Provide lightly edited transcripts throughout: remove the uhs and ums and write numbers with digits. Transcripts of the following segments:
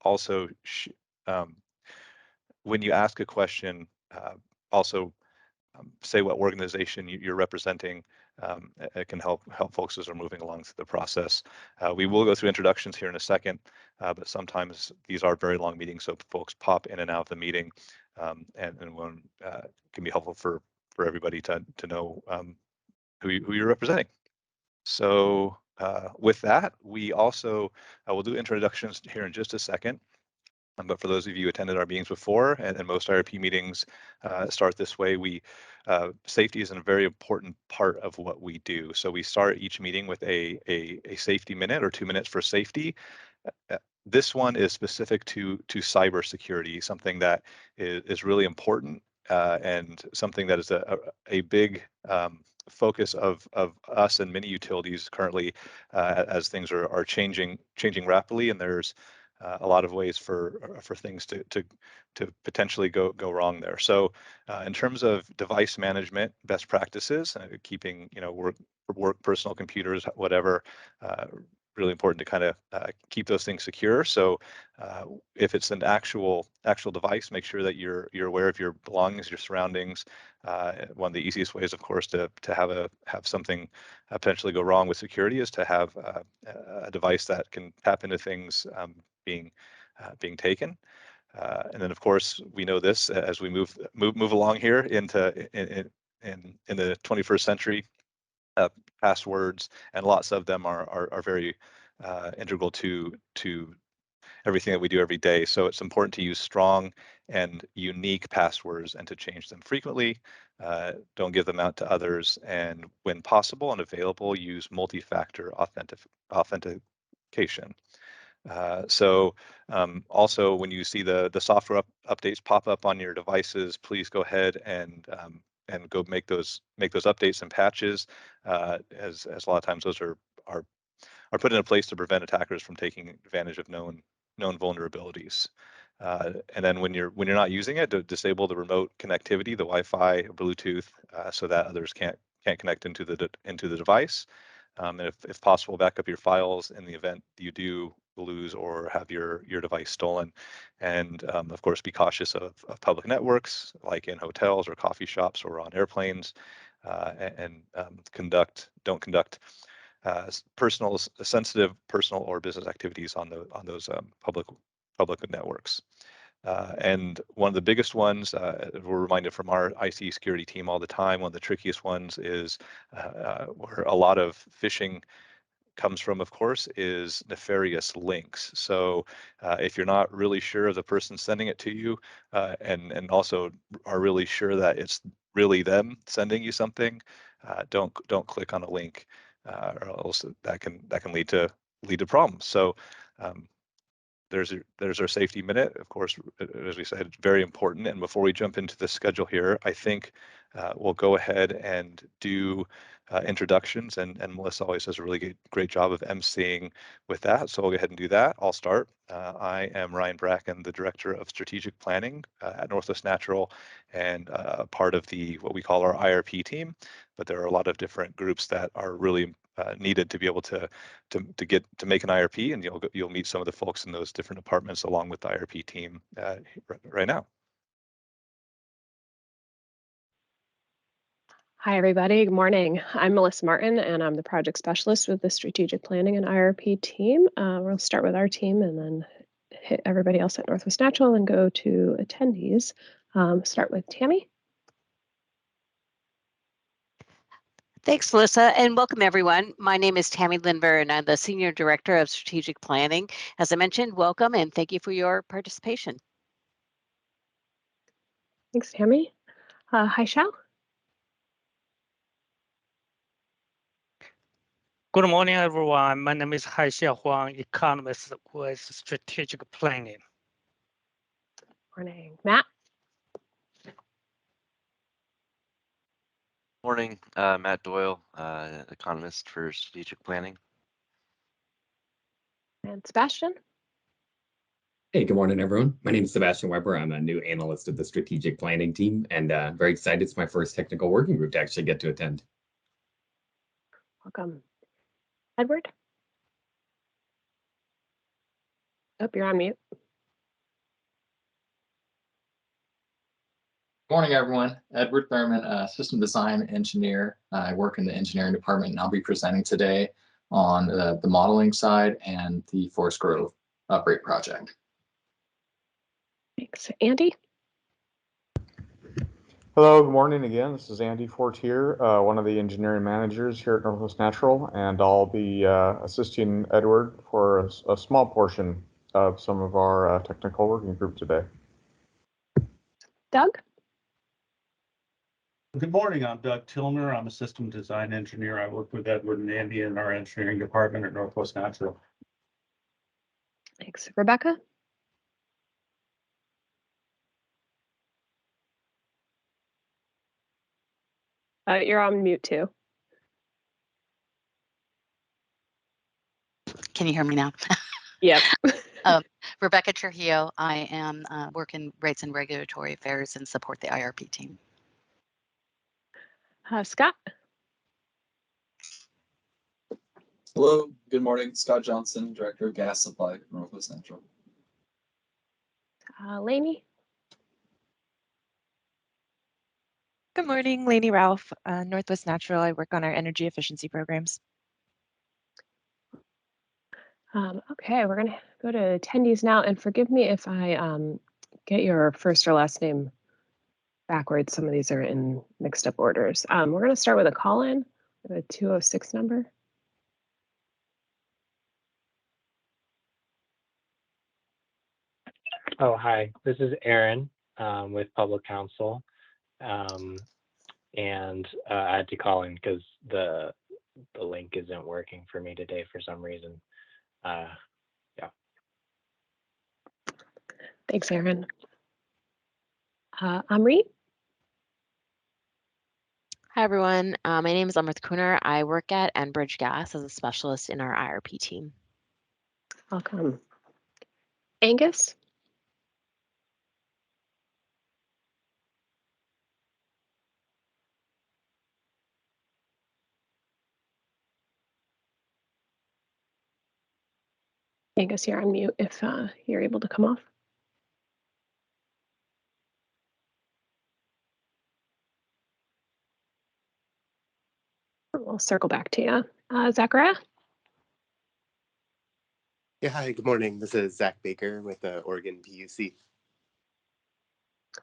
also when you ask a question, also say what organization you're representing. It can help folks as they're moving along through the process. We will go through introductions here in a second, but sometimes these are very long meetings, so folks pop in and out of the meeting, and when can be helpful for everybody to know who you're representing. So with that, we also will do introductions here in just a second. But for those of you who attended our meetings before, and most IRP meetings start this way, safety is a very important part of what we do. So we start each meeting with a safety minute or 2 minutes for safety. This one is specific to cybersecurity, something that is really important and something that is a big focus of us and many utilities currently as things are changing rapidly, and there's a lot of ways for things to potentially go wrong there. So in terms of device management best practices, keeping work personal computers, whatever, really important to kind of keep those things secure. So if it's an actual device, make sure that you're aware of your belongings, your surroundings. One of the easiest ways, of course, to have something potentially go wrong with security is to have a device that can tap into things being taken. And then, of course, we know this as we move along here into in the 21st century. Passwords, and lots of them are very integral to everything that we do every day. So it's important to use strong and unique passwords and to change them frequently. Don't give them out to others, and when possible and available, use multi-factor authentication. So also, when you see the software updates pop up on your devices, please go ahead and go make those updates and patches, as a lot of times those are put in place to prevent attackers from taking advantage of known vulnerabilities. And then when you're not using it, to disable the remote connectivity, the Wi-Fi, Bluetooth, so that others can't connect into the device. And if possible, back up your files in the event you do lose or have your device stolen. And of course, be cautious of public networks, like in hotels or coffee shops or on airplanes, and don't conduct sensitive personal or business activities on those public networks. And one of the biggest ones, we're reminded from our IC security team all the time, one of the trickiest ones is where a lot of phishing comes from, of course, is nefarious links. So if you're not really sure of the person sending it to you, and also are really sure that it's really them sending you something, don't click on a link, or else that can lead to problems. So there's our safety minute. Of course, as we said, it's very important. And before we jump into the schedule here, I think we'll go ahead and do introductions. And Melissa always does a really great job of emceeing with that. So we'll go ahead and do that. I'll start. I am Ryan Bracken, the Director of Strategic Planning at Northwest Natural, and part of what we call our IRP team. But there are a lot of different groups that are really needed to be able to make an IRP, and you'll meet some of the folks in those different departments along with the IRP team right now. Hi, everybody. Good morning. I'm Melissa Martin, and I'm the project specialist with the Strategic Planning and IRP team. We'll start with our team and then hit everybody else at Northwest Natural and go to attendees. Start with Tammy. Thanks, Melissa, and welcome everyone. My name is Tammy Lindbergh, and I'm the Senior Director of Strategic Planning. As I mentioned, welcome and thank you for your participation. Thanks, Tammy. Hi, Xiao. Good morning, everyone. My name is Haixia Huang, economist with Strategic Planning. Morning, Matt. Morning, Matt Doyle, economist for Strategic Planning. And Sebastian. Hey, good morning, everyone. My name is Sebastian Weber. I'm a new analyst of the Strategic Planning team, and very excited. It's my first technical working group to actually get to attend. Welcome. Edward. Oh, you're on mute. Morning, everyone. Edward Thurman, system design engineer. I work in the engineering department, and I'll be presenting today on the modeling side and the Forest Grove upgrade project. Thanks. Andy? Hello, good morning again. This is Andy Fortier, one of the engineering managers here at Northwest Natural, and I'll be assisting Edward for a small portion of some of our technical working group today. Doug? Good morning, I'm Doug Tilner. I'm a system design engineer. I work with Edward and Andy in our engineering department at Northwest Natural. Thanks. Rebecca? You're on mute too. Can you hear me now? Yep. Rebecca Trujillo. I am work in rates and regulatory affairs and support the IRP team. Scott? Hello, good morning. Scott Johnson, Director of Gas Supply at Northwest Natural. Lainey? Good morning, Lainey Ralph, Northwest Natural. I work on our energy efficiency programs. Okay, we're gonna go to attendees now, and forgive me if I get your first or last name backwards. Some of these are in mixed up orders. We're gonna start with a call-in, a 206 number. Oh, hi, this is Aaron with Public Counsel. And I had to call in because the link isn't working for me today for some reason. Yeah. Thanks, Aaron. Amrit? Hi, everyone. My name is Amrit Kuner. I work at Enbridge Gas as a specialist in our IRP team. Welcome. Angus? Angus, you're on mute if you're able to come off. We'll circle back to you. Zachariah? Yeah, hi, good morning. This is Zach Baker with the Oregon PUC.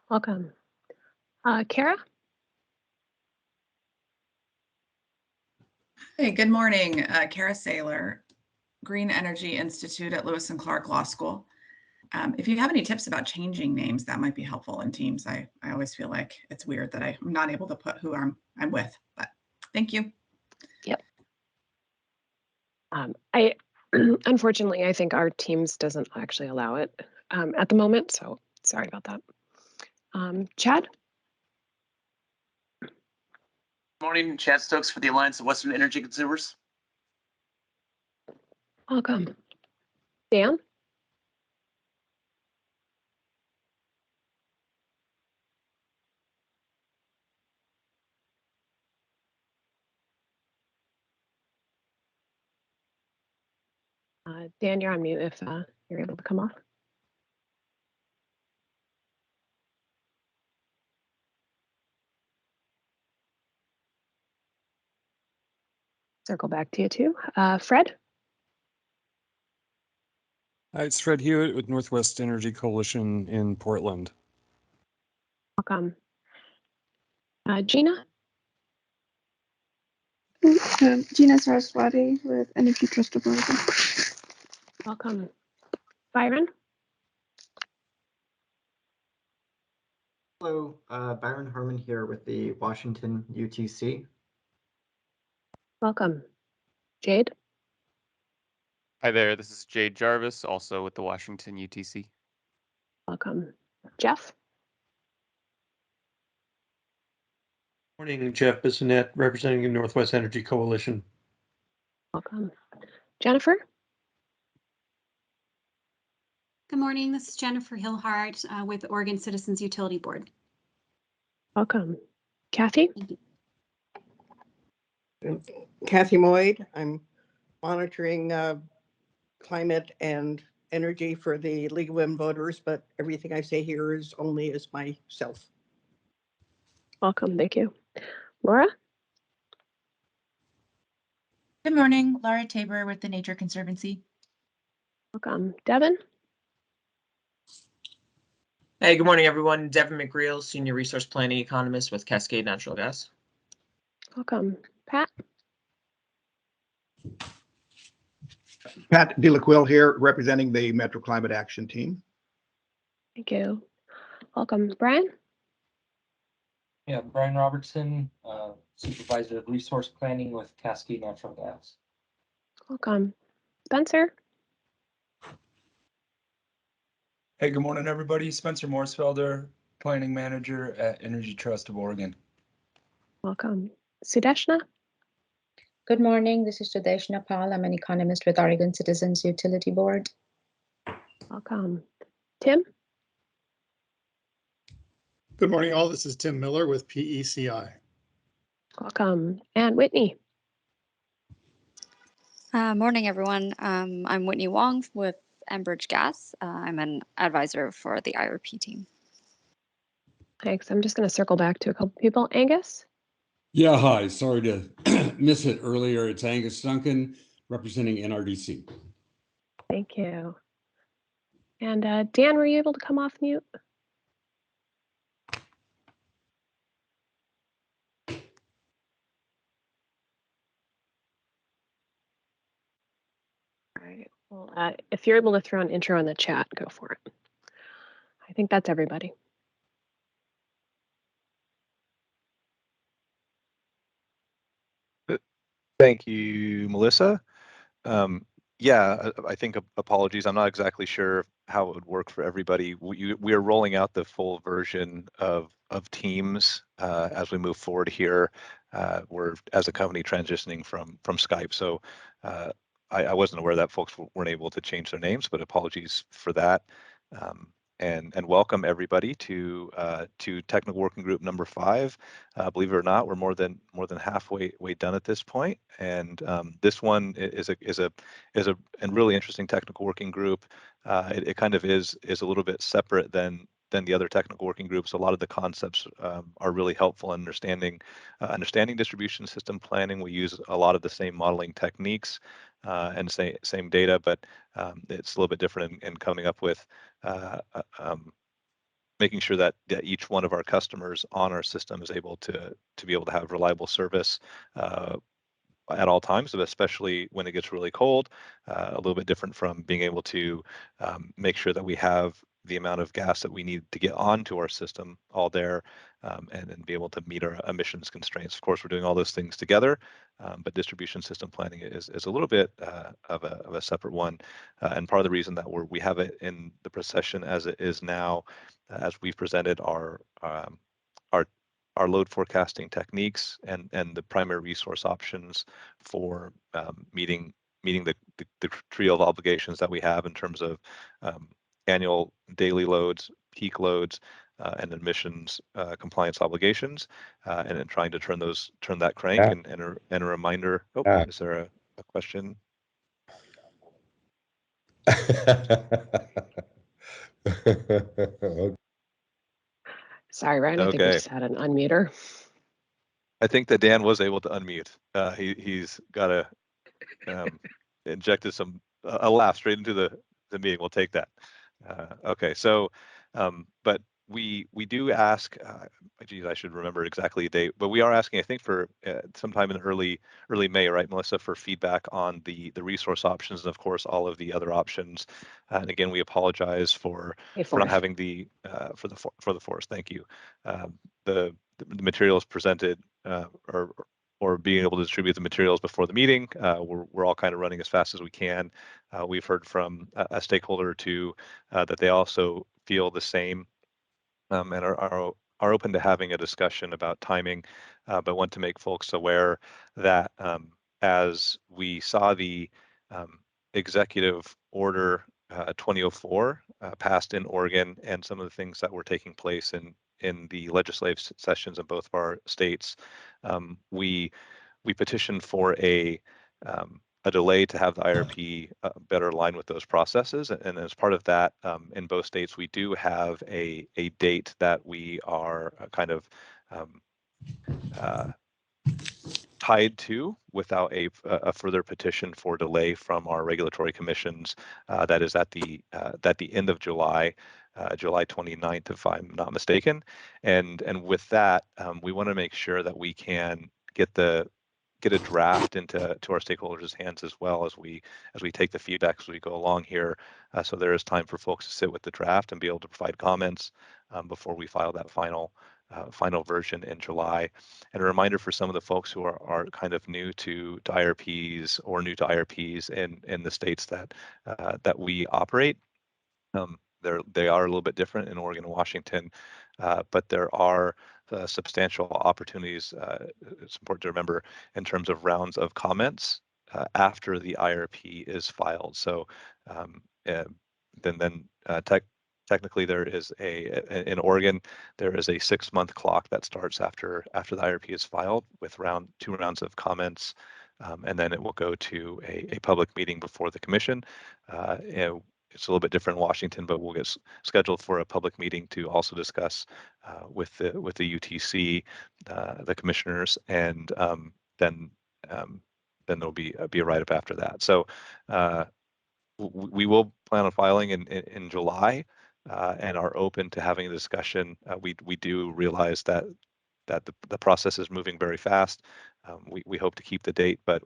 Welcome. Kara? Hey, good morning. Kara Saylor, Green Energy Institute at Lewis and Clark Law School. If you have any tips about changing names, that might be helpful in teams. I always feel like it's weird that I'm not able to put who I'm with, but thank you. Yep. I unfortunately, I think our teams doesn't actually allow it at the moment, so sorry about that. Chad? Good morning, Chad Stokes for the Alliance of Western Energy Consumers. Welcome. Dan? Dan, you're on mute if you're able to come off. Circle back to you too. Fred? Hi, it's Fred Hewitt with Northwest Energy Coalition in Portland. Welcome. Gina? Gina Saraswati with Energy Trust of Oregon. Welcome. Byron? Hello, Byron Harmon here with the Washington UTC. Welcome. Jade? Hi there, this is Jade Jarvis, also with the Washington UTC. Welcome. Jeff? Morning, Jeff Bissonette, representing the Northwest Energy Coalition. Welcome. Jennifer? Good morning, this is Jennifer Hillhart with Oregon Citizens Utility Board. Welcome. Kathy? Kathy Moyd. I'm monitoring climate and energy for the League of Women Voters, but everything I say here is only as myself. Welcome. Thank you. Laura? Good morning, Laura Tabor with the Nature Conservancy. Welcome. Devin? Hey, good morning, everyone. Devin McReel, Senior Resource Planning Economist with Cascade Natural Gas. Welcome. Pat? Pat DeLaquille here, representing the Metro Climate Action Team. Thank you. Welcome. Brian? Yeah, Brian Robertson, Supervisor of Resource Planning with Cascade Natural Gas. Welcome. Spencer? Hey, good morning, everybody. Spencer Morsfelder, Planning Manager at Energy Trust of Oregon. Welcome. Sudeshna? Good morning, this is Sudeshna Pal. I'm an economist with Oregon Citizens Utility Board. Welcome. Tim? Good morning, all. This is Tim Miller with PECI. Welcome. And Whitney? Morning, everyone. I'm Whitney Wong with Enbridge Gas. I'm an advisor for the IRP team. Thanks. I'm just going to circle back to a couple people. Angus? Yeah, hi. Sorry to miss it earlier. It's Angus Duncan representing NRDC. Thank you. And Dan, were you able to come off mute? All right. Well, if you're able to throw an intro in the chat, go for it. I think that's everybody. Thank you, Melissa. Yeah, I think apologies. I'm not exactly sure how it would work for everybody. We are rolling out the full version of Teams as we move forward here. We're, as a company, transitioning from Skype. So I wasn't aware that folks weren't able to change their names, but apologies for that. And welcome everybody to Technical Working Group number 5. Believe it or not, we're more than halfway done at this point, and this one is a really interesting technical working group. It kind of is a little bit separate than the other technical working groups. A lot of the concepts are really helpful in understanding distribution system planning. We use a lot of the same modeling techniques and same data, but it's a little bit different in coming up with making sure that each one of our customers on our system is able to be able to have reliable service at all times, but especially when it gets really cold. A little bit different from being able to make sure that we have the amount of gas that we need to get onto our system all there, and then be able to meet our emissions constraints. Of course, we're doing all those things together, but distribution system planning is a little bit of a separate one. And part of the reason that we have it in the procession as it is now, as we've presented our load forecasting techniques and the primary resource options for meeting the trio of obligations that we have in terms of annual daily loads, peak loads, and emissions compliance obligations, and then trying to turn that crank. And a reminder. Oh, is there a question? Sorry, Ryan. I think we just had an unmuter. I think that Dan was able to unmute. He's got injected a laugh straight into the meeting. We'll take that. Okay, so but we do ask. Geez, I should remember exactly the date, but we are asking, I think, for sometime in early May, right, Melissa, for feedback on the resource options and of course all of the other options. And again, we apologize for not having for the forest. Thank you. The materials presented or being able to distribute the materials before the meeting. We're all kind of running as fast as we can. We've heard from a stakeholder or two that they also feel the same, and are open to having a discussion about timing, but want to make folks aware that as we saw the executive order 2004 passed in Oregon, and some of the things that were taking place in the legislative sessions in both of our states, we petitioned for a delay to have the IRP better align with those processes. And as part of that, in both states, we do have a date that we are kind of tied to without a further petition for delay from our regulatory commissions. That is at the end of July, July 29th, if I'm not mistaken. And with that, we want to make sure that we can get a draft into our stakeholders' hands as well as we take the feedback as we go along here. So there is time for folks to sit with the draft and be able to provide comments before we file that final version in July. And a reminder for some of the folks who are kind of new to IRPs or new to IRPs in the states that we operate. They are a little bit different in Oregon and Washington, but there are substantial opportunities. It's important to remember in terms of rounds of comments after the IRP is filed. So technically there is in Oregon, there is a 6-month clock that starts after the IRP is filed with 2 rounds of comments. And then it will go to a public meeting before the commission. It's a little bit different in Washington, but we'll get scheduled for a public meeting to also discuss with the UTC, the commissioners, and then there'll be a write-up after that. So we will plan on filing in July and are open to having a discussion. We do realize that the process is moving very fast. We hope to keep the date, but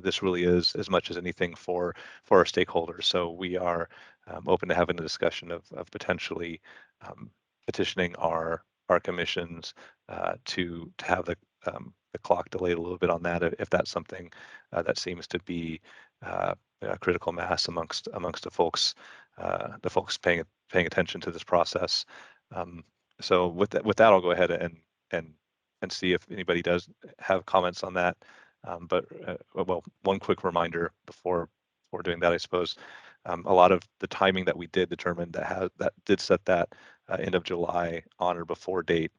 this really is as much as anything for our stakeholders. So we are open to having a discussion of potentially petitioning our commissions to have the clock delayed a little bit on that if that's something that seems to be a critical mass amongst the folks paying attention to this process. So with that, I'll go ahead and see if anybody does have comments on that. But one quick reminder before doing that, I suppose, a lot of the timing that we did determine that did set that end of July on or before date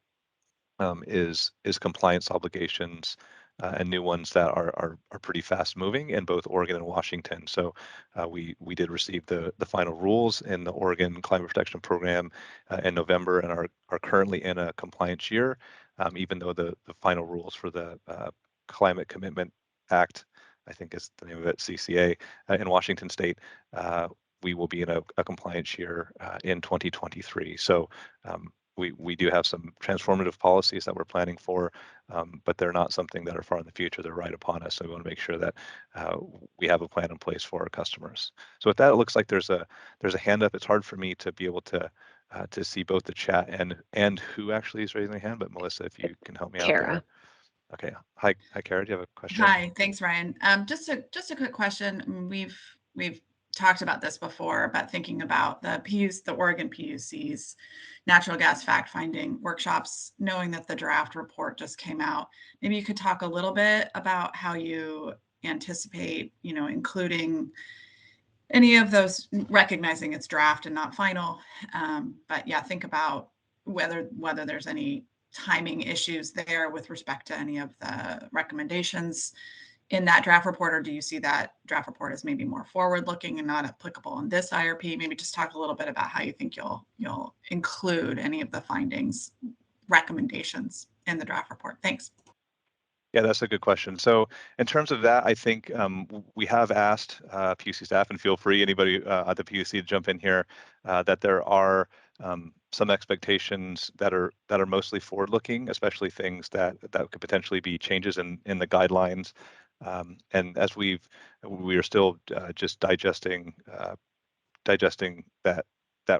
is compliance obligations and new ones that are pretty fast moving in both Oregon and Washington. So we did receive the final rules in the Oregon Climate Protection Program in November and are currently in a compliance year, even though the final rules for the Climate Commitment Act, I think is the name of it, CCA, in Washington State, we will be in a compliance year in 2023. So we do have some transformative policies that we're planning for, but they're not something that are far in the future. They're right upon us. So we want to make sure that we have a plan in place for our customers. So with that, it looks like there's a hand up. It's hard for me to be able to see both the chat and who actually is raising a hand. But Melissa, if you can help me out there. Okay. Hi, Kara. Do you have a question? Hi, thanks, Ryan. Just a quick question. We've talked about this before, but thinking about the Oregon PUC's natural gas fact-finding workshops, knowing that the draft report just came out, maybe you could talk a little bit about how you anticipate, including any of those, recognizing it's draft and not final. But yeah, think about whether there's any timing issues there with respect to any of the recommendations in that draft report, or do you see that draft report as maybe more forward-looking and not applicable in this IRP? Maybe just talk a little bit about how you think you'll include any of the findings, recommendations in the draft report. Thanks. Yeah, that's a good question. So in terms of that, I think we have asked PUC staff, and feel free, anybody at the PUC to jump in here, that there are some expectations that are mostly forward-looking, especially things that could potentially be changes in the guidelines. And as we are still just digesting that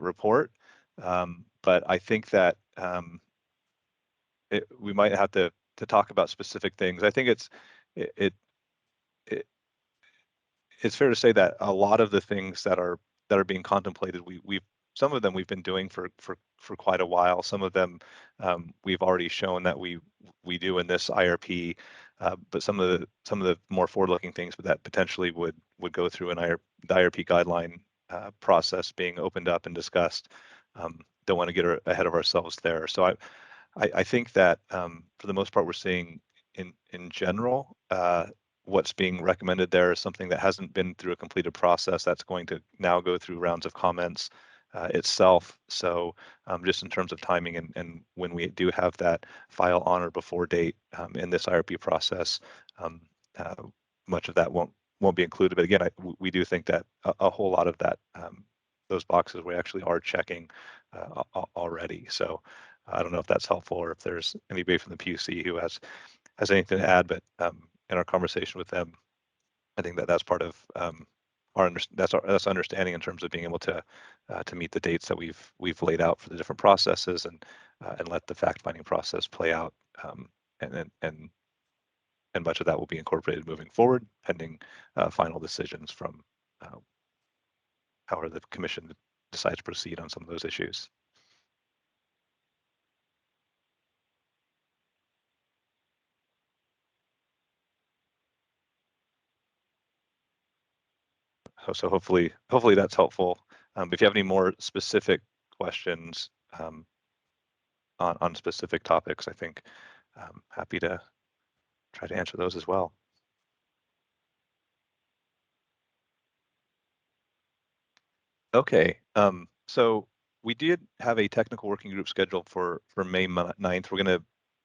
report, but I think that we might have to talk about specific things. I think it's fair to say that a lot of the things that are being contemplated, some of them we've been doing for quite a while. Some of them we've already shown that we do in this IRP, but some of the more forward-looking things that potentially would go through the IRP guideline process being opened up and discussed. Don't want to get ahead of ourselves there. So I think that for the most part, we're seeing in general, what's being recommended there is something that hasn't been through a completed process that's going to now go through rounds of comments itself. So just in terms of timing and when we do have that file on or before date in this IRP process, much of that won't be included. But again, we do think that a whole lot of that, those boxes we actually are checking already. So I don't know if that's helpful or if there's anybody from the PUC who has anything to add, but in our conversation with them, I think that that's part of that's understanding in terms of being able to meet the dates that we've laid out for the different processes and let the fact finding process play out, and much of that will be incorporated moving forward, pending final decisions from however the commission decides to proceed on some of those issues. So hopefully that's helpful. If you have any more specific questions on specific topics, I think I'm happy to try to answer those as well. Okay, so we did have a technical working group scheduled for May 9th. We're going to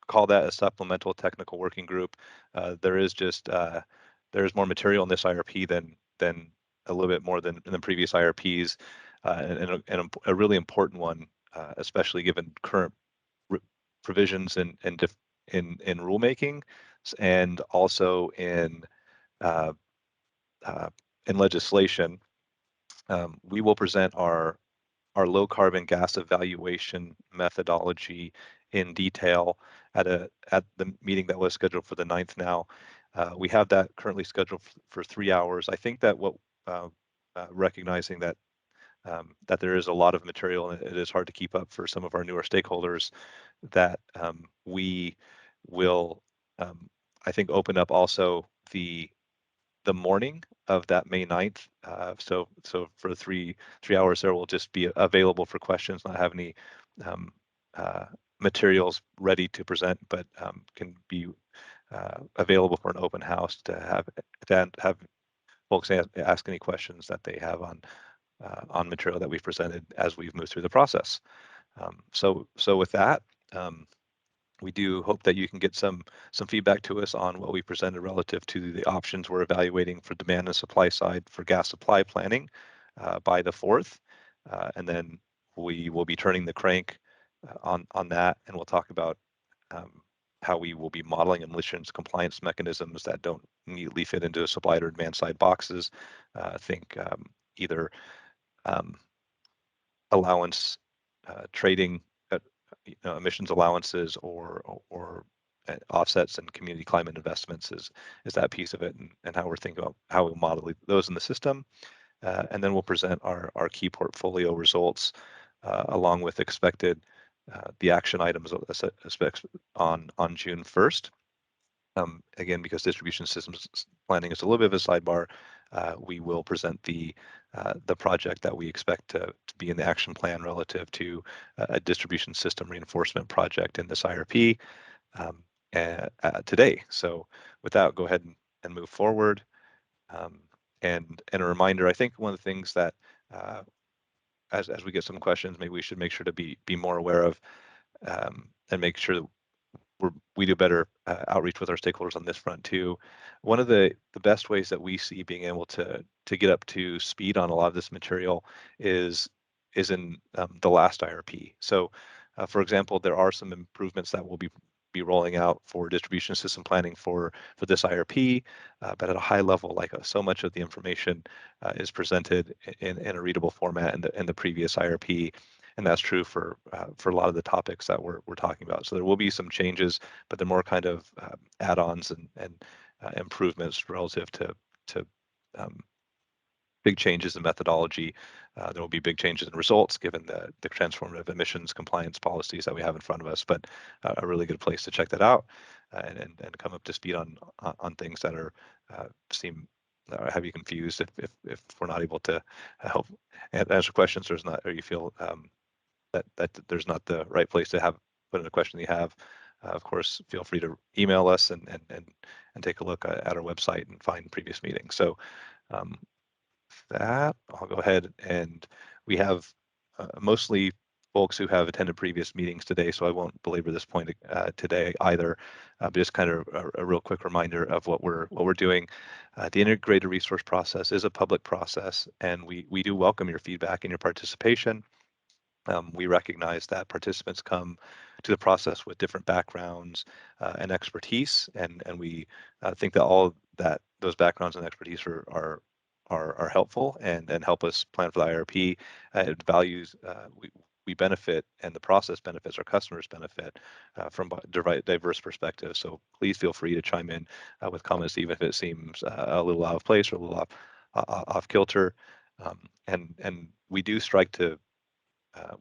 call that a supplemental technical working group. There is more material in this IRP than a little bit more than in the previous IRPs, and a really important one, especially given current provisions in rulemaking and also in legislation. We will present our low carbon gas evaluation methodology in detail at the meeting that was scheduled for the 9th now. We have that currently scheduled for 3 hours. I think that recognizing that that there is a lot of material and it is hard to keep up for some of our newer stakeholders, that we will, I think, open up also the morning of that May 9th. So for 3 hours there will just be available for questions, not have any materials ready to present, but can be available for an open house to have folks ask any questions that they have on material that we've presented as we've moved through the process. So with that, we do hope that you can get some feedback to us on what we presented relative to the options we're evaluating for demand and supply side for gas supply planning by the 4th. And then we will be turning the crank on that, and we'll talk about how we will be modeling emissions compliance mechanisms that don't neatly fit into supply or demand side boxes. Think either allowance trading, emissions allowances or offsets and community climate investments is that piece of it, and how we're thinking about how we'll model those in the system. And then we'll present our key portfolio results along with expected the action items on June 1st. Again, because distribution systems planning is a little bit of a sidebar, we will present the project that we expect to be in the action plan relative to a distribution system reinforcement project in this IRP today. So with that, go ahead and move forward. And a reminder, I think one of the things that as we get some questions, maybe we should make sure to be more aware of and make sure that we do better outreach with our stakeholders on this front too. One of the best ways that we see being able to get up to speed on a lot of this material is in the last IRP. So for example, there are some improvements that we'll be rolling out for distribution system planning for this IRP, but at a high level, like so much of the information is presented in a readable format in the previous IRP. And that's true for a lot of the topics that we're talking about. So there will be some changes, but they're more kind of add-ons and improvements relative to big changes in methodology. There will be big changes in results given the transformative emissions compliance policies that we have in front of us. But a really good place to check that out and come up to speed on things that are have you confused if we're not able to help answer questions or you feel that there's not the right place to put in a question that you have. Of course, feel free to email us and take a look at our website and find previous meetings. So that I'll go ahead, and we have mostly folks who have attended previous meetings today, so I won't belabor this point today either. But just kind of a real quick reminder of what we're doing. The integrated resource process is a public process, and we do welcome your feedback and your participation. We recognize that participants come to the process with different backgrounds and expertise, and we think that all that those backgrounds and expertise are helpful and help us plan for the IRP. It values we benefit, and the process benefits, our customers benefit from diverse perspectives. So please feel free to chime in with comments, even if it seems a little out of place or a little off kilter. And we do strive to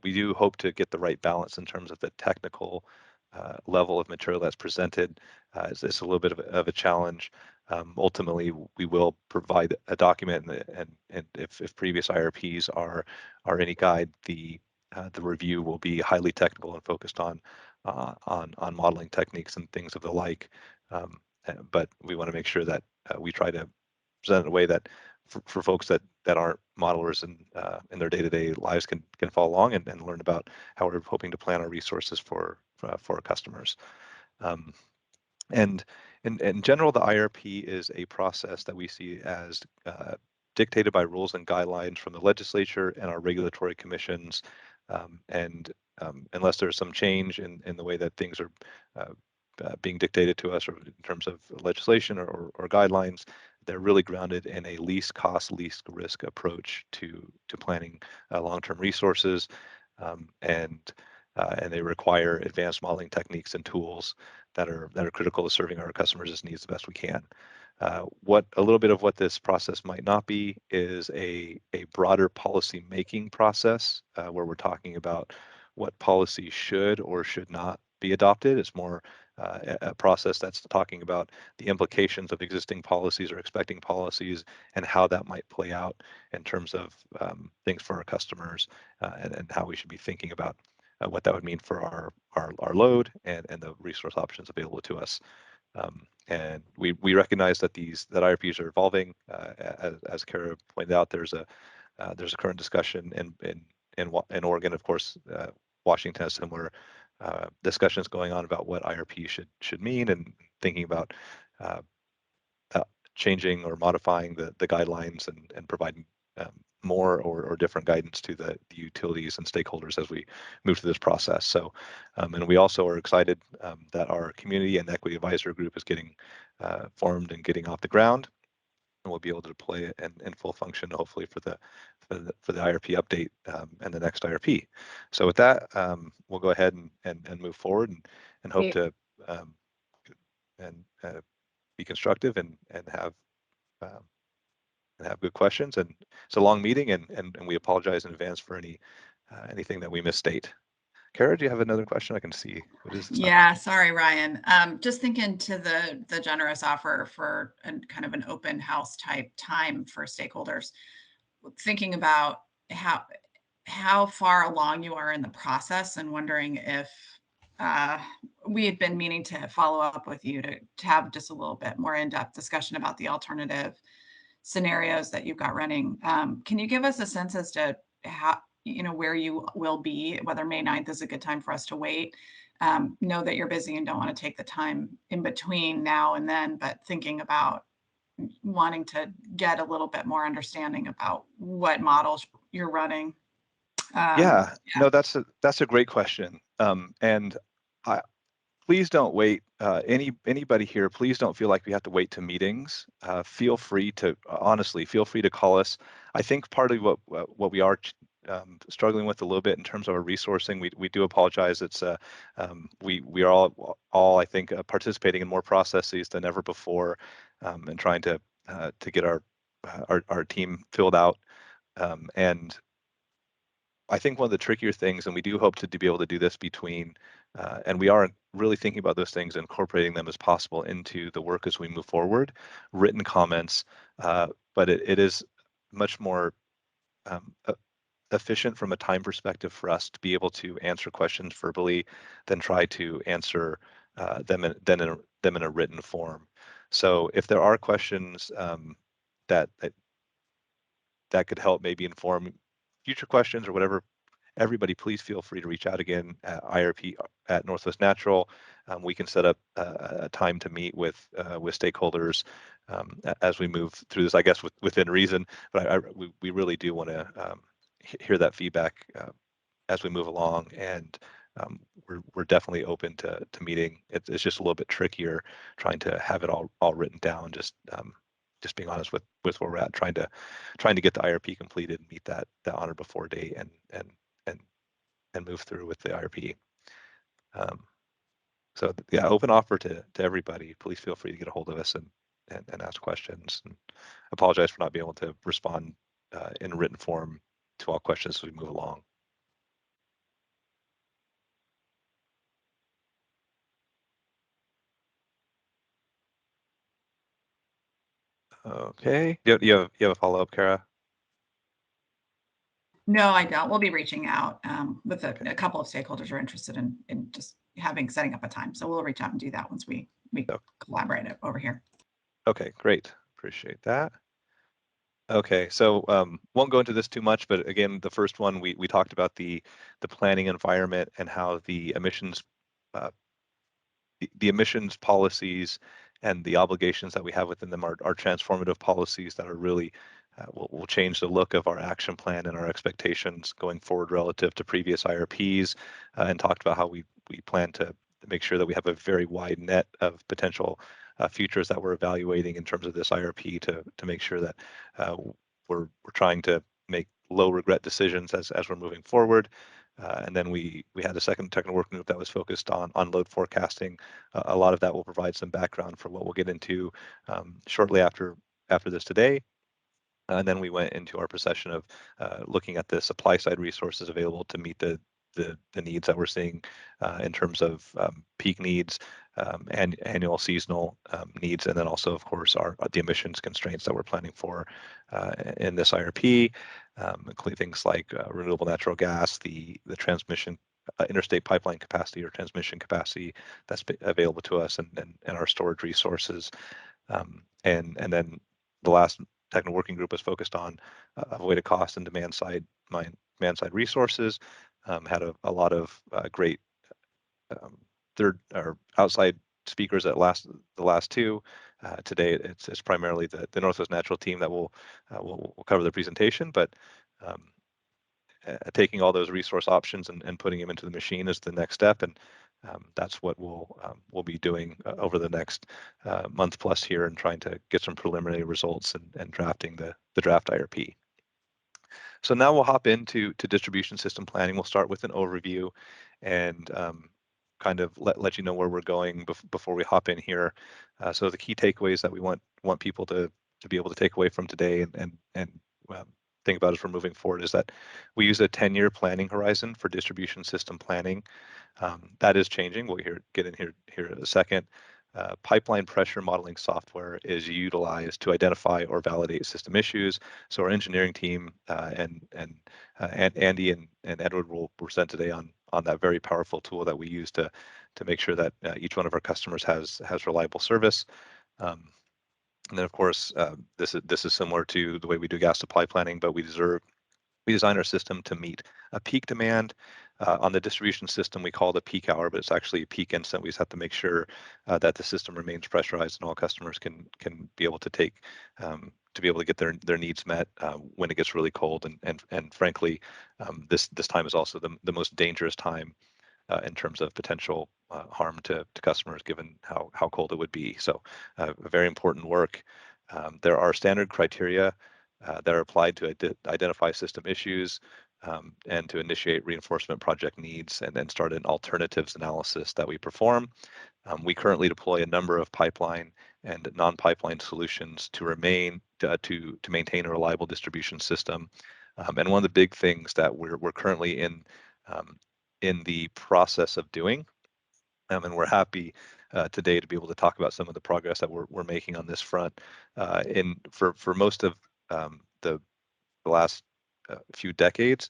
we do hope to get the right balance in terms of the technical level of material that's presented. It's a little bit of a challenge. Ultimately, we will provide a document, and if previous IRPs are any guide, the review will be highly technical and focused on modeling techniques and things of the like. But we want to make sure that we try to present in a way that for folks that aren't modelers in their day-to-day lives can follow along and learn about how we're hoping to plan our resources for our customers. And in general, the IRP is a process that we see as dictated by rules and guidelines from the legislature and our regulatory commissions. And unless there's some change in the way that things are being dictated to us, or in terms of legislation or guidelines, they're really grounded in a least cost, least risk approach to planning long-term resources, and they require advanced modeling techniques and tools that are critical to serving our customers' needs the best we can. What a little bit of what this process might not be is a broader policy making process where we're talking about what policy should or should not be adopted. It's more a process that's talking about the implications of existing policies or expecting policies and how that might play out in terms of things for our customers, and how we should be thinking about what that would mean for our load and the resource options available to us. And we recognize that that IRPs are evolving. As Kara pointed out, there's a current discussion in Oregon, of course. Washington has similar discussions going on about what IRP should mean, and thinking about changing or modifying the guidelines and providing more or different guidance to the utilities and stakeholders as we move through this process. So, and we also are excited that our community and equity advisor group is getting formed and getting off the ground, and we'll be able to deploy it in full function, hopefully for the IRP update and the next IRP. So with that, we'll go ahead and move forward and hope to be constructive and have good questions. And it's a long meeting, and we apologize in advance for anything that we misstate. Kara, do you have another question? I can see what is this? Yeah, sorry, Ryan. Just thinking to the generous offer for kind of an open house type time for stakeholders, thinking about how far along you are in the process, and wondering if we had been meaning to follow up with you to have just a little bit more in-depth discussion about the alternative scenarios that you've got running. Can you give us a sense as to how, where you will be, whether May 9th is a good time for us to wait? Know that you're busy and don't want to take the time in between now and then, but thinking about wanting to get a little bit more understanding about what models you're running. No, that's a great question. And please don't wait. Anybody here, please don't feel like we have to wait to meetings. Feel free to call us. I think partly what we are struggling with a little bit in terms of our resourcing, we do apologize. It's we are all I think participating in more processes than ever before, and trying to get our team filled out. And I think one of the trickier things, and we do hope to be able to do this and we are really thinking about those things, incorporating them as possible into the work as we move forward, written comments, but it is much more efficient from a time perspective for us to be able to answer questions verbally than try to answer them in a written form. So if there are questions that could help maybe inform future questions or whatever, everybody, please feel free to reach out again at IRP at Northwest Natural. We can set up a time to meet with stakeholders as we move through this, I guess, within reason. But we really do want to hear that feedback as we move along, and we're definitely open to meeting. It's just a little bit trickier trying to have it all written down. Just being honest with where we're at, trying to get the IRP completed and meet that honor before date and move through with the IRP. So yeah, open offer to everybody. Please feel free to get a hold of us and ask questions. And apologize for not being able to respond in written form to all questions as we move along. Okay. You have a follow up, Kara? No, I don't. We'll be reaching out with a couple of stakeholders are interested in just setting up a time. So we'll reach out and do that once we collaborate over here. Okay, great. Appreciate that. Okay, so won't go into this too much, but again, the first one we talked about the planning environment and how the emissions policies and the obligations that we have within them are transformative policies that are really will change the look of our action plan and our expectations going forward relative to previous IRPs, and talked about how we plan to make sure that we have a very wide net of potential futures that we're evaluating in terms of this IRP to make sure that we're trying to make low regret decisions as we're moving forward. And then we had a second technical working group that was focused on load forecasting. A lot of that will provide some background for what we'll get into shortly after this today. And then we went into our procession of looking at the supply side resources available to meet the needs that we're seeing in terms of peak needs and annual seasonal needs, and then also, of course, the emissions constraints that we're planning for in this IRP, including things like renewable natural gas, the transmission interstate pipeline capacity or transmission capacity that's available to us, and our storage resources, and then the last technical working group was focused on avoided cost and demand side resources. Had a lot of great third or outside speakers at the last two. Today it's primarily the Northwest Natural team that will cover the presentation, but taking all those resource options and putting them into the machine is the next step, and that's what we'll be doing over the next month plus here, and trying to get some preliminary results and drafting the draft IRP. So now we'll hop into distribution system planning. We'll start with an overview and kind of let you know where we're going before we hop in here. So the key takeaways that we want people to be able to take away from today and think about as we're moving forward is that we use a 10-year planning horizon for distribution system planning. That is changing. We'll get in here in a second. Pipeline pressure modeling software is utilized to identify or validate system issues. So our engineering team and Andy and Edward will present today on that very powerful tool that we use to make sure that each one of our customers has reliable service. And then, of course, this is similar to the way we do gas supply planning, but we design our system to meet a peak demand. On the distribution system, we call it a peak hour, but it's actually a peak instant. We just have to make sure that the system remains pressurized and all customers can be able to to be able to get their needs met when it gets really cold. And frankly, this time is also the most dangerous time in terms of potential harm to customers, given how cold it would be. So very important work. There are standard criteria that are applied to identify system issues and to initiate reinforcement project needs, and then start an alternatives analysis that we perform. We currently deploy a number of pipeline and non-pipeline solutions to maintain a reliable distribution system. And one of the big things that we're currently in the process of doing, and we're happy today to be able to talk about some of the progress that we're making on this front. For most of the last few decades,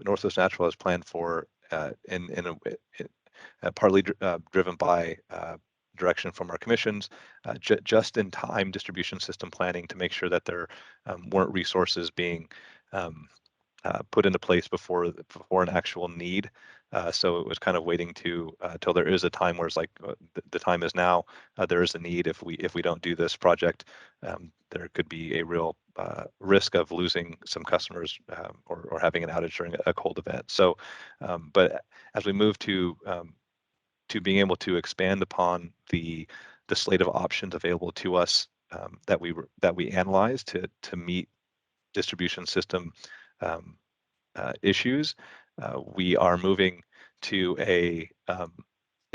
Northwest Natural has planned for, partly driven by direction from our commissions, just-in-time distribution system planning to make sure that there weren't resources being put into place before an actual need. So it was kind of waiting to till there is a time where it's like the time is now. There is a need. If we don't do this project, there could be a real risk of losing some customers or having an outage during a cold event. So, but as we move to being able to expand upon the slate of options available to us that we analyze to meet distribution system issues, we are moving to a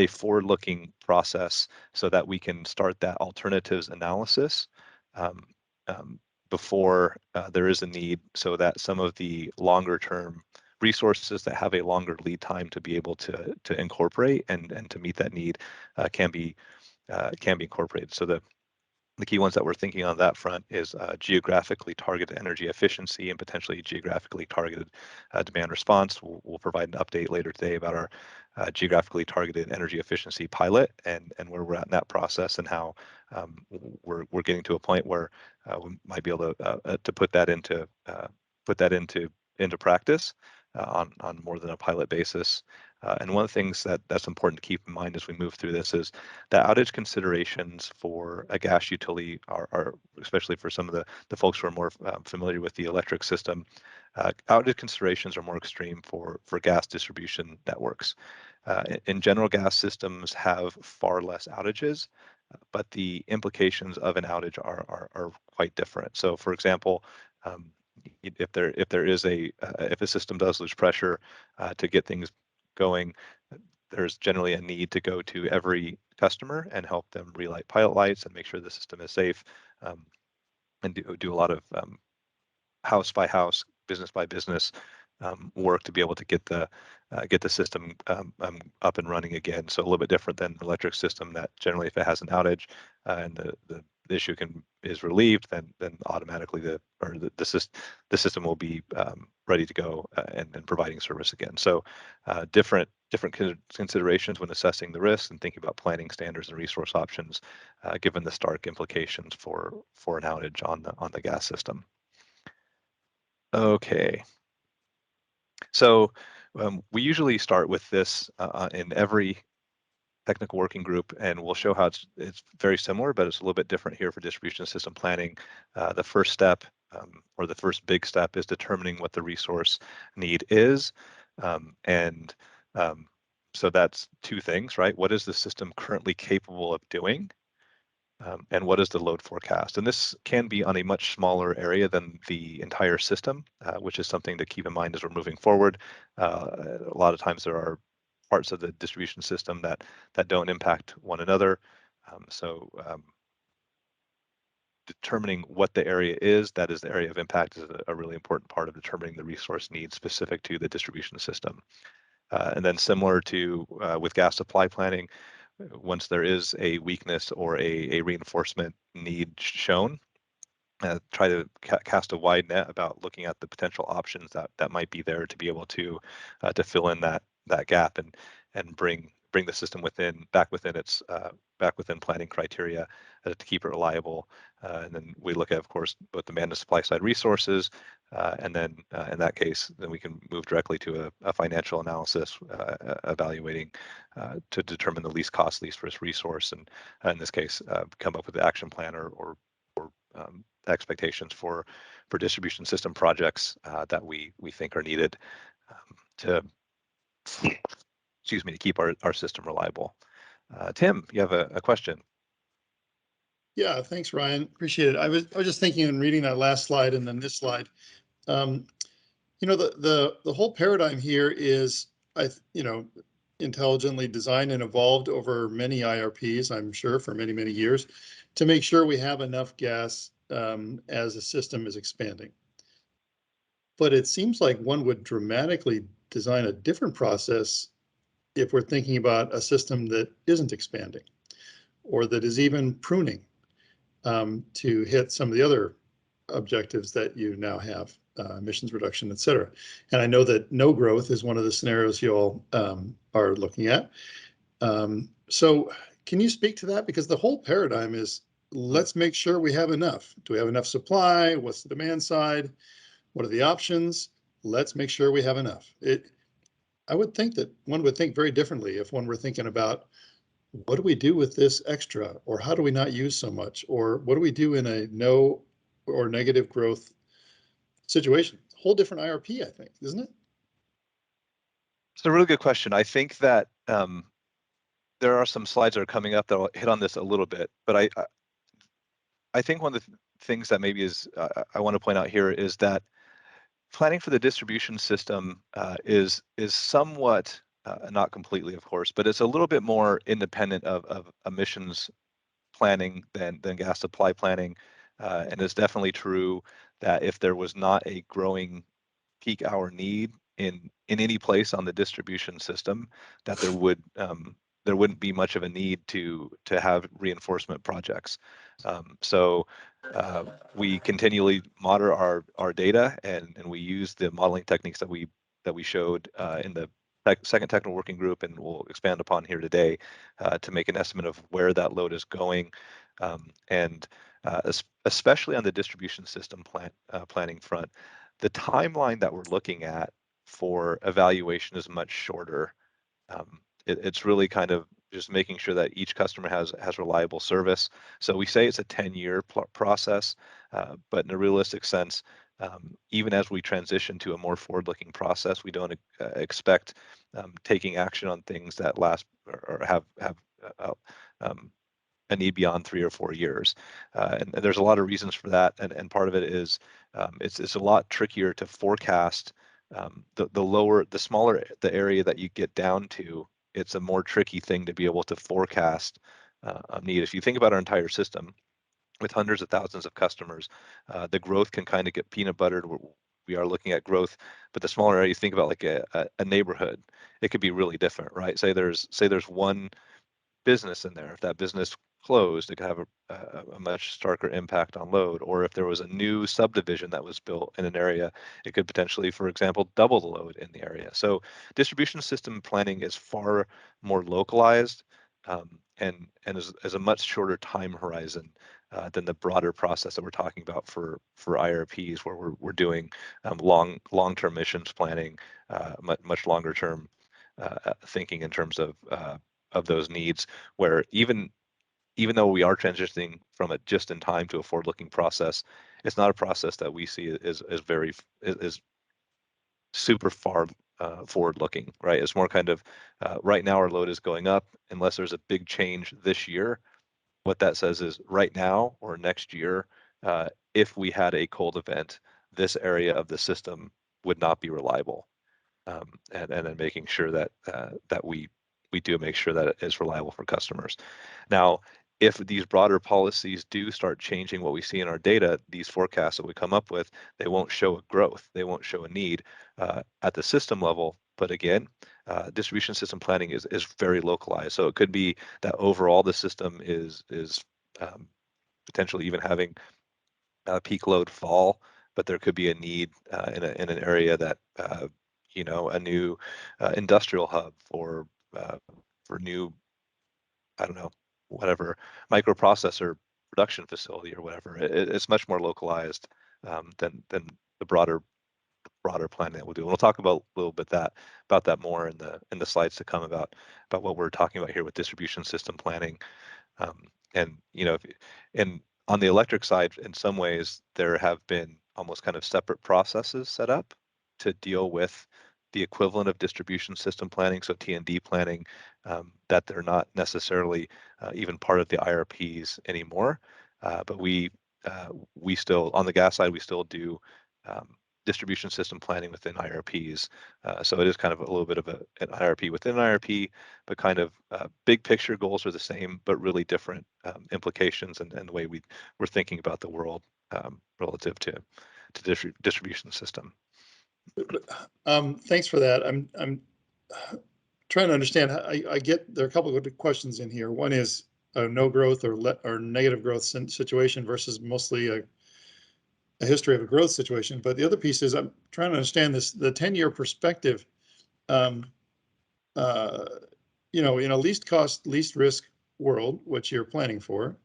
forward-looking process so that we can start that alternatives analysis before there is a need, so that some of the longer-term resources that have a longer lead time to be able to incorporate and to meet that need can be incorporated. So the key ones that we're thinking on that front is geographically targeted energy efficiency and potentially geographically targeted demand response. We'll provide an update later today about our geographically targeted energy efficiency pilot and where we're at in that process, and how we're getting to a point where we might be able to put that into practice on more than a pilot basis. And one of the things that's important to keep in mind as we move through this is that outage considerations for a gas utility are especially for some of the folks who are more familiar with the electric system, outage considerations are more extreme for gas distribution networks. In general, gas systems have far less outages, but the implications of an outage are quite different. So, for example, if there is if a system does lose pressure to get things going, there's generally a need to go to every customer and help them relight pilot lights and make sure the system is safe, and do a lot of house by house, business by business work to be able to get the system up and running again. So a little bit different than an electric system that generally, if it has an outage and the issue is relieved, then automatically the system will be ready to go and providing service again. So different considerations when assessing the risks and thinking about planning standards and resource options, given the stark implications for an outage on the gas system. Okay. So we usually start with this in every technical working group, and we'll show how it's very similar, but it's a little bit different here for distribution system planning. The first step, or the first big step, is determining what the resource need is. So that's two things, right? What is the system currently capable of doing? And what is the load forecast? And this can be on a much smaller area than the entire system, which is something to keep in mind as we're moving forward. A lot of times there are parts of the distribution system that don't impact one another. So determining what the area is, that is the area of impact, is a really important part of determining the resource needs specific to the distribution system. And then similar to with gas supply planning, once there is a weakness or a reinforcement need shown, try to cast a wide net about looking at the potential options that might be there to be able to fill in that gap and bring the system back within planning criteria to keep it reliable. And then we look at, of course, both demand and supply side resources, and then in that case, then we can move directly to a financial analysis, evaluating to determine the least cost, least risk resource, and in this case, come up with the action plan or expectations for distribution system projects that we think are needed to keep our system reliable. Tim, you have a question. Yeah, thanks, Ryan. Appreciate it. I was just thinking and reading that last slide and then this slide. You know, the whole paradigm here is, intelligently designed and evolved over many IRPs, I'm sure, for many, many years, to make sure we have enough gas as the system is expanding. But it seems like one would dramatically design a different process if we're thinking about a system that isn't expanding or that is even pruning to hit some of the other objectives that you now have, emissions reduction, et cetera. And I know that no growth is one of the scenarios you all are looking at. So can you speak to that? Because the whole paradigm is, let's make sure we have enough. Do we have enough supply? What's the demand side? What are the options? let's make sure we have enough. I would think that one would think very differently if one were thinking about what do we do with this extra, or how do we not use so much, or what do we do in a no or negative growth situation? Whole different IRP, I think, isn't it? It's a really good question. I think that there are some slides that are coming up that will hit on this a little bit, but I think one of the things that maybe is I want to point out here is that planning for the distribution system is somewhat, not completely, of course, but it's a little bit more independent of emissions planning than gas supply planning. And it's definitely true that if there was not a growing peak hour need in any place on the distribution system, that there wouldn't be much of a need to have reinforcement projects. So we continually monitor our data, and we use the modeling techniques that we showed in the second technical working group, and we'll expand upon here today to make an estimate of where that load is going, and especially on the distribution system planning front, the timeline that we're looking at for evaluation is much shorter. It's really kind of just making sure that each customer has reliable service. So we say it's a 10-year process, but in a realistic sense, even as we transition to a more forward-looking process, we don't expect taking action on things that last or have a need beyond 3 or 4 years. And there's a lot of reasons for that. And part of it is it's a lot trickier to forecast the smaller the area that you get down to. It's a more tricky thing to be able to forecast need. If you think about our entire system with hundreds of thousands of customers, the growth can kind of get peanut buttered. We are looking at growth, but the smaller area, you think about like a neighborhood, it could be really different, right? Say there's one business in there. If that business closed, it could have a much starker impact on load. Or if there was a new subdivision that was built in an area, it could potentially, for example, double the load in the area. So distribution system planning is far more localized and is a much shorter time horizon than the broader process that we're talking about for IRPs, where we're doing long-term missions planning, much longer term thinking in terms of those needs, where even though we are transitioning from a just in time to a forward looking process, it's not a process that we see is super far forward looking, right? It's more kind of right now our load is going up. Unless there's a big change this year, what that says is right now or next year, if we had a cold event, this area of the system would not be reliable. And then making sure that we do make sure that it is reliable for customers. Now, if these broader policies do start changing what we see in our data, these forecasts that we come up with, they won't show a growth, they won't show a need at the system level. But again, distribution system planning is very localized. So it could be that overall the system is potentially even having peak load fall, but there could be a need in an area that a new industrial hub for new, I don't know, whatever, microprocessor production facility or whatever. It's much more localized than the broader planning that we'll do. And we'll talk about a little bit about that more in the slides to come about what we're talking about here with distribution system planning. And on the electric side, in some ways, there have been almost kind of separate processes set up to deal with the equivalent of distribution system planning, so T&D planning, that they're not necessarily even part of the IRPs anymore. But we still, on the gas side, we still do distribution system planning within IRPs. So it is kind of a little bit of an IRP within an IRP, but kind of big picture goals are the same, but really different implications and the way we're thinking about the world relative to distribution system. Thanks for that. I'm trying to understand. I get there are a couple of questions in here. One is a no growth or negative growth situation versus mostly a history of a growth situation. But the other piece is I'm trying to understand the 10-year perspective. In a least cost, least risk world, which you're planning for,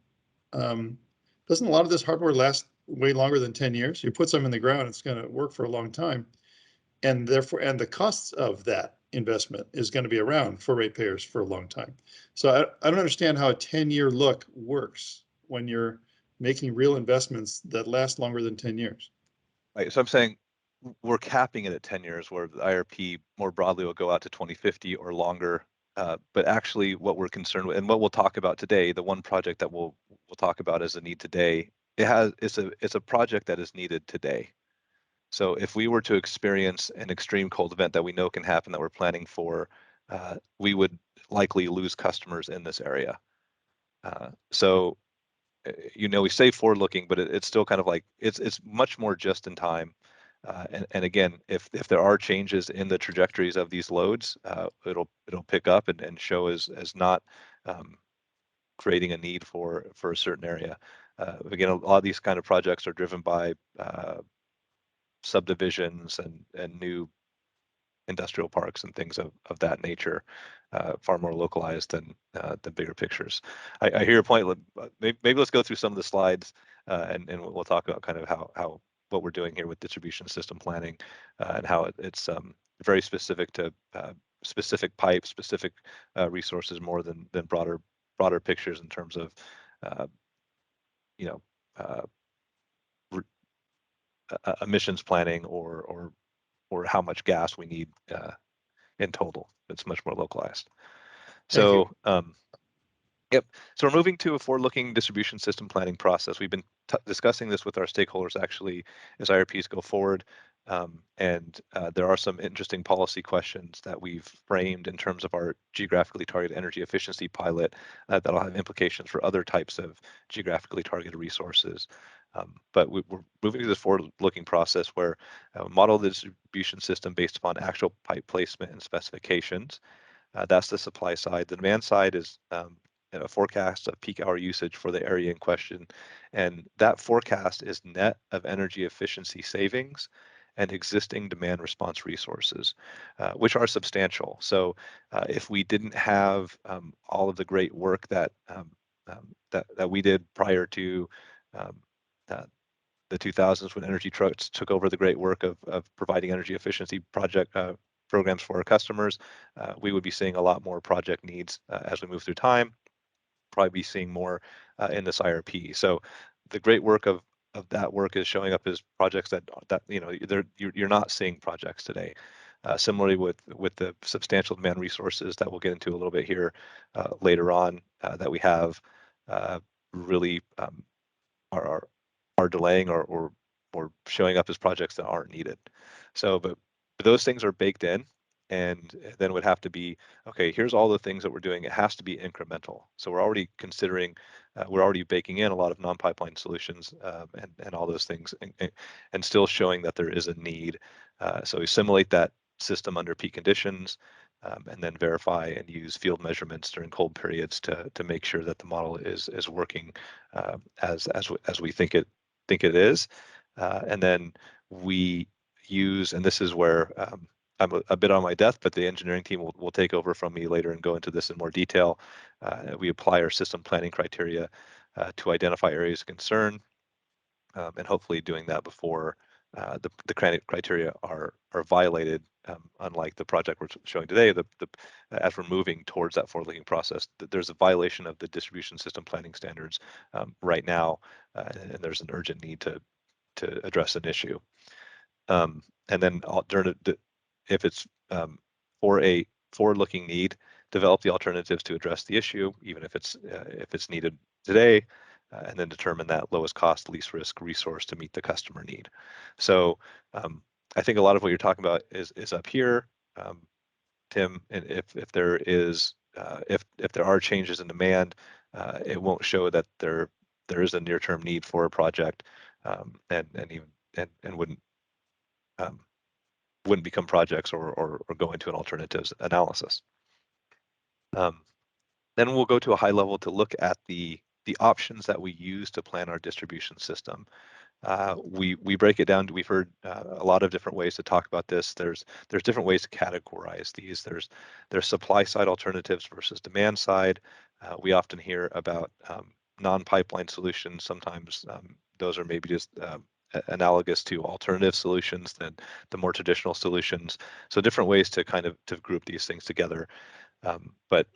doesn't a lot of this hardware last way longer than 10 years? You put some in the ground, it's going to work for a long time. And therefore, and the costs of that investment is going to be around for ratepayers for a long time. So I don't understand how a 10-year look works when you're making real investments that last longer than 10 years. Right. So I'm saying we're capping it at 10 years, where the IRP more broadly will go out to 2050 or longer. But actually, what we're concerned with, and what we'll talk about today, the one project that we'll talk about as a need today, it's a project that is needed today. So if we were to experience an extreme cold event that we know can happen, that we're planning for, we would likely lose customers in this area. So we say forward looking, but it's still kind of like it's much more just in time. And again, if there are changes in the trajectories of these loads, it'll pick up and show as not creating a need for a certain area. Again, a lot of these kind of projects are driven by subdivisions and new industrial parks and things of that nature, far more localized than the bigger pictures. I hear your point. Maybe let's go through some of the slides and we'll talk about kind of how what we're doing here with distribution system planning and how it's very specific to specific pipes, specific resources more than broader pictures in terms of emissions planning or how much gas we need in total. It's much more localized. So, yep. So we're moving to a forward-looking distribution system planning process. We've been discussing this with our stakeholders actually as IRPs go forward. And there are some interesting policy questions that we've framed in terms of our geographically targeted energy efficiency pilot that'll have implications for other types of geographically targeted resources. But we're moving to this forward-looking process where model the distribution system based upon actual pipe placement and specifications. That's the supply side. The demand side is a forecast of peak hour usage for the area in question. And that forecast is net of energy efficiency savings and existing demand response resources, which are substantial. So if we didn't have all of the great work that we did prior to the 2000s, when energy trucks took over the great work of providing energy efficiency programs for our customers, we would be seeing a lot more project needs as we move through time. Probably be seeing more in this IRP. So the great work of that work is showing up as projects that you're not seeing projects today. Similarly with the substantial demand resources that we'll get into a little bit here later on that we have really are delaying or showing up as projects that aren't needed. So, but those things are baked in, and then it would have to be, okay, here's all the things that we're doing. It has to be incremental. So we're already considering, we're already baking in a lot of non-pipeline solutions and all those things, and still showing that there is a need. So we simulate that system under peak conditions, and then verify and use field measurements during cold periods to make sure that the model is working as we think it is. And then we use, and this is where I'm a bit on my death, but the engineering team will take over from me later and go into this in more detail. We apply our system planning criteria to identify areas of concern, and hopefully doing that before the criteria are violated. Unlike the project we're showing today, as we're moving towards that forward-looking process, there's a violation of the distribution system planning standards right now, and there's an urgent need to address an issue. And then if it's for a forward-looking need, develop the alternatives to address the issue, even if it's needed today, and then determine that lowest cost, least risk resource to meet the customer need. So I think a lot of what you're talking about is up here, Tim. And if there are changes in demand, it won't show that there is a near-term need for a project, and wouldn't become projects or go into an alternatives analysis. Then we'll go to a high level to look at the options that we use to plan our distribution system. We break it down. We've heard a lot of different ways to talk about this. There's different ways to categorize these. There's supply side alternatives versus demand side. We often hear about non-pipeline solutions. Sometimes those are maybe just analogous to alternative solutions than the more traditional solutions. So different ways to kind of to group these things together. But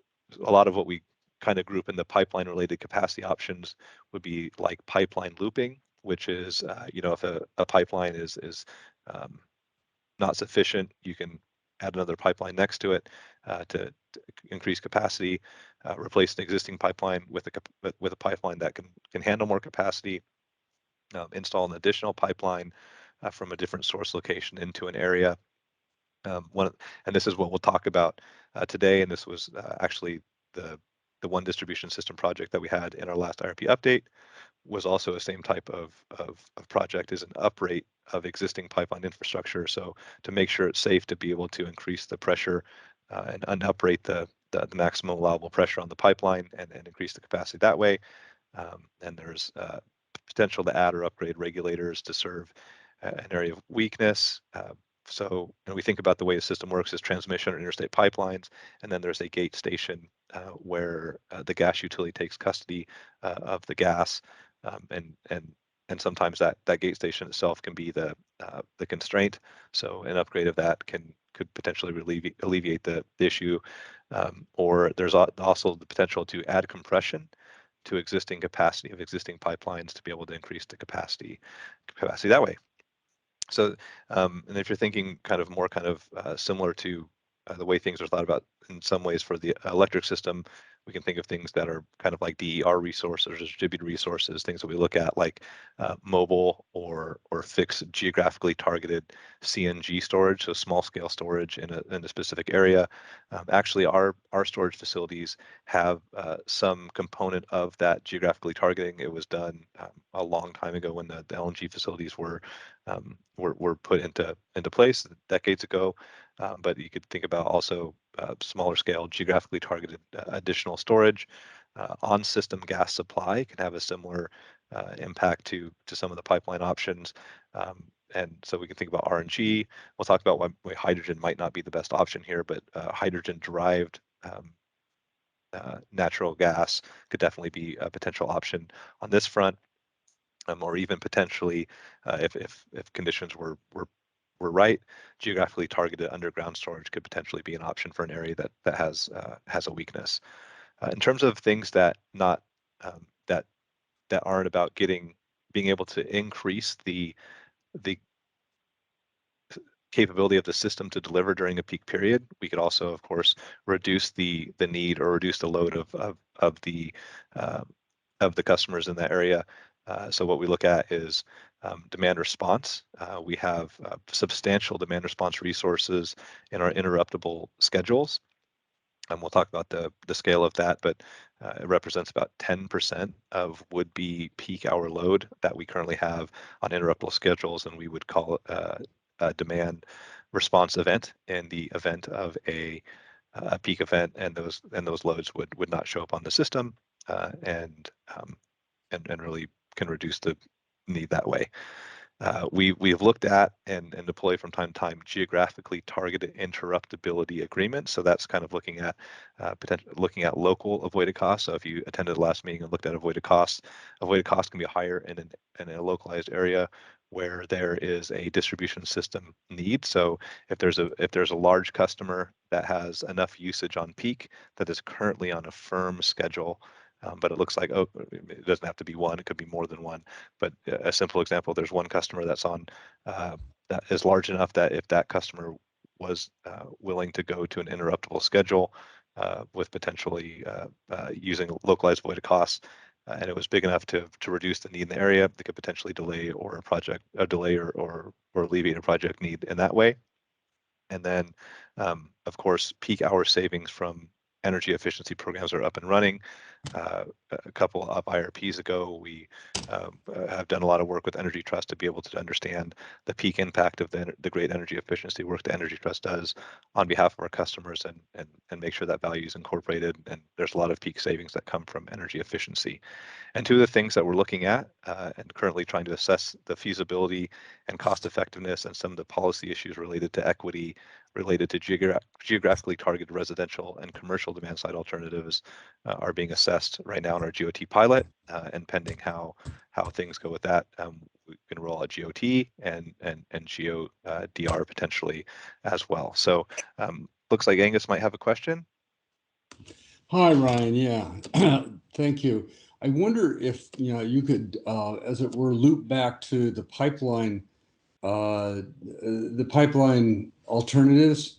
a lot of what we kind of group in the pipeline related capacity options would be like pipeline looping, which is, you know, if a pipeline is not sufficient, you can add another pipeline next to it to increase capacity, replace an existing pipeline with a pipeline that can handle more capacity, install an additional pipeline from a different source location into an area. And this is what we'll talk about today. And this was actually the one distribution system project that we had in our last IRP update was also the same type of project, is an uprate of existing pipeline infrastructure. So to make sure it's safe to be able to increase the pressure and uprate the maximum allowable pressure on the pipeline and increase the capacity that way. And there's potential to add or upgrade regulators to serve an area of weakness. So we think about the way the system works as transmission or interstate pipelines, and then there's a gate station where the gas utility takes custody of the gas, and sometimes that gate station itself can be the constraint. So an upgrade of that could potentially alleviate the issue, or there's also the potential to add compression to existing capacity of existing pipelines to be able to increase the capacity that way. So, and if you're thinking kind of more kind of similar to the way things are thought about in some ways for the electric system, we can think of things that are kind of like DER resources or distributed resources, things that we look at like mobile or fixed geographically targeted CNG storage, so small scale storage in a specific area. Actually, our storage facilities have some component of that geographically targeting. It was done a long time ago when the LNG facilities were put into place decades ago. But you could think about also smaller scale geographically targeted additional storage. On system gas supply can have a similar impact to some of the pipeline options. And so we can think about RNG. We'll talk about why hydrogen might not be the best option here, but hydrogen derived natural gas could definitely be a potential option on this front. Or even potentially, if conditions were right, geographically targeted underground storage could potentially be an option for an area that has a weakness. In terms of things that aren't about being able to increase the capability of the system to deliver during a peak period, we could also, of course, reduce the need or reduce the load of the customers in that area. So what we look at is demand response. We have substantial demand response resources in our interruptible schedules. And we'll talk about the scale of that, but it represents about 10% of would-be peak hour load that we currently have on interruptible schedules, and we would call it a demand response event in the event of a peak event, and those loads would not show up on the system, and really can reduce the need that way. We have looked at and deploy from time to time geographically targeted interruptibility agreements. So that's kind of looking at local avoided costs. So if you attended the last meeting and looked at avoided costs can be higher in a localized area where there is a distribution system need. So if there's a large customer that has enough usage on peak that is currently on a firm schedule, but it looks like, oh, it doesn't have to be one, it could be more than one. But a simple example, there's one customer that's on that is large enough that if that customer was willing to go to an interruptible schedule with potentially using localized avoided costs, and it was big enough to reduce the need in the area, they could potentially delay or alleviate a project need in that way. And then, of course, peak hour savings from energy efficiency programs are up and running. A couple of IRPs ago, we have done a lot of work with Energy Trust to be able to understand the peak impact of the great energy efficiency work that Energy Trust does on behalf of our customers, and make sure that value is incorporated. And there's a lot of peak savings that come from energy efficiency. And two of the things that we're looking at and currently trying to assess the feasibility and cost effectiveness and some of the policy issues related to equity, related to geographically targeted residential and commercial demand side alternatives are being assessed invest right now in our GOT pilot, and pending how things go with that, we can roll out GOT and GODR potentially as well. So looks like Angus might have a question. Hi, Ryan. Yeah, thank you. I wonder if you could, as it were, loop back to the pipeline alternatives,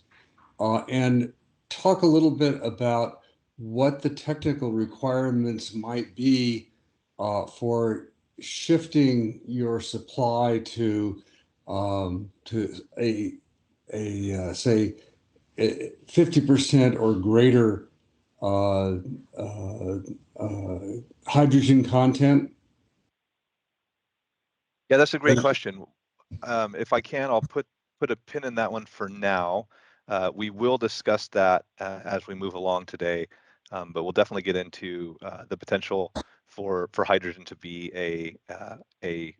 and talk a little bit about what the technical requirements might be for shifting your supply to a say 50% or greater hydrogen content. Yeah, that's a great question. If I can, I'll put a pin in that one for now. We will discuss that as we move along today, but we'll definitely get into the potential for hydrogen to be a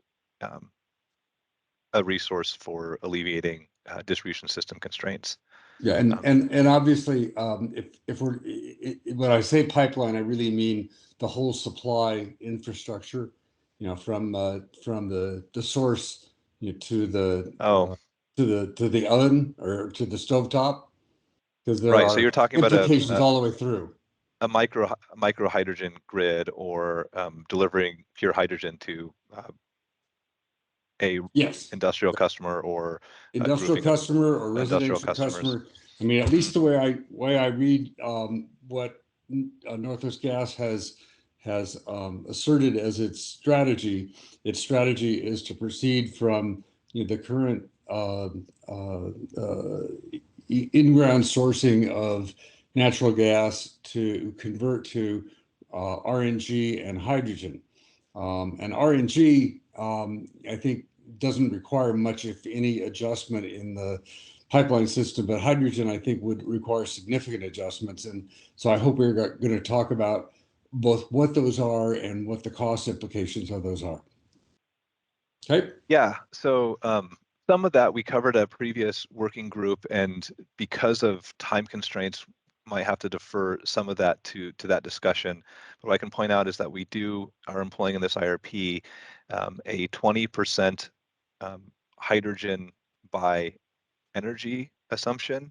resource for alleviating distribution system constraints. Yeah, and obviously, if we're when I say pipeline, I really mean the whole supply infrastructure. From the source to the to the oven or to the stovetop, because there Right. So are you're talking about implications all the way through. A micro hydrogen grid, or delivering pure hydrogen to a industrial customer, or industrial customer or residential customer. I mean, at least the way I read what Northwest Gas has asserted as its strategy. Its strategy is to proceed from the current in-ground sourcing of natural gas to convert to RNG and hydrogen. And RNG, I think, doesn't require much, if any, adjustment in the pipeline system, but hydrogen, I think, would require significant adjustments. And so I hope we're going to talk about both what those are and what the cost implications of those are. Okay. Yeah. So some of that we covered at a previous working group, and because of time constraints, might have to defer some of that to that discussion. But what I can point out is that we are employing in this IRP a 20% hydrogen by energy assumption,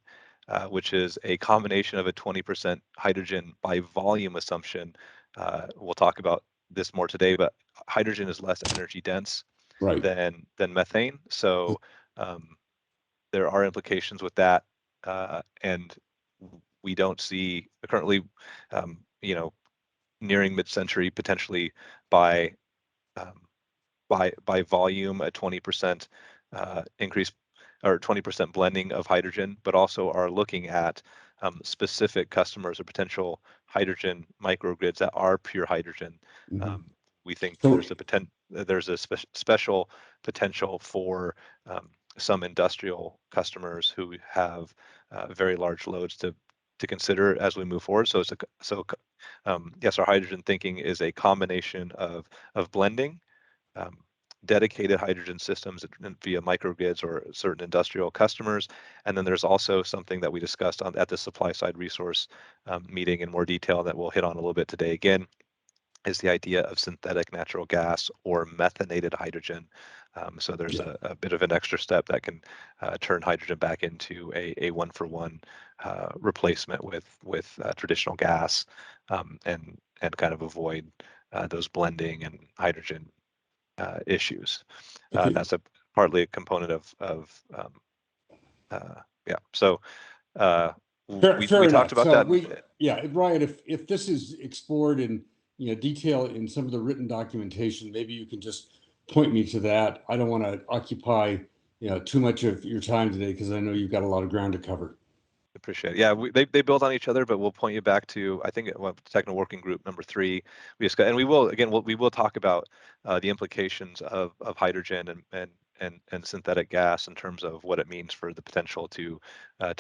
which is a combination of a 20% hydrogen by volume assumption. We'll talk about this more today, but hydrogen is less energy dense than methane. So there are implications with that, and we don't see currently, nearing mid-century, potentially by volume, a 20% increase or 20% blending of hydrogen, but also are looking at specific customers or potential hydrogen microgrids that are pure hydrogen. We think there's a special potential for some industrial customers who have very large loads to consider as we move forward. Yes, our hydrogen thinking is a combination of blending, dedicated hydrogen systems via microgrids or certain industrial customers. And then there's also something that we discussed at the supply side resource meeting in more detail that we'll hit on a little bit today again, is the idea of synthetic natural gas or methanated hydrogen. So there's a bit of an extra step that can turn hydrogen back into a one-for-one replacement with traditional gas, and kind of avoid those blending and hydrogen issues. That's partly a component of yeah. So we talked about that. Yeah, Ryan, if this is explored in detail in some of the written documentation, maybe you can just point me to that. I don't want to occupy too much of your time today, because I know you've got a lot of ground to cover. Appreciate it. Yeah, they build on each other, but we'll point you back to, I think, technical working group number 3. We discussed, and we will talk about the implications of hydrogen and synthetic gas in terms of what it means for the potential to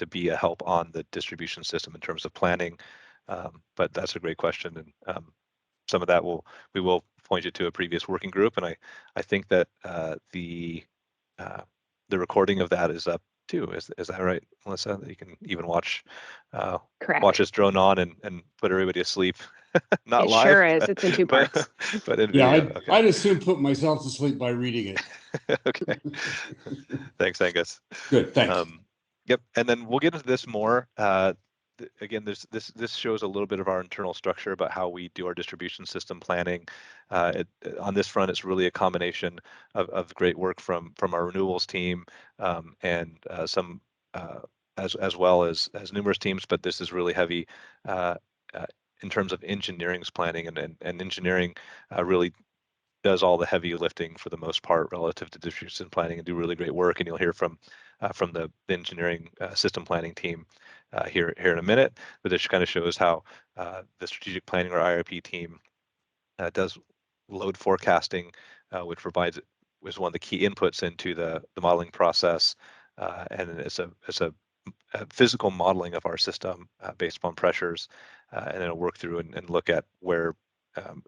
be a help on the distribution system in terms of planning. But that's a great question, and some of that we will point you to a previous working group, and I think that the recording of that is up too. Is that right, Melissa? That you can even watch us drone on and put everybody asleep Not It live. sure is. It's in 2 but, parts. but in Yeah, video. Okay. I'd assume put myself to sleep by reading it. Okay. Thanks, Angus. Good, thanks. Yep, and then we'll get into this more. Again, this shows a little bit of our internal structure about how we do our distribution system planning. On this front, it's really a combination of great work from our renewables team and some as well as numerous teams, but this is really heavy in terms of engineering's planning, and engineering really does all the heavy lifting for the most part relative to distribution planning and do really great work. And you'll hear from the engineering system planning team here in a minute. But this kind of shows how the strategic planning or IRP team does load forecasting, which is one of the key inputs into the modeling process. And it's a physical modeling of our system based upon pressures, and then it'll work through and look at where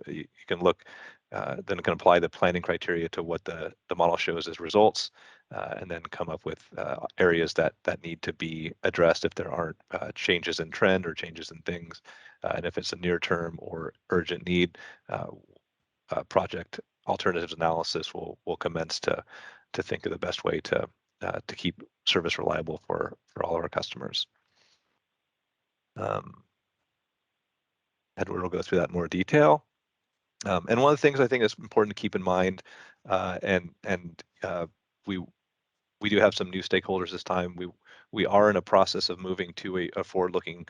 you can look, then it can apply the planning criteria to what the model shows as results, and then come up with areas that need to be addressed if there aren't changes in trend or changes in things. And if it's a near term or urgent need, project alternatives analysis will commence to think of the best way to keep service reliable for all of our customers. Edward will go through that in more detail. And one of the things I think is important to keep in mind, and we do have some new stakeholders this time. We are in a process of moving to a forward-looking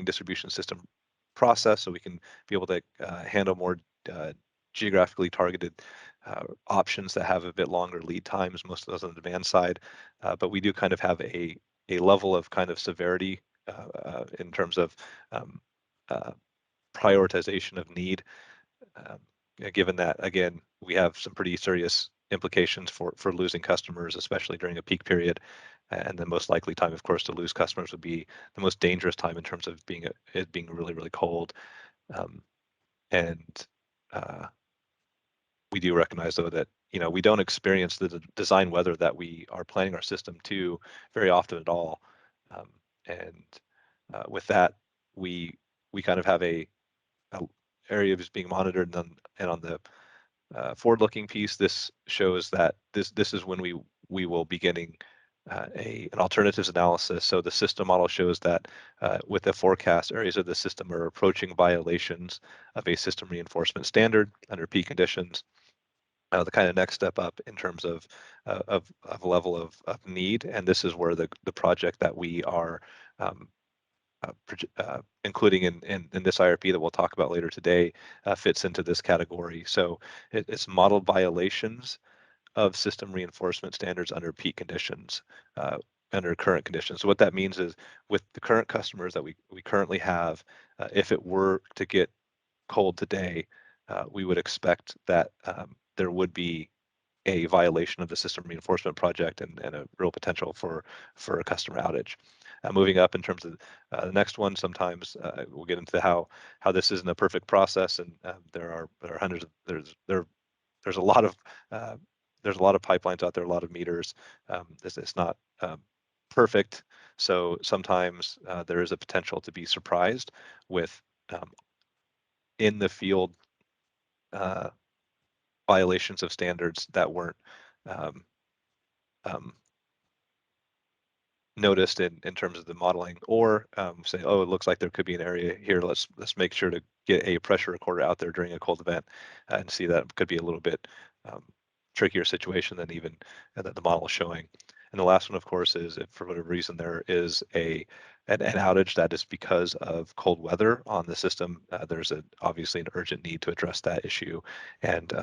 distribution system process, so we can be able to handle more geographically targeted options that have a bit longer lead times, most of those on the demand side. But we do kind of have a level of kind of severity in terms of prioritization of need, given that, again, we have some pretty serious implications for losing customers, especially during a peak period. And the most likely time, of course, to lose customers would be the most dangerous time in terms of it being really, really cold. And we do recognize, though, that we don't experience the design weather that we are planning our system to very often at all. And with that, we kind of have a area is being monitored, and on the forward-looking piece, this shows that this is when we will be getting an alternatives analysis. So the system model shows that with the forecast, areas of the system are approaching violations of a system reinforcement standard under peak conditions. The kind of next step up in terms of level of need, and this is where the project that we are including in this IRP that we'll talk about later today fits into this category. So it's modeled violations of system reinforcement standards under peak conditions, under current conditions. So what that means is, with the current customers that we currently have, if it were to get cold today, we would expect that there would be a violation of the system reinforcement project and a real potential for a customer outage. Moving up in terms of the next one, sometimes we'll get into how this isn't a perfect process, and there are hundreds of there's a lot of pipelines out there, a lot of meters. It's not perfect, so sometimes there is a potential to be surprised with in the field violations of standards that weren't noticed in terms of the modeling, or say, oh, it looks like there could be an area here. Let's make sure to get a pressure recorder out there during a cold event and see that could be a little bit trickier situation than even that the model is showing. And the last one, of course, is if for whatever reason there is an outage that is because of cold weather on the system, there's obviously an urgent need to address that issue and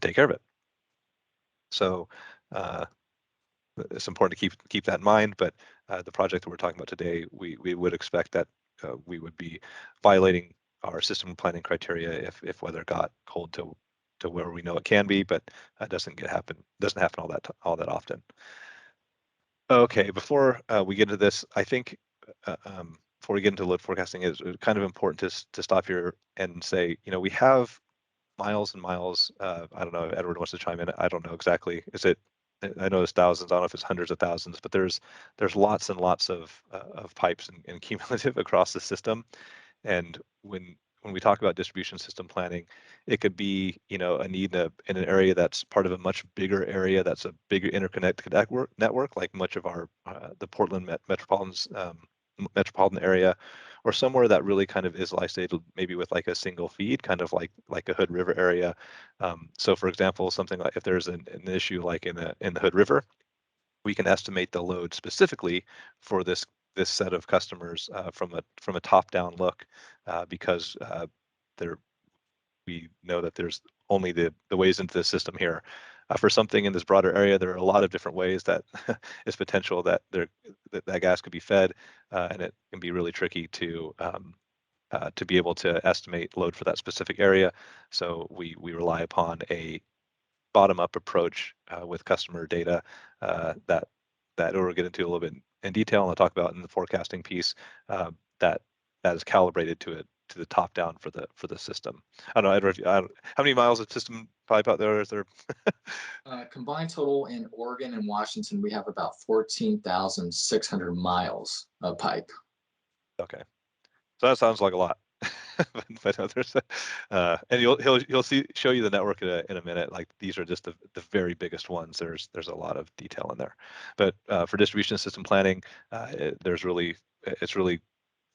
take care of it. So it's important to keep that in mind. But the project that we're talking about today, we would expect that we would be violating our system planning criteria if weather got cold to where we know it can be, but doesn't happen all that often. Okay, before we get into this, I think before we get into load forecasting, it's kind of important to stop here and say, we have miles and miles. I don't know if Edward wants to chime in. I don't know exactly. I know there's thousands. I don't know if it's hundreds of thousands, but there's lots and lots of pipes and cumulative across the system. And when we talk about distribution system planning, it could be, you know, a need in an area that's part of a much bigger area, that's a bigger interconnected network, like much of our the Portland metropolitan area, or somewhere that really kind of is isolated, maybe with like a single feed, kind of like a Hood River area. So for example, something like if there's an issue like in the Hood River, we can estimate the load specifically for this set of customers from a top-down look, because there we know that there's only the ways into the system here. For something in this broader area, there are a lot of different ways that is potential that that gas could be fed, and it can be really tricky to be able to estimate load for that specific area. So we rely upon a bottom-up approach with customer data that we'll get into a little bit in detail, and I'll talk about in the forecasting piece, that is calibrated to the top down for the system. I don't know, Edward, how many miles of system pipe out there is there? Combined total in Oregon and Washington, we have about 14,600 miles of pipe. Okay, so that sounds like a lot. But there's and he'll show you the network in a minute. Like these are just the very biggest ones. There's a lot of detail in there, but for distribution system planning, it's really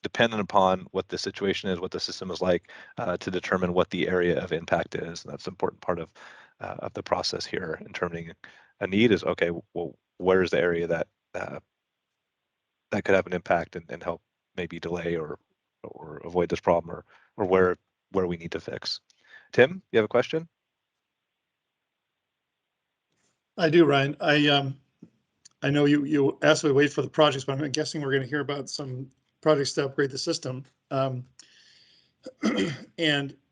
dependent upon what the situation is, what the system is like, to determine what the area of impact is. And that's an important part of the process here in determining a need is, okay, well, where is the area that that could have an impact and help maybe delay or avoid this problem, or where we need to fix. Tim, you have a question? I do, Ryan. I know you asked me to wait for the projects, but I'm guessing we're going to hear about some projects to upgrade the system. And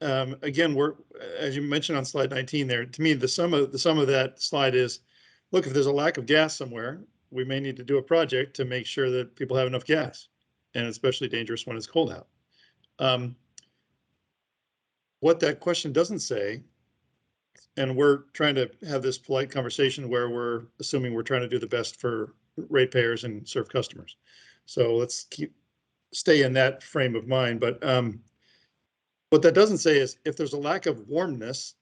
again, as you mentioned on slide 19 there, to me, the sum of that slide is, look, if there's a lack of gas somewhere, we may need to do a project to make sure that people have enough gas, and especially dangerous when it's cold out. What that question doesn't say, and we're trying to have this polite conversation where we're assuming we're trying to do the best for ratepayers and serve customers. So let's stay in that frame of mind. But what that doesn't say is if there's a lack of warmness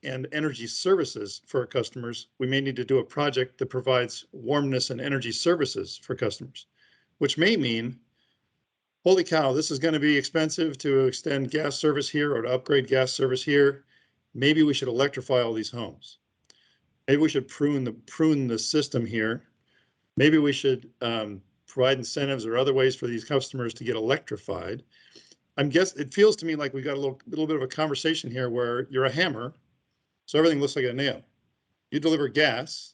and energy services for our customers, we may need to do a project that provides warmness and energy services for customers, which may mean, holy cow, this is going to be expensive to extend gas service here or to upgrade gas service here. Maybe we should electrify all these homes. Maybe we should prune the system here. Maybe we should provide incentives or other ways for these customers to get electrified. It feels to me like we got a little bit of a conversation here where you're a hammer, so everything looks like a nail. You deliver gas,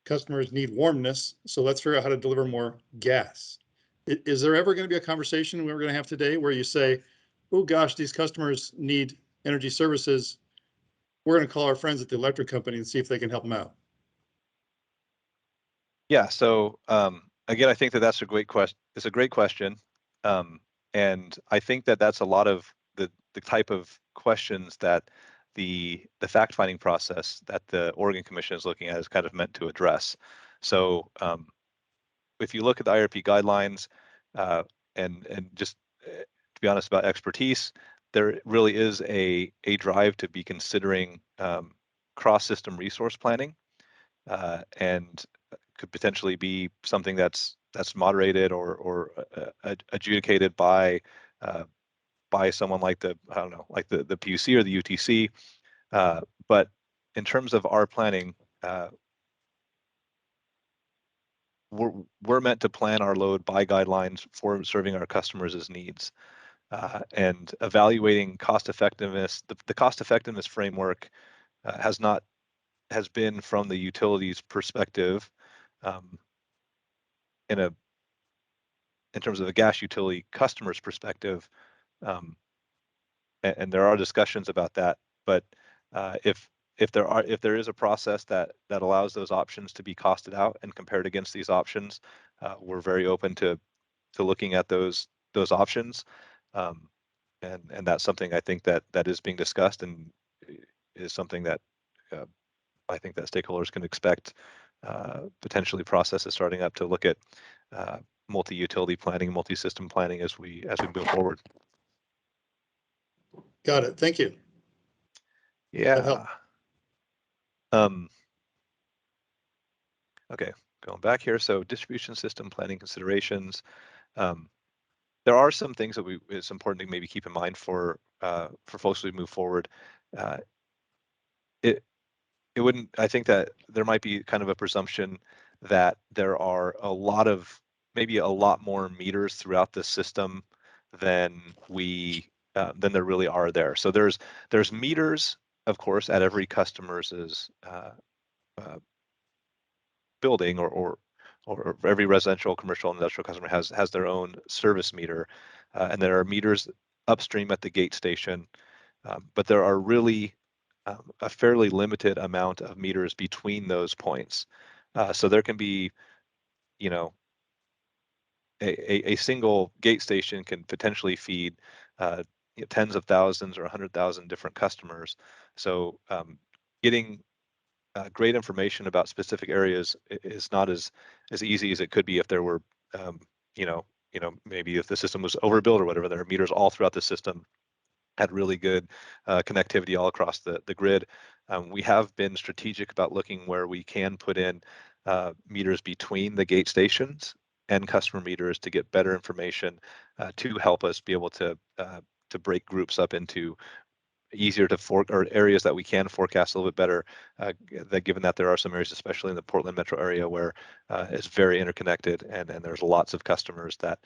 customers need warmness, so let's figure out how to deliver more gas. Is there ever going to be a conversation we're going to have today where you say, oh gosh, these customers need energy services, we're going to call our friends at the electric company and see if they can help them out? Yeah, so again, I think that's a great question. It's a great question. And I think that's a lot of the type of questions that the fact-finding process that the Oregon Commission is looking at is kind of meant to address. So if you look at the IRP guidelines, and just to be honest about expertise, there really is a drive to be considering cross-system resource planning, and could potentially be something that's moderated or adjudicated by someone like the PUC or the UTC. But in terms of our planning, we're meant to plan our load by guidelines for serving our customers' needs, and evaluating cost effectiveness. The cost effectiveness framework has been from the utilities perspective, in terms of a gas utility customer's perspective, and there are discussions about that. But if there is a process that allows those options to be costed out and compared against these options, we're very open to looking at those options, and that's something I think that is being discussed and is something that I think that stakeholders can expect potentially processes starting up to look at multi-utility planning, multi-system planning as we move forward. Got it. Thank you. Yeah. Okay, going back here. So distribution system planning considerations. There are some things that it's important to maybe keep in mind for folks as we move forward. It wouldn't, I think that there might be kind of a presumption that there are maybe a lot more meters throughout the system than than there really are there. So there's meters, of course, at every customer's building, or every residential, commercial, and industrial customer has their own service meter, and there are meters upstream at the gate station, but there are really a fairly limited amount of meters between those points. So there can be, you know, a single gate station can potentially feed tens of thousands or 100,000 different customers. So getting great information about specific areas is not as easy as it could be if there were, you know, maybe if the system was overbuilt or whatever. There are meters all throughout the system, had really good connectivity all across the grid. We have been strategic about looking where we can put in meters between the gate stations and customer meters to get better information to help us be able to break groups up into easier to or areas that we can forecast a little bit better, that given that there are some areas, especially in the Portland metro area, where it's very interconnected, and there's lots of customers that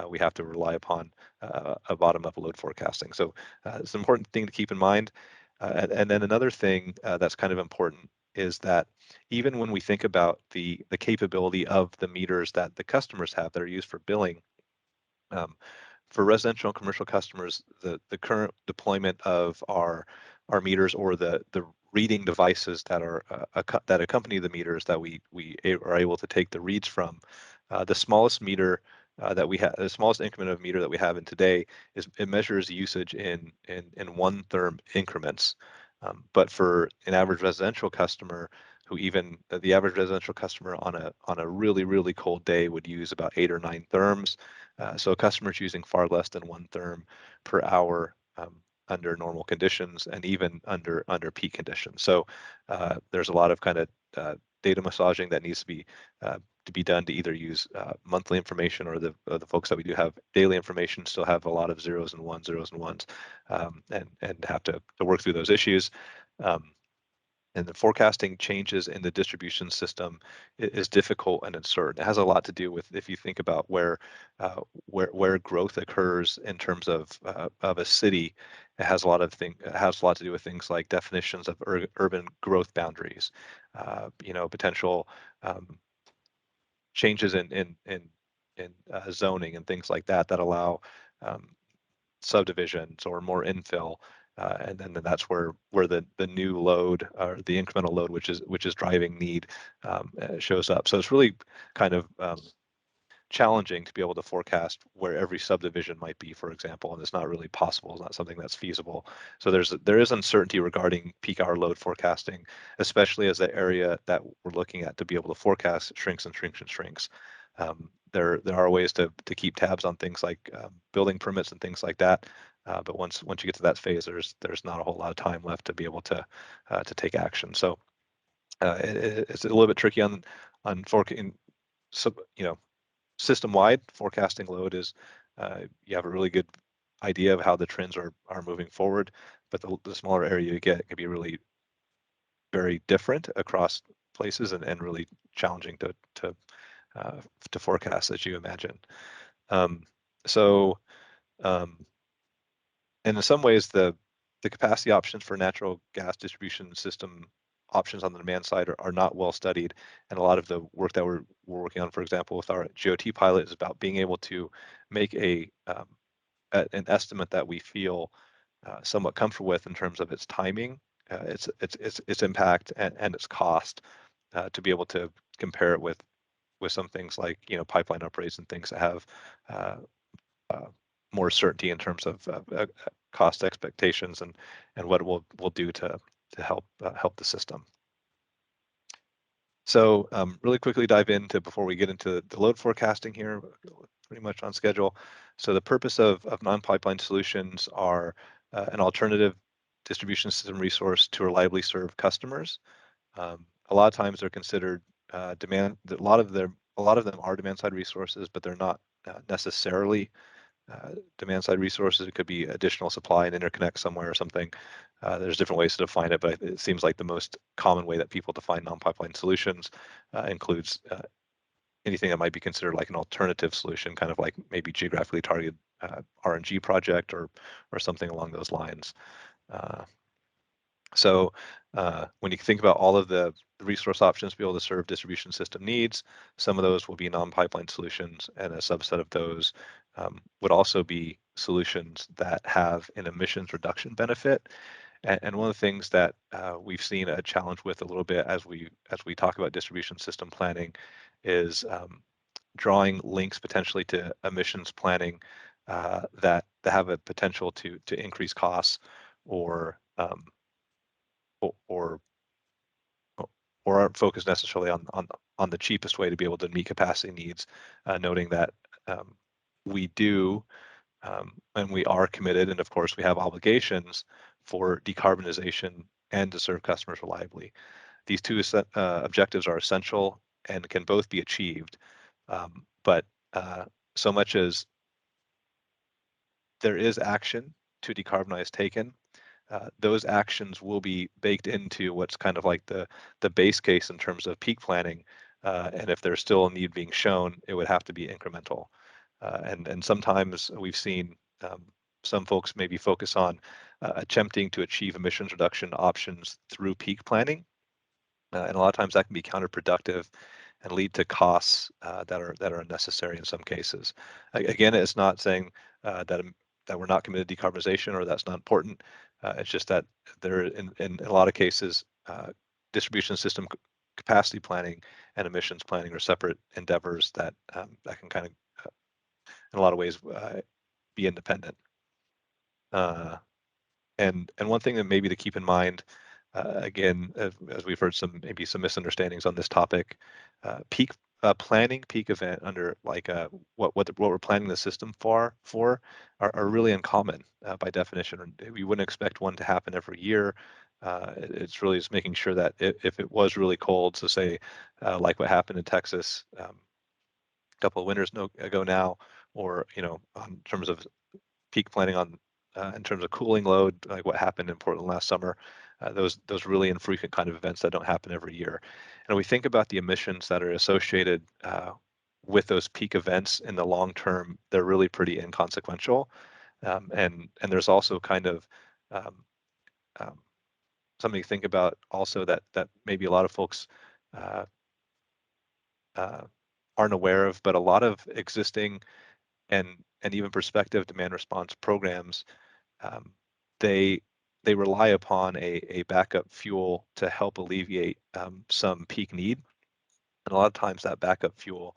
we have to rely upon a bottom-up load forecasting. So it's an important thing to keep in mind. And then another thing that's kind of important is that even when we think about the capability of the meters that the customers have that are used for billing, for residential and commercial customers, the current deployment of our meters, or the reading devices that are that accompany the meters that we are able to take the reads from, the smallest meter that we have, the smallest increment of meter that we have in today, it measures usage in 1 therm increments. But for an average residential customer, who even the average residential customer on a really cold day would use about 8 or 9 therms. So a customer's using far less than 1 therm per hour under normal conditions, and even under peak conditions. So there's a lot of kind of data massaging that needs to be done to either use monthly information, or the folks that we do have daily information still have a lot of zeros and ones, and have to work through those issues. And the forecasting changes in the distribution system is difficult and uncertain. It has a lot to do with, if you think about where growth occurs in terms of a city, it has a lot to do with things like definitions of urban growth boundaries, potential changes in zoning and things like that allow subdivisions or more infill. And then that's where the new load, or the incremental load, which is driving need, shows up. So it's really kind of challenging to be able to forecast where every subdivision might be, for example, and it's not really possible. It's not something that's feasible. So there is uncertainty regarding peak hour load forecasting, especially as the area that we're looking at to be able to forecast shrinks. There are ways to keep tabs on things like building permits and things like that. But once you get to that phase, there's not a whole lot of time left to be able to take action. So it's a little bit tricky on forecasting. So system-wide forecasting load is you have a really good idea of how the trends are moving forward, but the smaller area you get, it can be really very different across places, and really challenging to forecast, as you imagine. And in some ways, the capacity options for natural gas distribution system options on the demand side are not well studied. And a lot of the work that we're working on, for example, with our GOT pilot, is about being able to make an estimate that we feel somewhat comfortable with in terms of its timing, its impact, and its cost, to be able to compare it with some things like pipeline upgrades and things that have more certainty in terms of cost expectations, and what it will do to help the system. So really quickly dive into, before we get into the load forecasting here, pretty much on schedule. So the purpose of non-pipeline solutions are an alternative distribution system resource to reliably serve customers. A lot of times they're considered demand. A lot of them are demand side resources, but they're not necessarily demand side resources. It could be additional supply and interconnect somewhere or something. There's different ways to define it, but it seems like the most common way that people define non-pipeline solutions includes anything that might be considered like an alternative solution, kind of like maybe geographically targeted RNG project or something along those lines. So when you think about all of the resource options to be able to serve distribution system needs, some of those will be non-pipeline solutions, and a subset of those would also be solutions that have an emissions reduction benefit. And one of the things that we've seen a challenge with a little bit as we talk about distribution system planning is drawing links potentially to emissions planning that have a potential to increase costs or or aren't focused necessarily on the cheapest way to be able to meet capacity needs, noting that we do and we are committed, and of course we have obligations for decarbonization and to serve customers reliably. These two objectives are essential and can both be achieved, but so much as there is action to decarbonize taken, those actions will be baked into what's kind of like the base case in terms of peak planning. And if there's still a need being shown, it would have to be incremental. And sometimes we've seen some folks maybe focus on attempting to achieve emissions reduction options through peak planning. And a lot of times that can be counterproductive and lead to costs that are unnecessary in some cases. Again, it's not saying that we're not committed to decarbonization or that's not important. It's just that there, in a lot of cases, distribution system capacity planning and emissions planning are separate endeavors that can kind of, in a lot of ways, be independent. And one thing that maybe to keep in mind, again, as we've heard maybe some misunderstandings on this topic, peak planning, peak event under like what we're planning the system for are really uncommon by definition. We wouldn't expect one to happen every year. It's really just making sure that if it was really cold, so say like what happened in Texas a couple of winters ago now, or in terms of peak planning on in terms of cooling load, like what happened in Portland last summer, those really infrequent kind of events that don't happen every year. And we think about the emissions that are associated with those peak events in the long term, they're really pretty inconsequential. And there's also kind of something to think about also that maybe a lot of folks aren't aware of, but a lot of existing and even prospective demand response programs, they rely upon a backup fuel to help alleviate some peak need. And a lot of times that backup fuel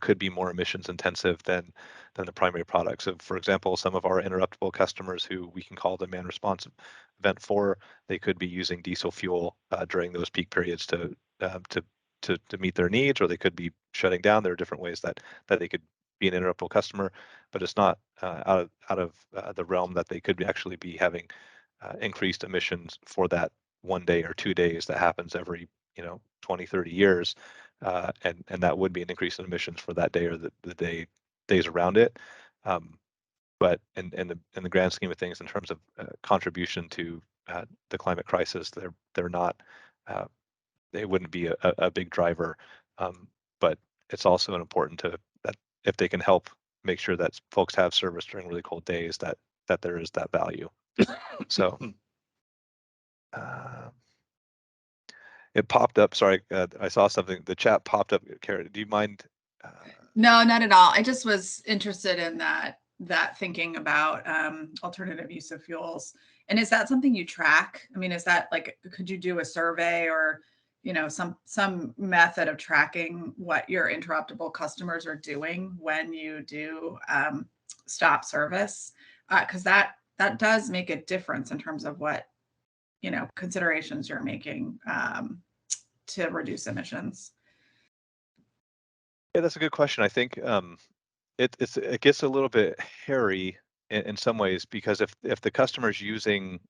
could be more emissions intensive than the primary product. So for example, some of our interruptible customers who we can call demand response event for, they could be using diesel fuel during those peak periods to meet their needs, or they could be shutting down. There are different ways that they could be an interruptible customer, but it's not out of the realm that they could actually be having increased emissions for that 1 day or 2 days that happens every 20, 30 years, and that would be an increase in emissions for that day or the days around it. But in the grand scheme of things, in terms of contribution to the climate crisis, they're not. They wouldn't be a big driver, but it's also important that if they can help make sure that folks have service during really cold days, that there is that value. So it popped up. Sorry, I saw something. The chat popped up. Kara, do you mind? No, not at all. I just was interested in that thinking about alternative use of fuels. And is that something you track? I mean, is that like, could you do a survey or some method of tracking what your interruptible customers are doing when you do stop service? Because that does make a difference in terms of what considerations you're making to reduce emissions. Yeah, that's a good question. I think it gets a little bit hairy in some ways, because if the customer's using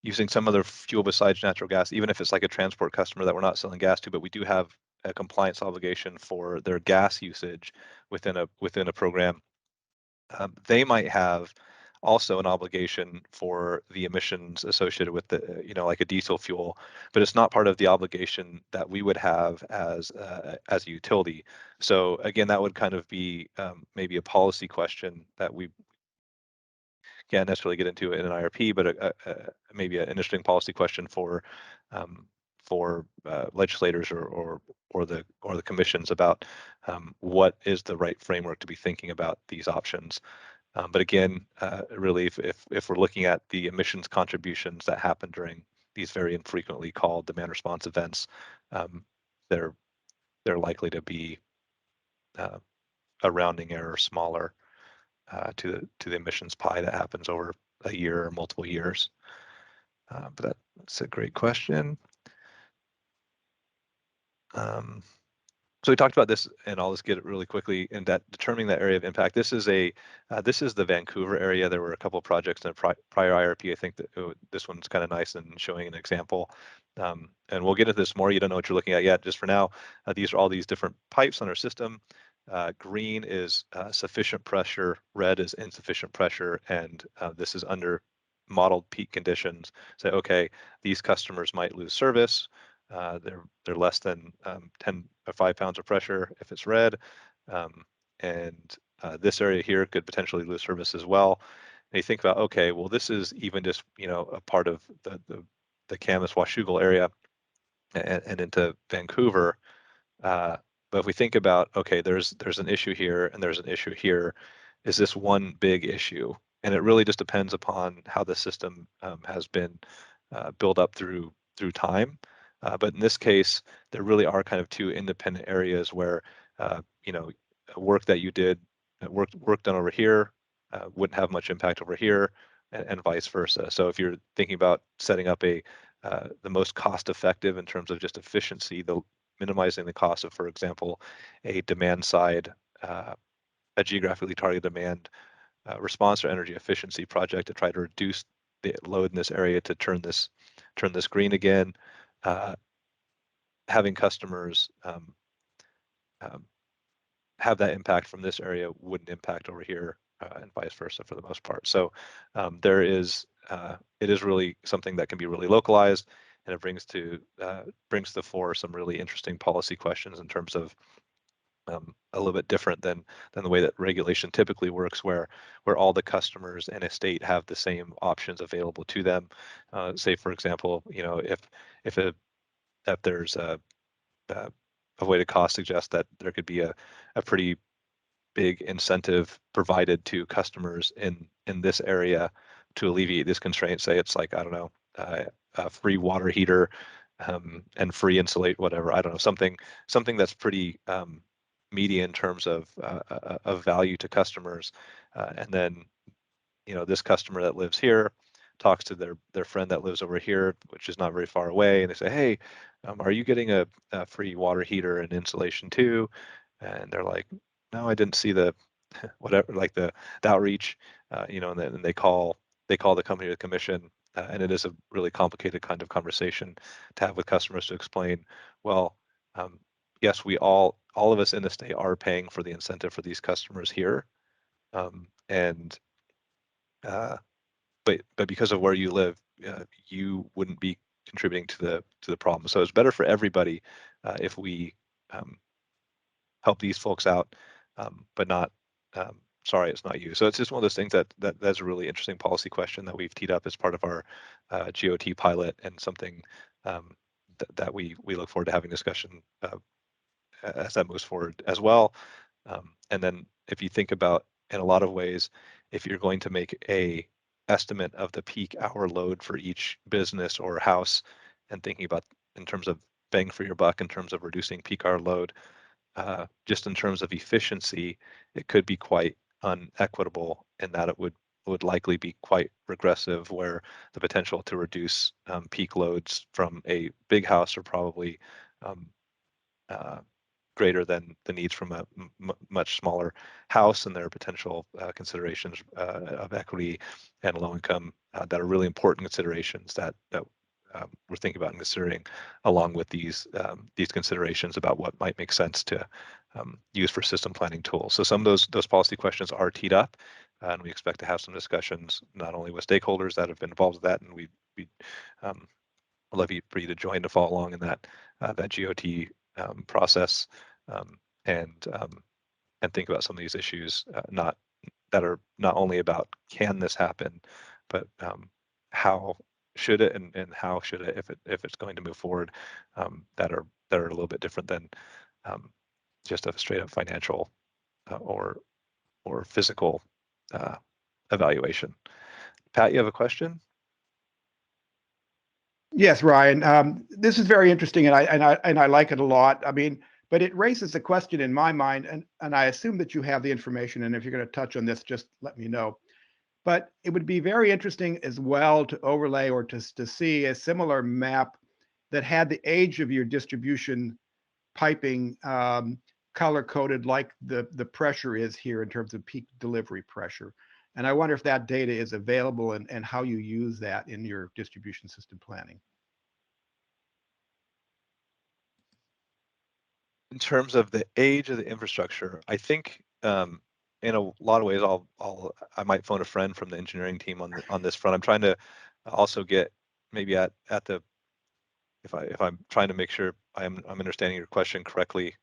using some other fuel besides natural gas, even if it's like a transport customer that we're not selling gas to, but we do have a compliance obligation for their gas usage within a program, they might have also an obligation for the emissions associated with the, like a diesel fuel, but it's not part of the obligation that we would have as a utility. So again, that would kind of be maybe a policy question that we can't necessarily get into in an IRP, but maybe an interesting policy question for legislators or the commissions about what is the right framework to be thinking about these options. But again, really, if we're looking at the emissions contributions that happen during these very infrequently called demand response events, they're likely to be a rounding error smaller to the emissions pie that happens over a year or multiple years. But that's a great question. So we talked about this, and I'll just get it really quickly. In that determining that area of impact, this is the Vancouver area. There were a couple of projects in a prior IRP. I think that this one's kind of nice and showing an example. And we'll get into this more. You don't know what you're looking at yet. Just for now, these are all these different pipes on our system. Green is sufficient pressure, red is insufficient pressure, and this is under modeled peak conditions. Say, okay, these customers might lose service. They're less than 10 or 5 pounds of pressure if it's red, and this area here could potentially lose service as well. And you think about, okay, well, this is even just a part of the Camas Washougal area and into Vancouver. But if we think about, okay, there's an issue here and there's an issue here, is this one big issue? And it really just depends upon how the system has been built up through time. But in this case, there really are kind of two independent areas where, work that you did, work done over here wouldn't have much impact over here, and vice versa. So if you're thinking about setting up the most cost effective in terms of just efficiency, minimizing the cost of, for example, a demand side, a geographically targeted demand response or energy efficiency project to try to reduce the load in this area to turn this green again. Having customers have that impact from this area wouldn't impact over here, and vice versa for the most part. So it is really something that can be really localized, and it brings to the fore some really interesting policy questions in terms of a little bit different than the way that regulation typically works, where all the customers in a state have the same options available to them. Say, for example, if there's a weighted cost suggests that there could be a pretty big incentive provided to customers in this area to alleviate this constraint. Say it's like, I don't know, a free water heater and free insulate, whatever. I don't know, something that's pretty meaty in terms of value to customers. And then, this customer that lives here talks to their friend that lives over here, which is not very far away, and they say, hey, are you getting a free water heater and insulation too? And they're like, no, I didn't see the whatever, like the outreach, and then they call the company or the commission, and it is a really complicated kind of conversation to have with customers to explain, well, yes, all of us in the state are paying for the incentive for these customers here, and but because of where you live, you wouldn't be contributing to the problem. So it's better for everybody if we help these folks out, but not. Sorry, it's not you. So it's just one of those things that's a really interesting policy question that we've teed up as part of our GOT pilot, and something that we look forward to having discussion as that moves forward as well. And then if you think about, in a lot of ways, if you're going to make a estimate of the peak hour load for each business or house, and thinking about in terms of bang for your buck in terms of reducing peak hour load, just in terms of efficiency, it could be quite unequitable in that it would likely be quite regressive, where the potential to reduce peak loads from a big house are probably greater than the needs from a much smaller house, and there are potential considerations of equity and low income that are really important considerations that we're thinking about and considering, along with these considerations about what might make sense to use for system planning tools. So some of those policy questions are teed up, and we expect to have some discussions not only with stakeholders that have been involved with that, and we I'd love for you to join to follow along in that GOT process, and think about some of these issues, that are not only about can this happen, but how should it, and how should it, if it's going to move forward, that are a little bit different than just a straight up financial or physical evaluation. Pat, you have a question? Yes, Ryan. This is very interesting, and I like it a lot. I mean, but it raises a question in my mind, and I assume that you have the information. And if you're going to touch on this, just let me know. But it would be very interesting as well to overlay or to see a similar map that had the age of your distribution piping color coded like the pressure is here in terms of peak delivery pressure. And I wonder if that data is available and how you use that in your distribution system planning. In terms of the age of the infrastructure, I think in a lot of ways, I might phone a friend from the engineering team on this front. I'm trying to also get maybe at the, if I'm trying to make sure I'm understanding your question correctly,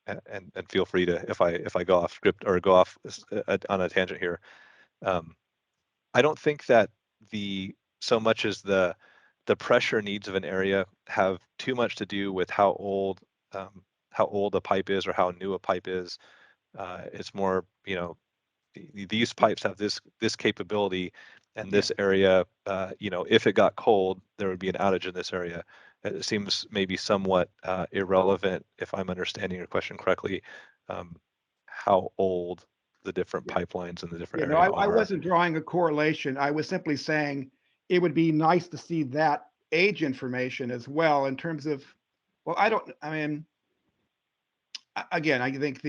and feel free to, if I go off script or go off on a tangent here. I don't think that so much as the pressure needs of an area have too much to do with how old a pipe is or how new a pipe is. It's more, these pipes have this capability, and this area, if it got cold, there would be an outage in this area. It seems maybe somewhat irrelevant, if I'm understanding your question correctly, how old the different pipelines in the different No, area I are. wasn't drawing a correlation. I was simply saying it would be nice to see that age information as well in terms of, well, I mean, again, I think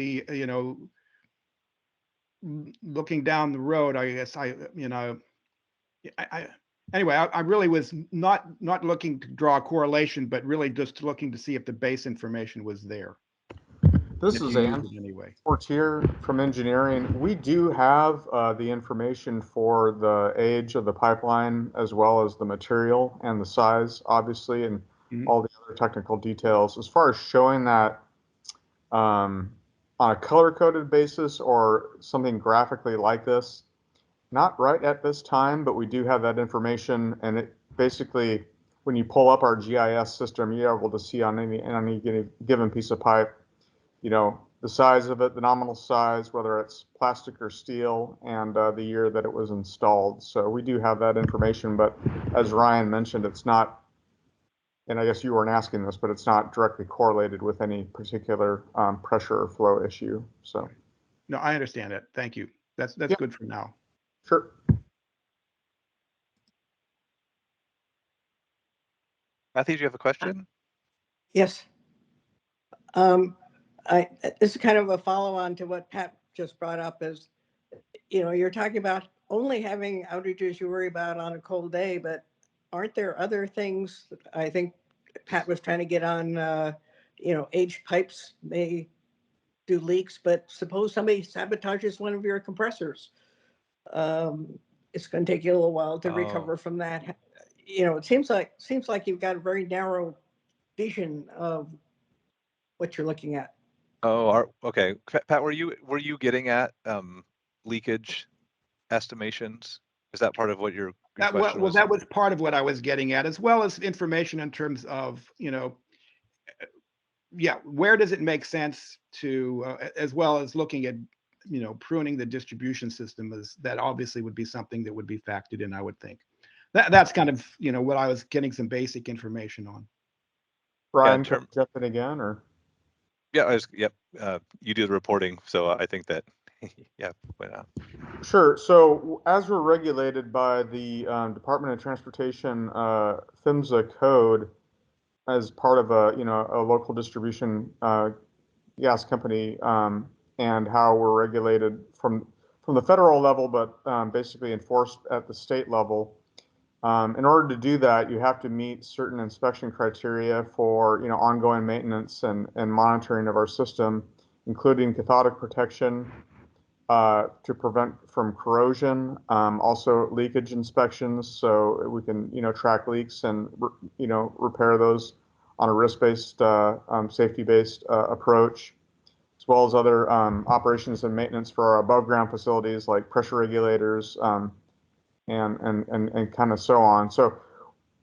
looking down the road, I guess anyway, I really was not looking to draw a correlation, but really just looking to see if the base information was there. This is Ann Portier from engineering. We do have the information for the age of the pipeline, as well as the material and the size, obviously, and all the other technical details. As far as showing that on a color-coded basis or something graphically like this, not right at this time, but we do have that information, and it basically, when you pull up our GIS system, you're able to see on any given piece of pipe, the size of it, the nominal size, whether it's plastic or steel, and the year that it was installed. So we do have that information, but as Ryan mentioned, it's not, and I guess you weren't asking this, but it's not directly correlated with any particular pressure or flow issue. So. No, I understand it. Thank you. That's good for now. Sure. Matthew, do you have a question? Yes. This is kind of a follow-on to what Pat just brought up. Is you're talking about only having outages you worry about on a cold day, but aren't there other things? I think Pat was trying to get on. Aged pipes may do leaks, but suppose somebody sabotages one of your compressors. It's going to take you a little while to recover from that. It seems like you've got a very narrow vision of what you're looking at. Oh, okay. Pat, were you getting at leakage estimations? Is that part of what your question was? That was part of what I was getting at, as well as information in terms of, where does it make sense to, as well as looking at, pruning the distribution system, that obviously would be something that would be factored in, I would think. That's kind of, what I was getting some basic information on. Brian, can you jump in again, or? Yeah, you do the reporting, so I think that, yeah, why not? Sure. So as we're regulated by the Department of Transportation PHMSA code, as part of a local distribution gas company, and how we're regulated from the federal level, but basically enforced at the state level. In order to do that, you have to meet certain inspection criteria for ongoing maintenance and monitoring of our system, including cathodic protection to prevent from corrosion, also leakage inspections, so we can track leaks and repair those on a risk-based, safety-based approach, as well as other operations and maintenance for our above-ground facilities like pressure regulators and kind of so on. So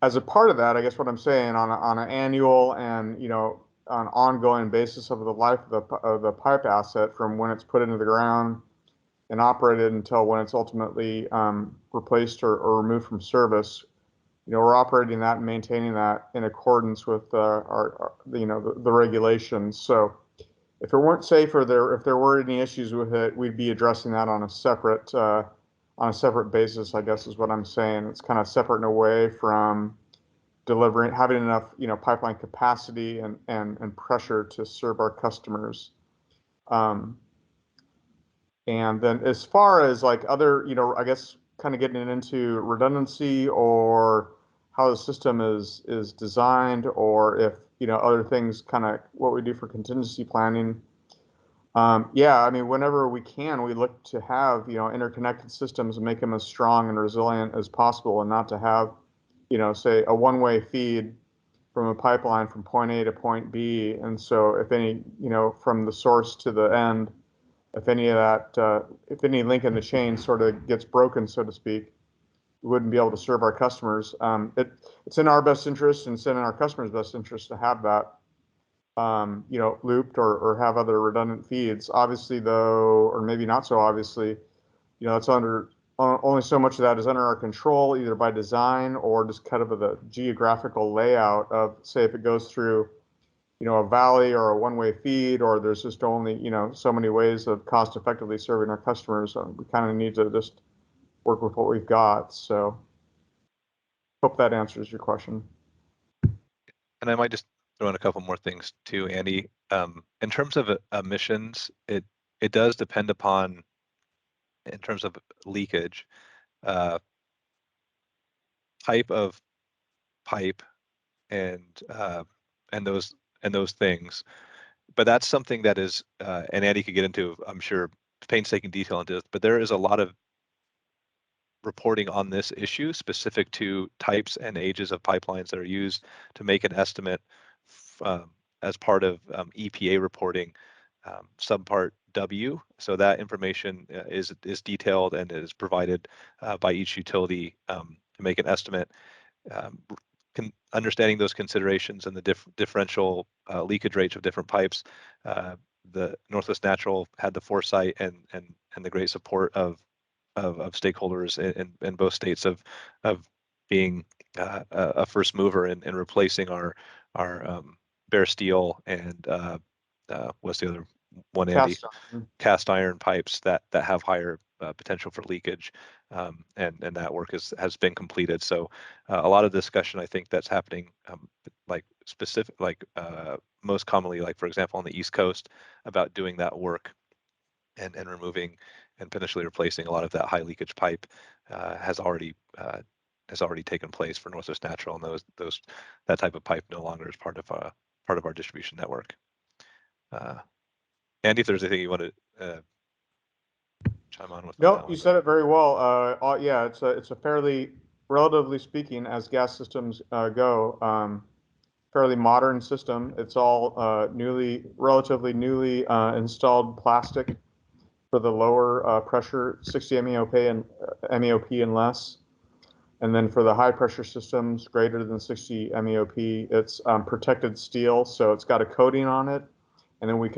as a part of that, I guess what I'm saying on an annual and on an ongoing basis over the life of the pipe asset from when it's put into the ground and operated until when it's ultimately replaced or removed from service, we're operating that and maintaining that in accordance with the regulations. So if it weren't safe or if there were any issues with it, we'd be addressing that on a separate basis, I guess is what I'm saying. It's kind of separate and away from having enough pipeline capacity and pressure to serve our customers. And then as far as like other, I guess kind of getting into redundancy or how the system is designed, or if, other things kind of what we do for contingency planning. Yeah, I mean, whenever we can, we look to have, interconnected systems and make them as strong and resilient as possible, and not to have, say a one-way feed from a pipeline from point A to point B. And so if any, from the source to the end, if any of that, if any link in the chain sort of gets broken, so to speak, we wouldn't be able to serve our customers. It's in our best interest and it's in our customers' best interest to have that, looped or have other redundant feeds. Obviously, though, or maybe not so obviously, it's only so much of that is under our control, either by design or just kind of the geographical layout of, say, if it goes through a valley or a one-way feed, or there's just only, so many ways of cost effectively serving our customers. We kind of need to just work with what we've got. So hope that answers your question. And I might just throw in a couple more things too, Andy. In terms of emissions, it does depend upon, in terms of leakage, type of pipe and those things. But that's something that is, and Andy could get into, I'm sure, painstaking detail into this, but there is a lot of reporting on this issue specific to types and ages of pipelines that are used to make an estimate as part of EPA reporting, subpart W. So that information is detailed and is provided by each utility to make an estimate. Understanding those considerations and the differential leakage rates of different pipes, the Northwest Natural had the foresight and the great support of stakeholders in both states of being a first mover in replacing our bare steel and what's the other one, Andy? Cast iron pipes that have higher potential for leakage, and that work has been completed. So a lot of discussion, I think, that's happening, most commonly, like for example on the East Coast, about doing that work and removing and potentially replacing a lot of that high leakage pipe has already taken place for Northwest Natural, and that type of pipe no longer is part of our distribution network. Andy, if there's anything you want to chime on with? No, you said it very well. Yeah, it's a fairly, relatively speaking, as gas systems go, fairly modern system. It's all relatively newly installed plastic for the lower pressure, 60 MEOP and less. And then for the high pressure systems greater than 60 MEOP, it's protected steel, so it's got a coating on it. And then we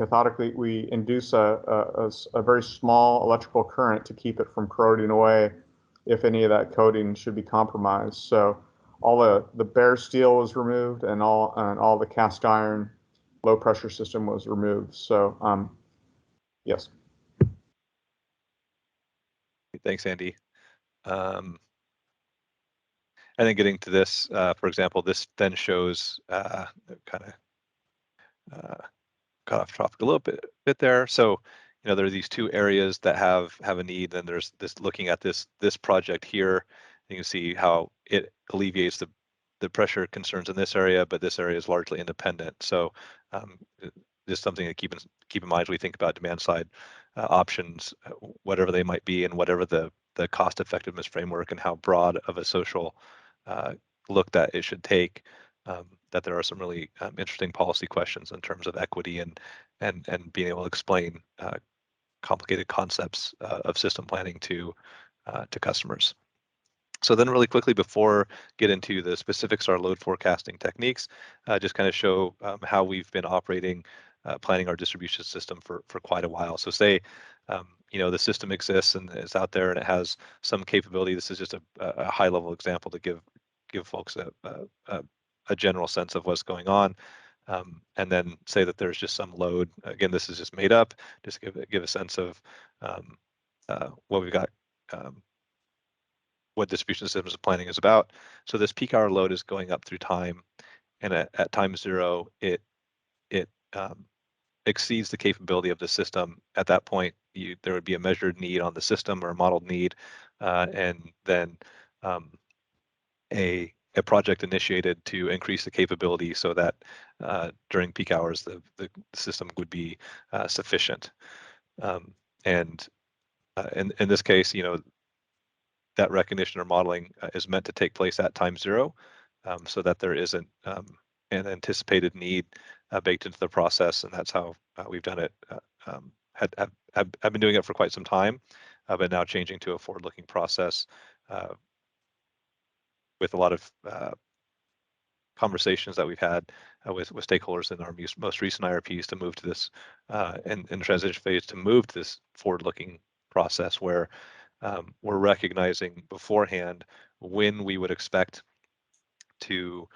induce a very small electrical current to keep it from corroding away if any of that coating should be compromised. So all the bare steel was removed, and all the cast iron low pressure system was removed. So yes. Thanks, Andy. And then getting to this, for example, this then shows kind of got off topic a little bit there. So, there are these two areas that have a need, and there's this looking at this project here. You can see how it alleviates the pressure concerns in this area, but this area is largely independent. So, just something to keep in mind as we think about demand side options, whatever they might be, and whatever the cost effectiveness framework and how broad of a social look that it should take. That there are some really interesting policy questions in terms of equity and being able to explain complicated concepts of system planning to customers. So then really quickly before get into the specifics of our load forecasting techniques, just kind of show how we've been operating, planning our distribution system for quite a while. So say, the system exists and it's out there and it has some capability. This is just a high level example to give folks a general sense of what's going on. And then say that there's just some load. Again, this is just made up, just give a sense of what we've got, what distribution systems planning is about. So this peak hour load is going up through time, and at time zero, it exceeds the capability of the system. At that point, there would be a measured need on the system or a modeled need, and then a project initiated to increase the capability so that during peak hours the system would be sufficient. And in this case, that recognition or modeling is meant to take place at time zero, so that there isn't an anticipated need baked into the process, and that's how we've done it. Have been doing it for quite some time, but now changing to a forward-looking process with a lot of conversations that we've had with stakeholders in our most recent IRPs to move to this in the transition phase to move to this forward-looking process where we're recognizing beforehand when we would expect to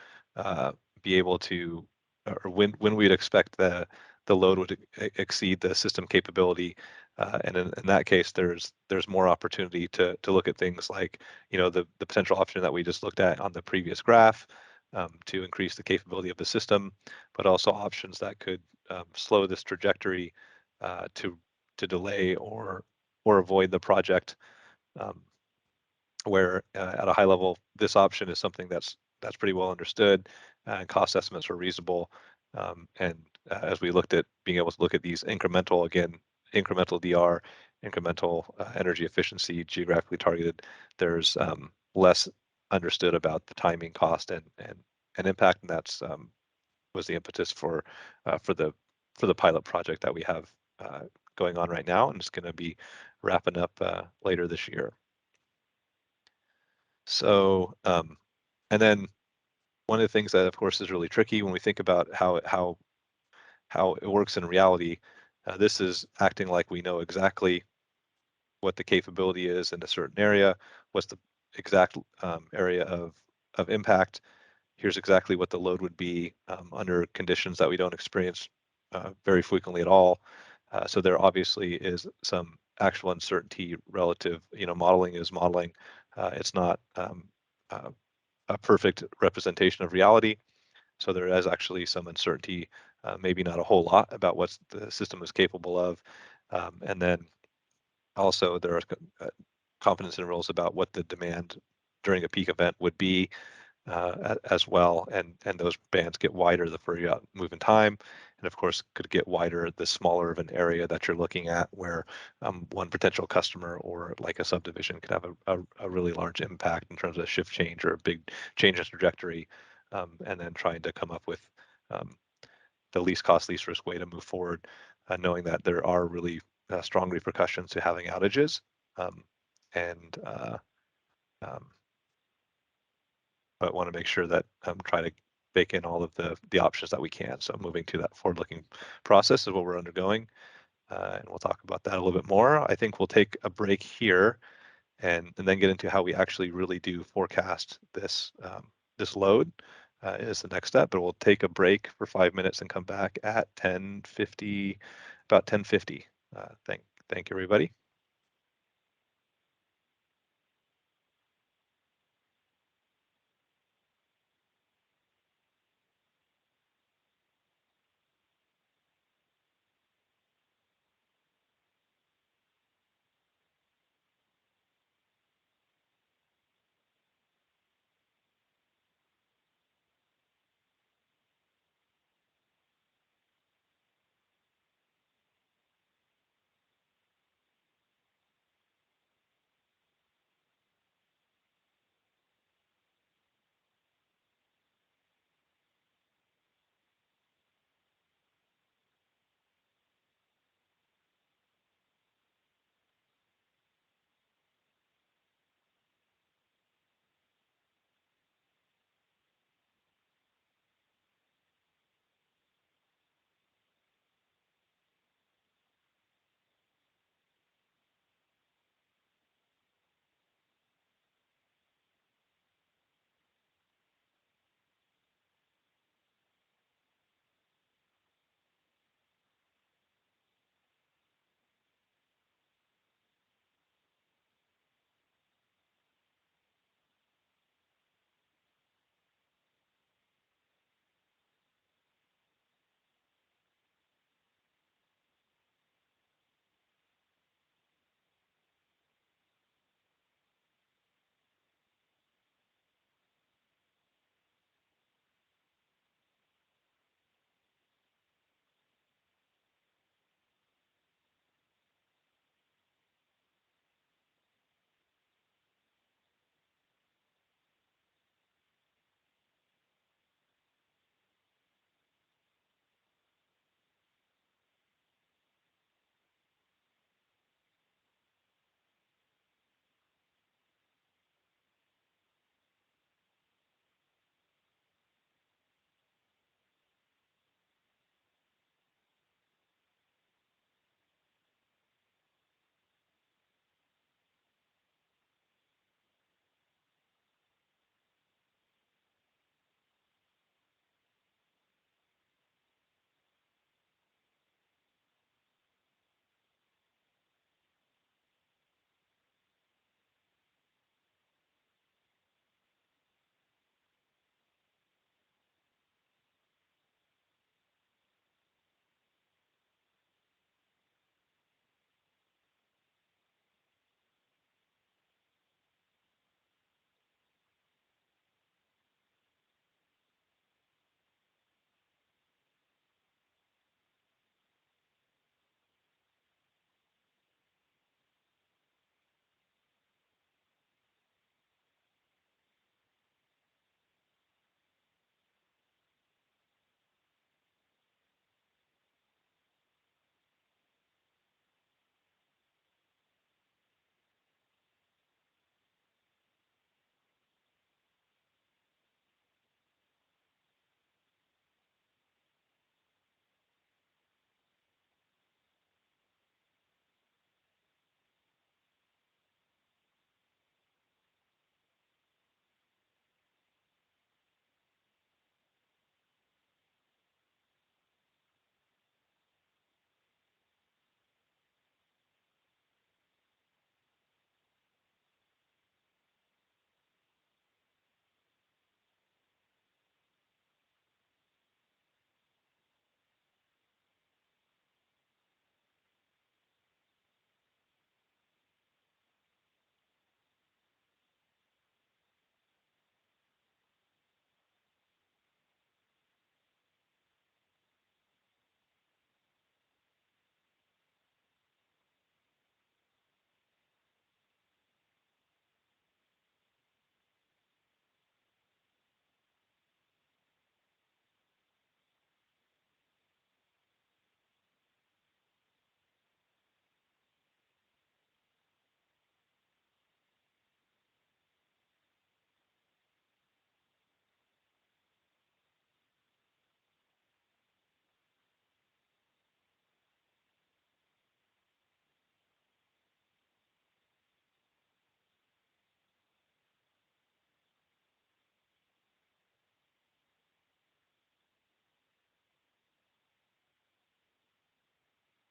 be able to, or when we'd expect the load would exceed the system capability. And in that case, there's more opportunity to look at things like, the potential option that we just looked at on the previous graph to increase the capability of the system, but also options that could slow this trajectory to delay or avoid the project. Where at a high level, this option is something that's pretty well understood, and cost estimates are reasonable. And as we looked at being able to look at these incremental DR, incremental energy efficiency, geographically targeted, there's less understood about the timing, cost, and impact, and that's was the impetus for the pilot project that we have going on right now, and it's going to be wrapping up later this year. So, and then one of the things that, of course, is really tricky when we think about how it works in reality, this is acting like we know exactly what the capability is in a certain area, what's the exact area of impact. Here's exactly what the load would be under conditions that we don't experience very frequently at all. So there obviously is some actual uncertainty relative, modeling is modeling. It's not a perfect representation of reality. So there is actually some uncertainty, maybe not a whole lot about what the system is capable of. And then also there are confidence intervals about what the demand during a peak event would be as well. And those bands get wider the further you move in time. And of course, could get wider the smaller of an area that you're looking at, where one potential customer or like a subdivision could have a really large impact in terms of a shift change or a big change in trajectory, and then trying to come up with the least cost, least risk way to move forward, knowing that there are really strong repercussions to having outages. But want to make sure that try to bake in all of the options that we can. So moving to that forward-looking process is what we're undergoing, and we'll talk about that a little bit more. I think we'll take a break here and then get into how we actually really do forecast this this load is the next step. But we'll take a break for 5 minutes and come back at 10:50, about 10:50. Thank you, everybody.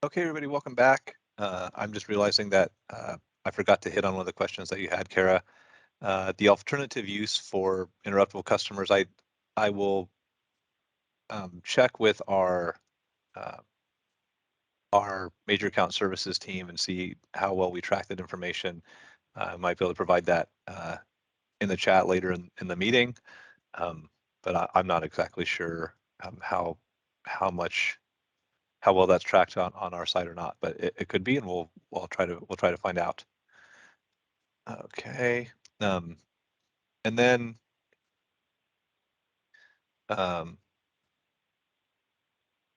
Okay, everybody, welcome back. I'm just realizing that I forgot to hit on one of the questions that you had, Kara. The alternative use for interruptible customers, I will check with our major account services team and see how well we track that information. I might be able to provide that in the chat later in the meeting, but I'm not exactly sure how well that's tracked on our side or not. But it could be, and we'll try to find out. Okay, and then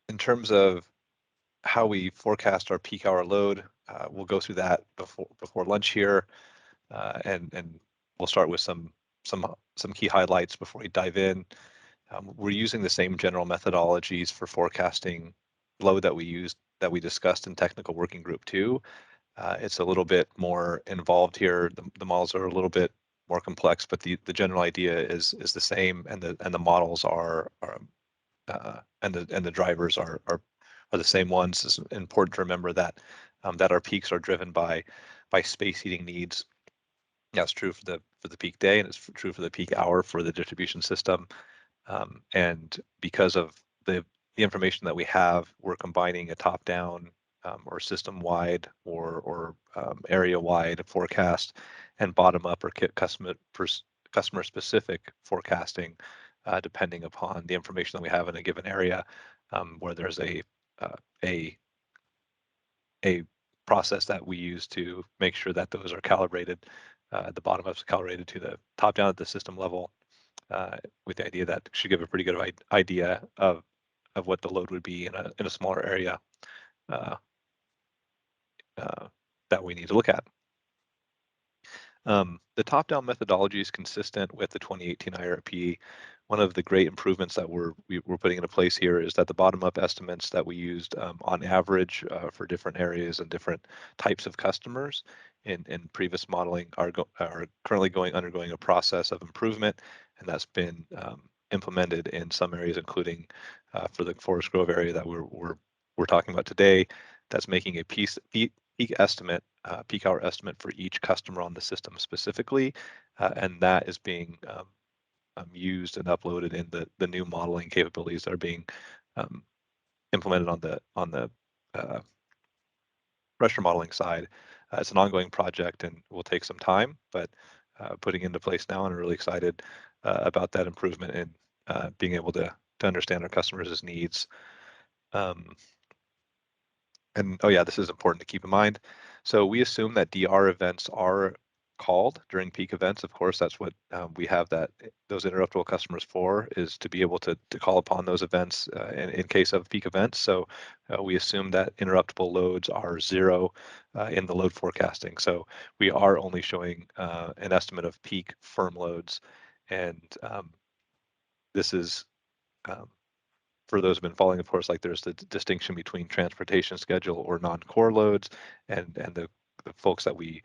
in terms of how we forecast our peak hour load, we'll go through that before lunch here, and we'll start with some key highlights before we dive in. We're using the same general methodologies for forecasting load that we discussed in technical working group 2. It's a little bit more involved here. The models are a little bit more complex, but the general idea is the same, and the models are and the drivers are the same ones. It's important to remember that that our peaks are driven by space heating needs. That's true for the peak day, and it's true for the peak hour for the distribution system. And because of the information that we have, we're combining a top-down or system-wide or area-wide forecast and bottom-up or customer-specific forecasting, depending upon the information that we have in a given area, where there's a process that we use to make sure that those are calibrated. The bottom-up is calibrated to the top-down at the system level, with the idea that should give a pretty good idea of what the load would be in a smaller area that we need to look at. The top-down methodology is consistent with the 2018 IRP. One of the great improvements that we're putting into place here is that the bottom-up estimates that we used on average for different areas and different types of customers in previous modeling are currently undergoing a process of improvement, and that's been implemented in some areas, including for the Forest Grove area that we're talking about today. That's making a peak estimate, peak hour estimate for each customer on the system specifically, and that is being used and uploaded in the new modeling capabilities that are being implemented on the pressure modeling side. It's an ongoing project and will take some time, but putting into place now, and I'm really excited about that improvement and being able to understand our customers' needs. And oh yeah, this is important to keep in mind. So we assume that DR events are called during peak events. Of course, that's what we have those interruptible customers for, is to be able to call upon those events in case of peak events. So we assume that interruptible loads are 0 in the load forecasting. So we are only showing an estimate of peak firm loads, and this is for those who've been following, of course, like there's the distinction between transportation schedule or non-core loads, and the folks that we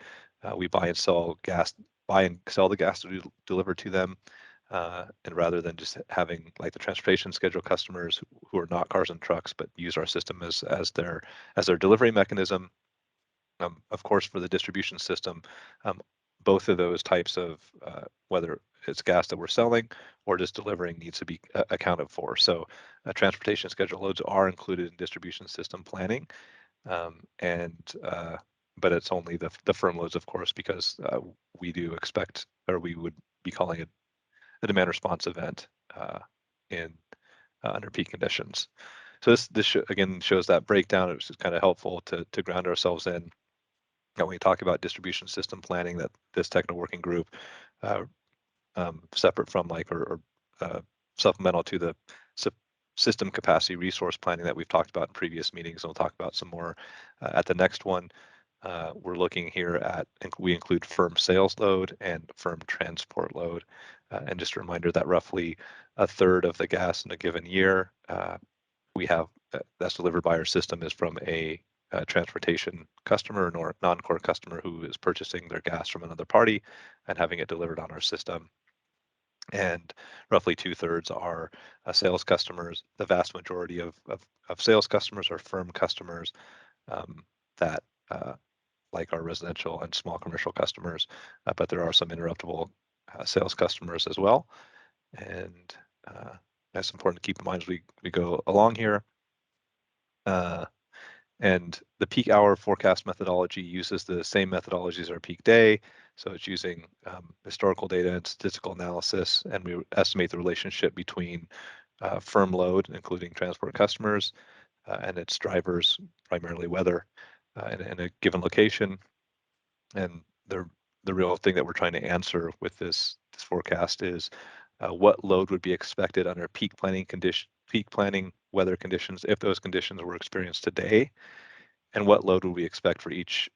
buy and sell the gas to deliver to them, and rather than just having like the transportation schedule customers who are not cars and trucks but use our system as their delivery mechanism. Of course, for the distribution system, both of those types of whether it's gas that we're selling or just delivering needs to be accounted for. So transportation schedule loads are included in distribution system planning, but it's only the firm loads, of course, because we do expect, or we would be calling it a demand response event under peak conditions. So this again shows that breakdown. It was just kind of helpful to ground ourselves in. When we talk about distribution system planning, that this technical working group, separate from or supplemental to the system capacity resource planning that we've talked about in previous meetings, and we'll talk about some more at the next one. We're looking here at, we include firm sales load and firm transport load. And just a reminder that roughly a third of the gas in a given year we have that's delivered by our system is from a transportation customer or non-core customer who is purchasing their gas from another party and having it delivered on our system. And roughly 2/3 are sales customers. The vast majority of sales customers are firm customers, that like our residential and small commercial customers, but there are some interruptible sales customers as well. And that's important to keep in mind as we go along here. And the peak hour forecast methodology uses the same methodology as our peak day. So it's using historical data and statistical analysis, and we estimate the relationship between firm load, including transport customers, and its drivers, primarily weather, in a given location. And the real thing that we're trying to answer with this forecast is what load would be expected under peak planning weather conditions if those conditions were experienced today, and what load would we expect for each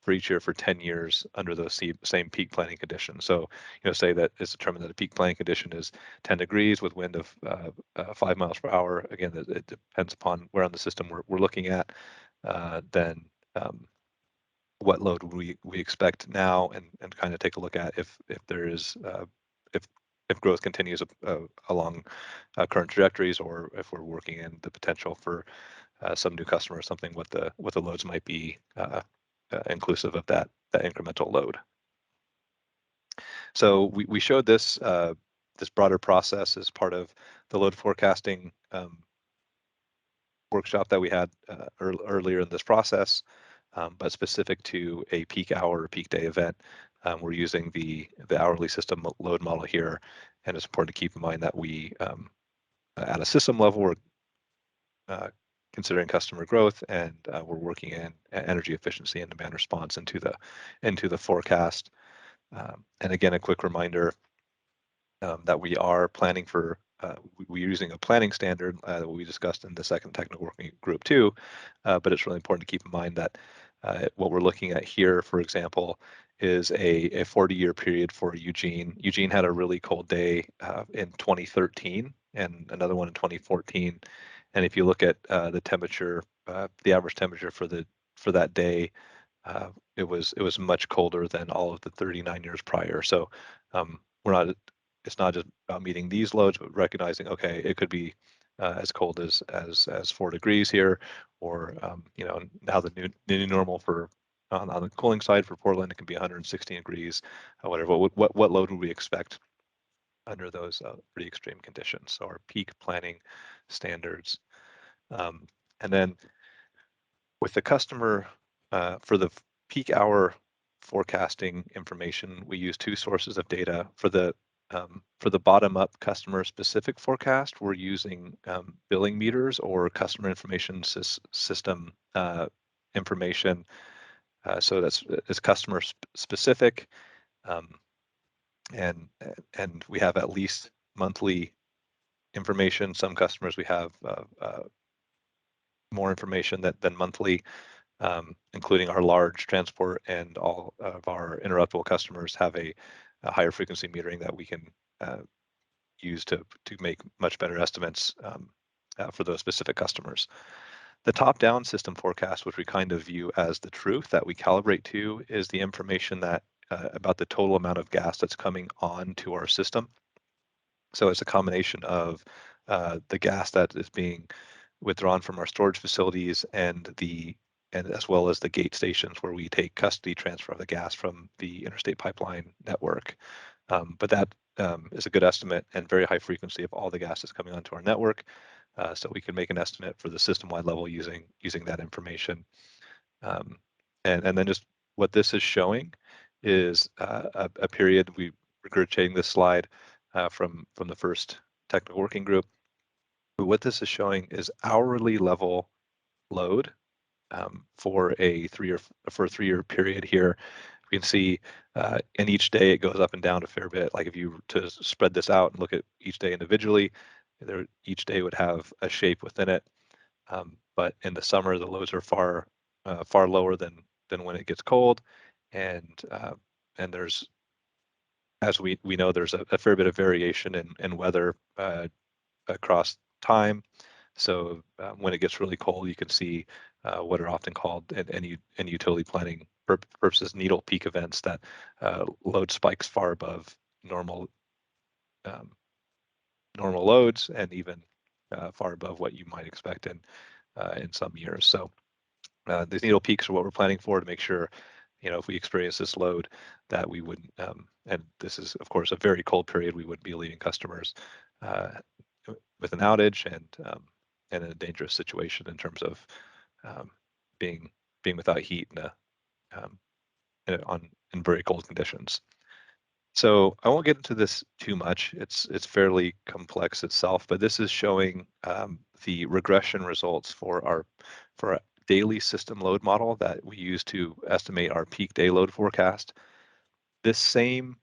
year for 10 years under those same peak planning conditions. So, say that it's determined that a peak planning condition is 10 degrees with wind of 5 miles per hour. Again, it depends upon where on the system we're looking at. Then what load would we expect now, and kind of take a look at if there is if growth continues along current trajectories, or if we're working in the potential for some new customer or something, what the loads might be inclusive of that incremental load. So we showed this this broader process as part of the load forecasting workshop that we had earlier in this process, but specific to a peak hour or peak day event. We're using the hourly system load model here, and it's important to keep in mind that we at a system level, we're considering customer growth, and we're working in energy efficiency and demand response into the forecast. And again, a quick reminder that we are planning for, we're using a planning standard that we discussed in the second technical working group too, but it's really important to keep in mind that what we're looking at here, for example, is a 40-year period for Eugene. Eugene had a really cold day in 2013 and another one in 2014. And if you look at the temperature, the average temperature for that day, it was much colder than all of the 39 years prior. So it's not just about meeting these loads, but recognizing, okay, it could be as cold as 4 degrees here, or now the new normal for on the cooling side for Portland, it can be 116 degrees, whatever. What load would we expect under those pretty extreme conditions? So our peak planning standards, and then with the customer for the peak hour forecasting information, we use two sources of data. For the bottom-up customer-specific forecast, we're using billing meters or customer information system information. So it's customer specific, and we have at least monthly information. Some customers we have more information than monthly, including our large transport, and all of our interruptible customers have a higher frequency metering that we can use to make much better estimates for those specific customers. The top-down system forecast, which we kind of view as the truth that we calibrate to, is the information that about the total amount of gas that's coming on to our system. So it's a combination of the gas that is being withdrawn from our storage facilities and as well as the gate stations where we take custody transfer of the gas from the interstate pipeline network. But that is a good estimate and very high frequency of all the gas that's coming onto our network. So we can make an estimate for the system-wide level using that information. And then just what this is showing is a period, we regurgitating this slide from the first technical working group. But what this is showing is hourly level load for a 3-year period here. We can see in each day it goes up and down a fair bit. Like if you were to spread this out and look at each day individually, each day would have a shape within it. But in the summer, the loads are far lower than when it gets cold, and there's, as we know, there's a fair bit of variation in weather across time. So when it gets really cold, you can see what are often called in utility planning purposes needle peak events, that load spikes far above normal loads, and even far above what you might expect in some years. So These needle peaks are what we're planning for to make sure, if we experience this load, that we wouldn't, and this is of course a very cold period, we wouldn't be leaving customers with an outage and in a dangerous situation in terms of being without heat in very cold conditions. So I won't get into this too much. It's fairly complex itself, but this is showing the regression results for our daily system load model that we use to estimate our peak day load forecast. This same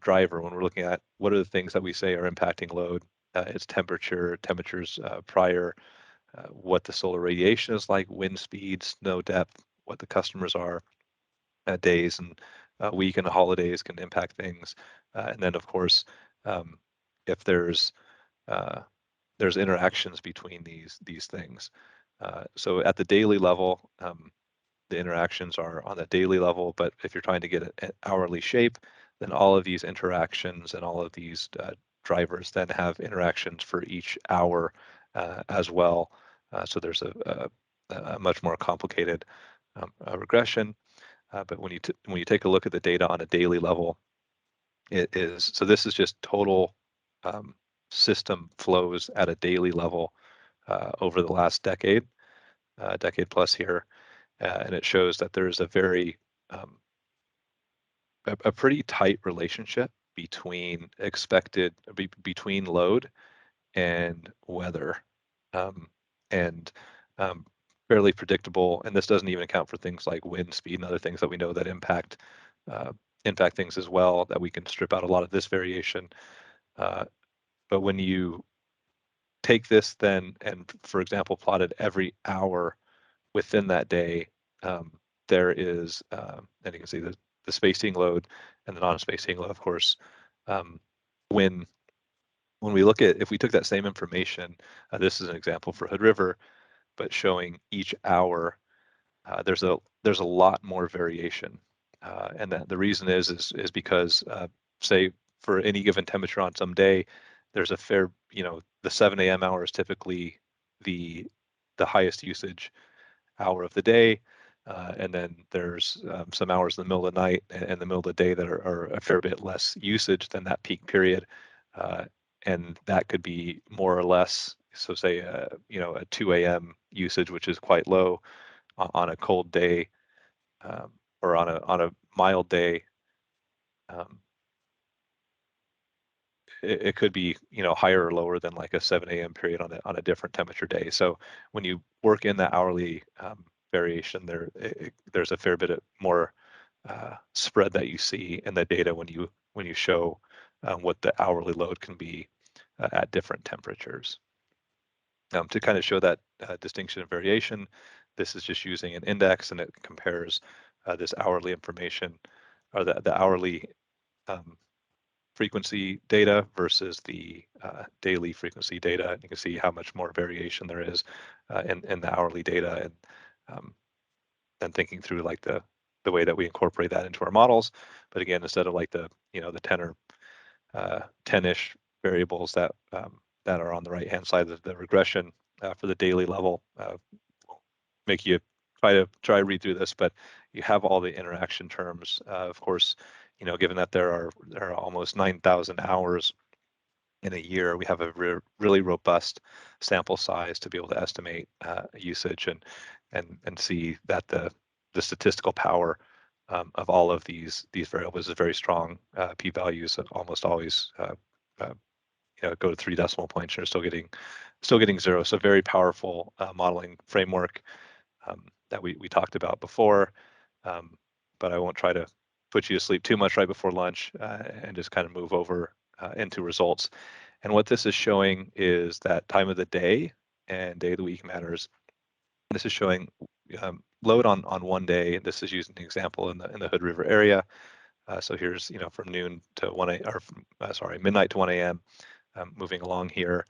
driver, when we're looking at what are the things that we say are impacting load, it's temperatures prior, what the solar radiation is like, wind speeds, snow depth, what the customers are, days and week and holidays can impact things. And then of course, if there's interactions between these things. So at the daily level, the interactions are on the daily level, but if you're trying to get an hourly shape, then all of these interactions and all of these drivers then have interactions for each hour as well. So there's a much more complicated regression. But when you take a look at the data on a daily level, it is, so this is just total system flows at a daily level over the last decade plus here. And it shows that there is a very, a pretty tight relationship between between load and weather, and fairly predictable. And this doesn't even account for things like wind speed and other things that we know that impact things as well, that we can strip out a lot of this variation. But when you take this then and, for example, plot it every hour within that day, there is, and you can see the spacing load and the non-spacing load, of course. When we look at, if we took that same information, this is an example for Hood River, but showing each hour, there's a lot more variation, and that the reason is because say for any given temperature on some day, there's a fair, the 7 a.m. hour is typically the highest usage hour of the day, and then there's some hours in the middle of the night and the middle of the day that are a fair bit less usage than that peak period, and that could be more or less. So say a 2 a.m. usage, which is quite low on a cold day, or on a mild day. It could be higher or lower than like a 7 a.m. period on a different temperature day. So when you work in the hourly variation, there's a fair bit of more spread that you see in the data when you show what the hourly load can be at different temperatures. To kind of show that distinction and variation, this is just using an index, and it compares this hourly information, or the hourly frequency data versus the daily frequency data. And you can see how much more variation there is in the hourly data, and then thinking through like the way that we incorporate that into our models. But again, instead of like the 10 or 10-ish variables that are on the right hand side of the regression for the daily level, make you try to read through this, but you have all the interaction terms. Of course, given that there are almost 9,000 hours in a year, we have a really robust sample size to be able to estimate usage and see that the statistical power of all of these variables is very strong. P-values almost always go to 3 decimal points, and you're still getting 0. So very powerful modeling framework that we talked about before. But I won't try to put you to sleep too much right before lunch, and just kind of move over into results. And what this is showing is that time of the day and day of the week matters. This is showing load on one day. This is using an example in the Hood River area. So here's from noon to 1 a.m. or midnight to 1 a.m. Moving along here.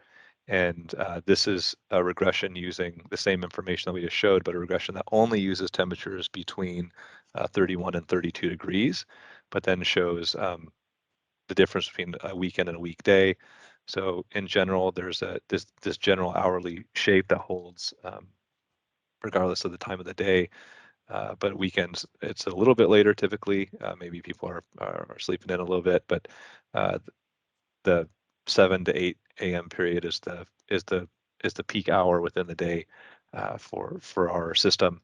And this is a regression using the same information that we just showed, but a regression that only uses temperatures between 31 and 32 degrees, but then shows the difference between a weekend and a weekday. So in general, there's this general hourly shape that holds regardless of the time of the day. But weekends, it's a little bit later typically. Maybe people are sleeping in a little bit, but the 7 to 8 a.m. period is the peak hour within the day for our system.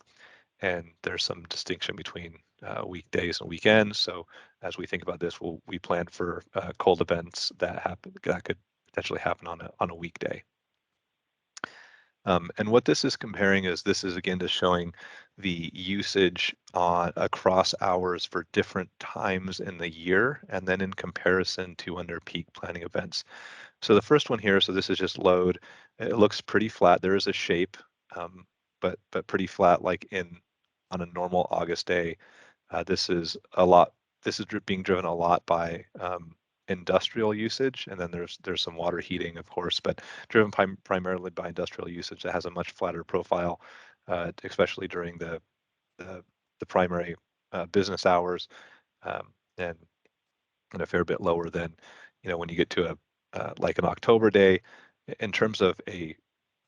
And there's some distinction between weekdays and weekends. So as we think about this, we plan for cold events that could potentially happen on a weekday. And what this is comparing is this is again just showing the usage across hours for different times in the year, and then in comparison to under peak planning events. So the first one here, so this is just load. It looks pretty flat. There is a shape, but pretty flat, like on a normal August day. This is being driven a lot by industrial usage, and then there's some water heating, of course, but driven primarily by industrial usage that has a much flatter profile, especially during the primary business hours, and a fair bit lower than when you get to like an October day. In terms of a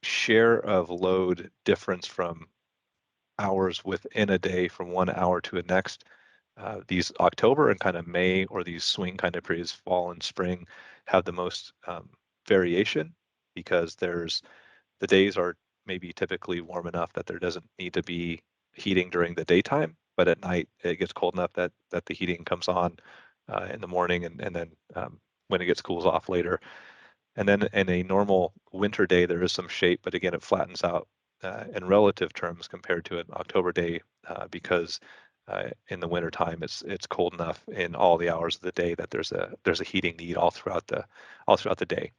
share of load difference from hours within a day from 1 hour to the next, these October and kind of May, or these swing kind of periods, fall and spring, have the most variation, because the days are maybe typically warm enough that there doesn't need to be heating during the daytime, but at night it gets cold enough that the heating comes on in the morning, and then when it gets cools off later. And then in a normal winter day, there is some shape, but again, it flattens out in relative terms compared to an October day, because in the winter time, it's cold enough in all the hours of the day that there's a heating need all throughout the day.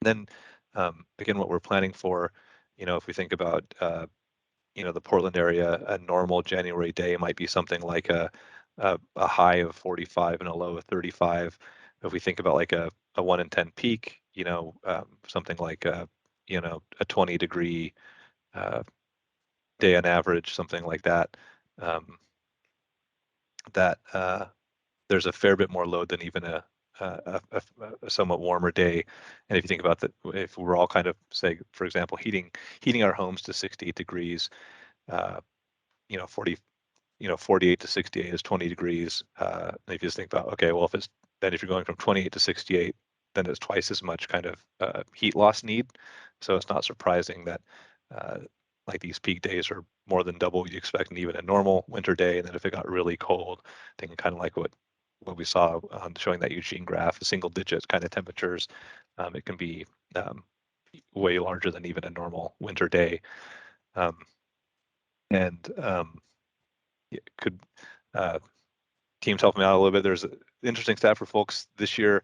And then again, what we're planning for, if we think about the Portland area, a normal January day might be something like a high of 45 and a low of 35. If we think about like a 1 in 10 peak, something like a 20-degree day on average, something like that, there's a fair bit more load than even a somewhat warmer day. And if you think about that, if we're all kind of, say, for example, heating our homes to 68 degrees, 48 to 68 is 20 degrees. And if you just think about, okay, well, if you're going from 28 to 68, then it's twice as much kind of heat loss need. So it's not surprising that like these peak days are more than double what you expect in even a normal winter day. And then if it got really cold, thinking kind of like what we saw showing that Eugene graph, single digit kind of temperatures, it can be way larger than even a normal winter day. Could teams help me out a little bit? There's an interesting stat for folks this year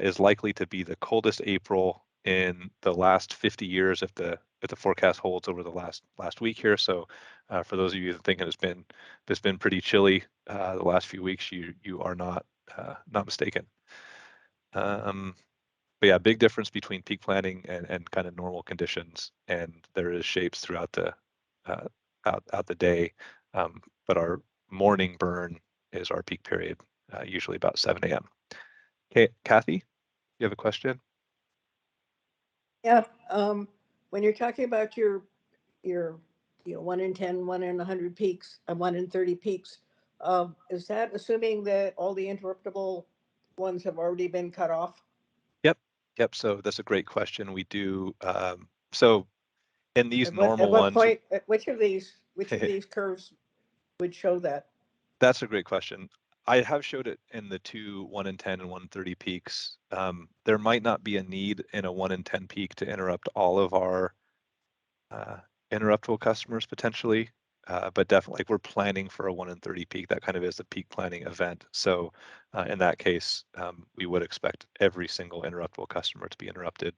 is likely to be the coldest April in the last 50 years if the forecast holds over the last week here. So for those of you thinking it's been pretty chilly the last few weeks, you are not mistaken. But yeah, big difference between peak planning and kind of normal conditions, and there is shapes throughout the out the day. But our morning burn is our peak period, usually about 7 a.m. Okay, Kathy, you have a question? Yeah, when you're talking about your 1 in 10, 1 in 100 peaks, 1 in 30 peaks, is that assuming that all the interruptible ones have already been cut off? Yep. So that's a great question. We do. So in these At normal what ones, point, which of these curves would show that? That's a great question. I have showed it in the two 1 in 10 and 1 in 30 peaks. There might not be a need in a 1 in 10 peak to interrupt all of our interruptible customers potentially, but definitely like we're planning for a 1 in 30 peak. That kind of is a peak planning event. So in that case, we would expect every single interruptible customer to be interrupted.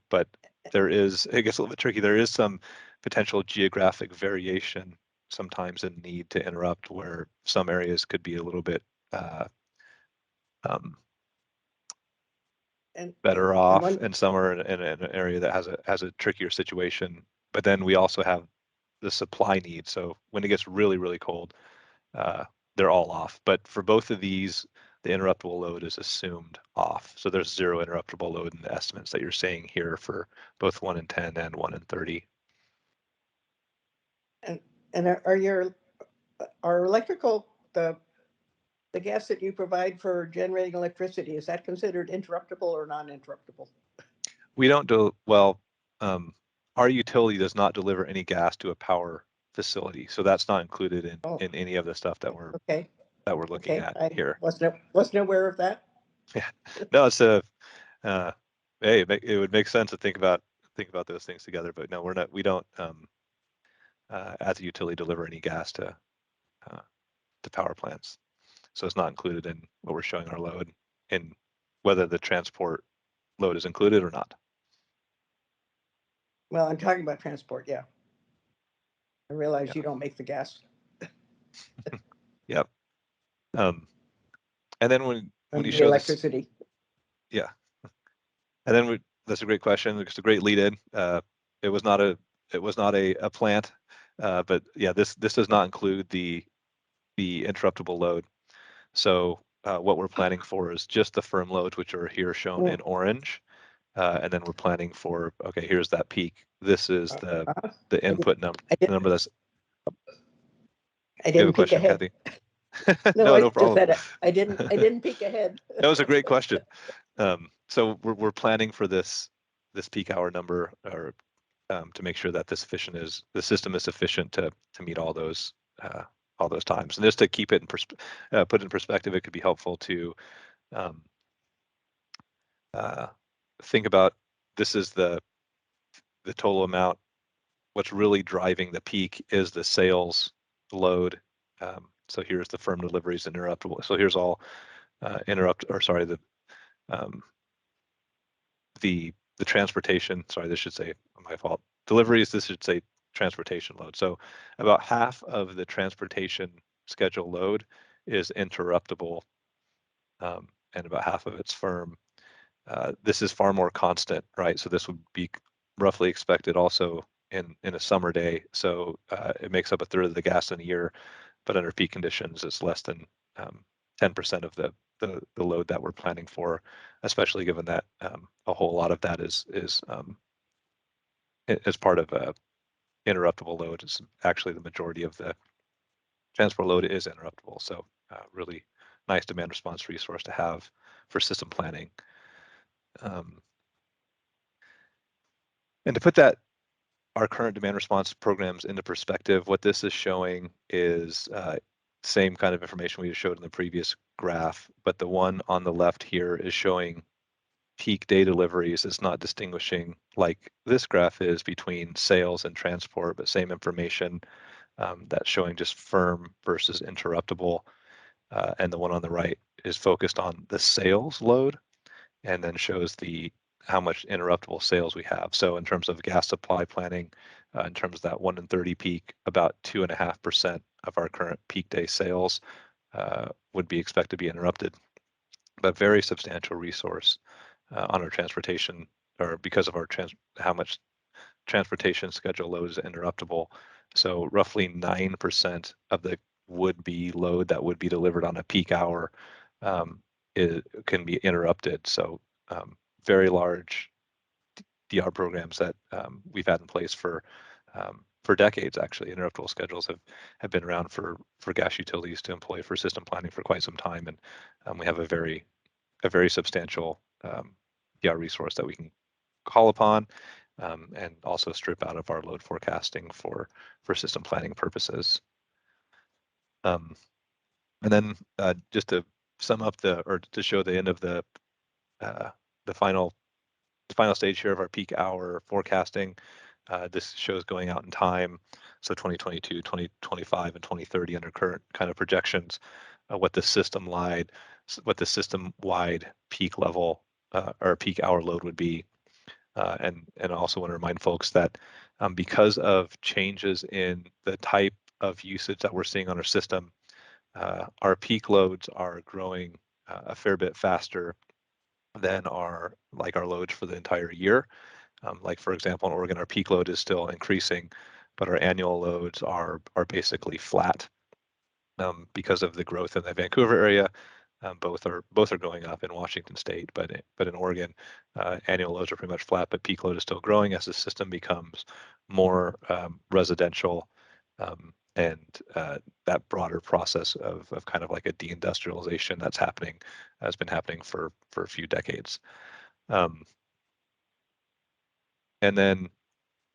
But it gets a little bit tricky. There is some potential geographic variation sometimes in need to interrupt, where some areas could be a little bit better off, and some are in an area that has a trickier situation. But then we also have the supply need. So when it gets really, really cold, they're all off. But for both of these, the interruptible load is assumed off. So there's zero interruptible load in the estimates that you're seeing here for both 1 in 10 and 1 in 30. And are electrical, the gas that you provide for generating electricity, is that considered interruptible or non-interruptible? We don't do, well, our utility does not deliver any gas to a power facility. So that's not included in any of the stuff that we're looking at here. Wasn't aware of that. Yeah, no, it's hey, it would make sense to think about those things together, but no, we don't as a utility deliver any gas to power plants. So it's not included in what we're showing our load in whether the transport load is included or not. Well, I'm talking about transport, yeah. I realize you don't make the gas. Yep. And then when you The show electricity. Yeah. And then that's a great question. It's a great lead in. It was not a plant, but yeah, this does not include the interruptible load. So what we're planning for is just the firm loads, which are here shown in orange. And then we're planning for, okay, here's that peak. This is the input number. The number that's. I didn't peek question, ahead. Kathy? No problem. I didn't peek ahead. That was a great question. So we're planning for this peak hour number, or to make sure that the system is sufficient to meet all those times. And just to keep it put in perspective, it could be helpful to think about this is the total amount. What's really driving the peak is the sales load. So here's the firm deliveries interruptible. So here's all the transportation. Sorry, this should say my fault. Deliveries. This should say transportation load. So about half of the transportation schedule load is interruptible, and about half of it's firm. This is far more constant, right? So this would be roughly expected also in a summer day. So it makes up a third of the gas in a year, but under peak conditions, it's less than 10% of the load that we're planning for, especially given that a whole lot of that is as part of a interruptible load. Is actually the majority of the transport load is interruptible. So really nice demand response resource to have for system planning. And to put our current demand response programs into perspective, what this is showing is same kind of information we showed in the previous graph, but the one on the left here is showing peak day deliveries. It's not distinguishing like this graph is between sales and transport, but same information that's showing just firm versus interruptible. And the one on the right is focused on the sales load and then shows how much interruptible sales we have. So in terms of gas supply planning, in terms of that 1 in 30 peak, about 2.5% of our current peak day sales would be expected to be interrupted, but very substantial resource on our transportation, or because of how much transportation schedule load is interruptible. So roughly 9% of the would-be load that would be delivered on a peak hour can be interrupted. So very large DR programs that we've had in place for decades. Actually, interruptible schedules have been around for gas utilities to employ for system planning for quite some time, and we have a very substantial DR resource that we can call upon and also strip out of our load forecasting for system planning purposes. And then just to sum up or to show the end of the final stage here of our peak hour forecasting. This shows going out in time, so 2022, 2025, and 2030 under current kind of projections, what the system-wide peak level or peak hour load would be. And I also want to remind folks that because of changes in the type of usage that we're seeing on our system, our peak loads are growing a fair bit faster than our loads for the entire year. Like for example, in Oregon, our peak load is still increasing, but our annual loads are basically flat because of the growth in the Vancouver area. Both are going up in Washington State, but in Oregon, annual loads are pretty much flat, but peak load is still growing as the system becomes more residential and that broader process of kind of like a deindustrialization that's happening, has been happening for a few decades. And then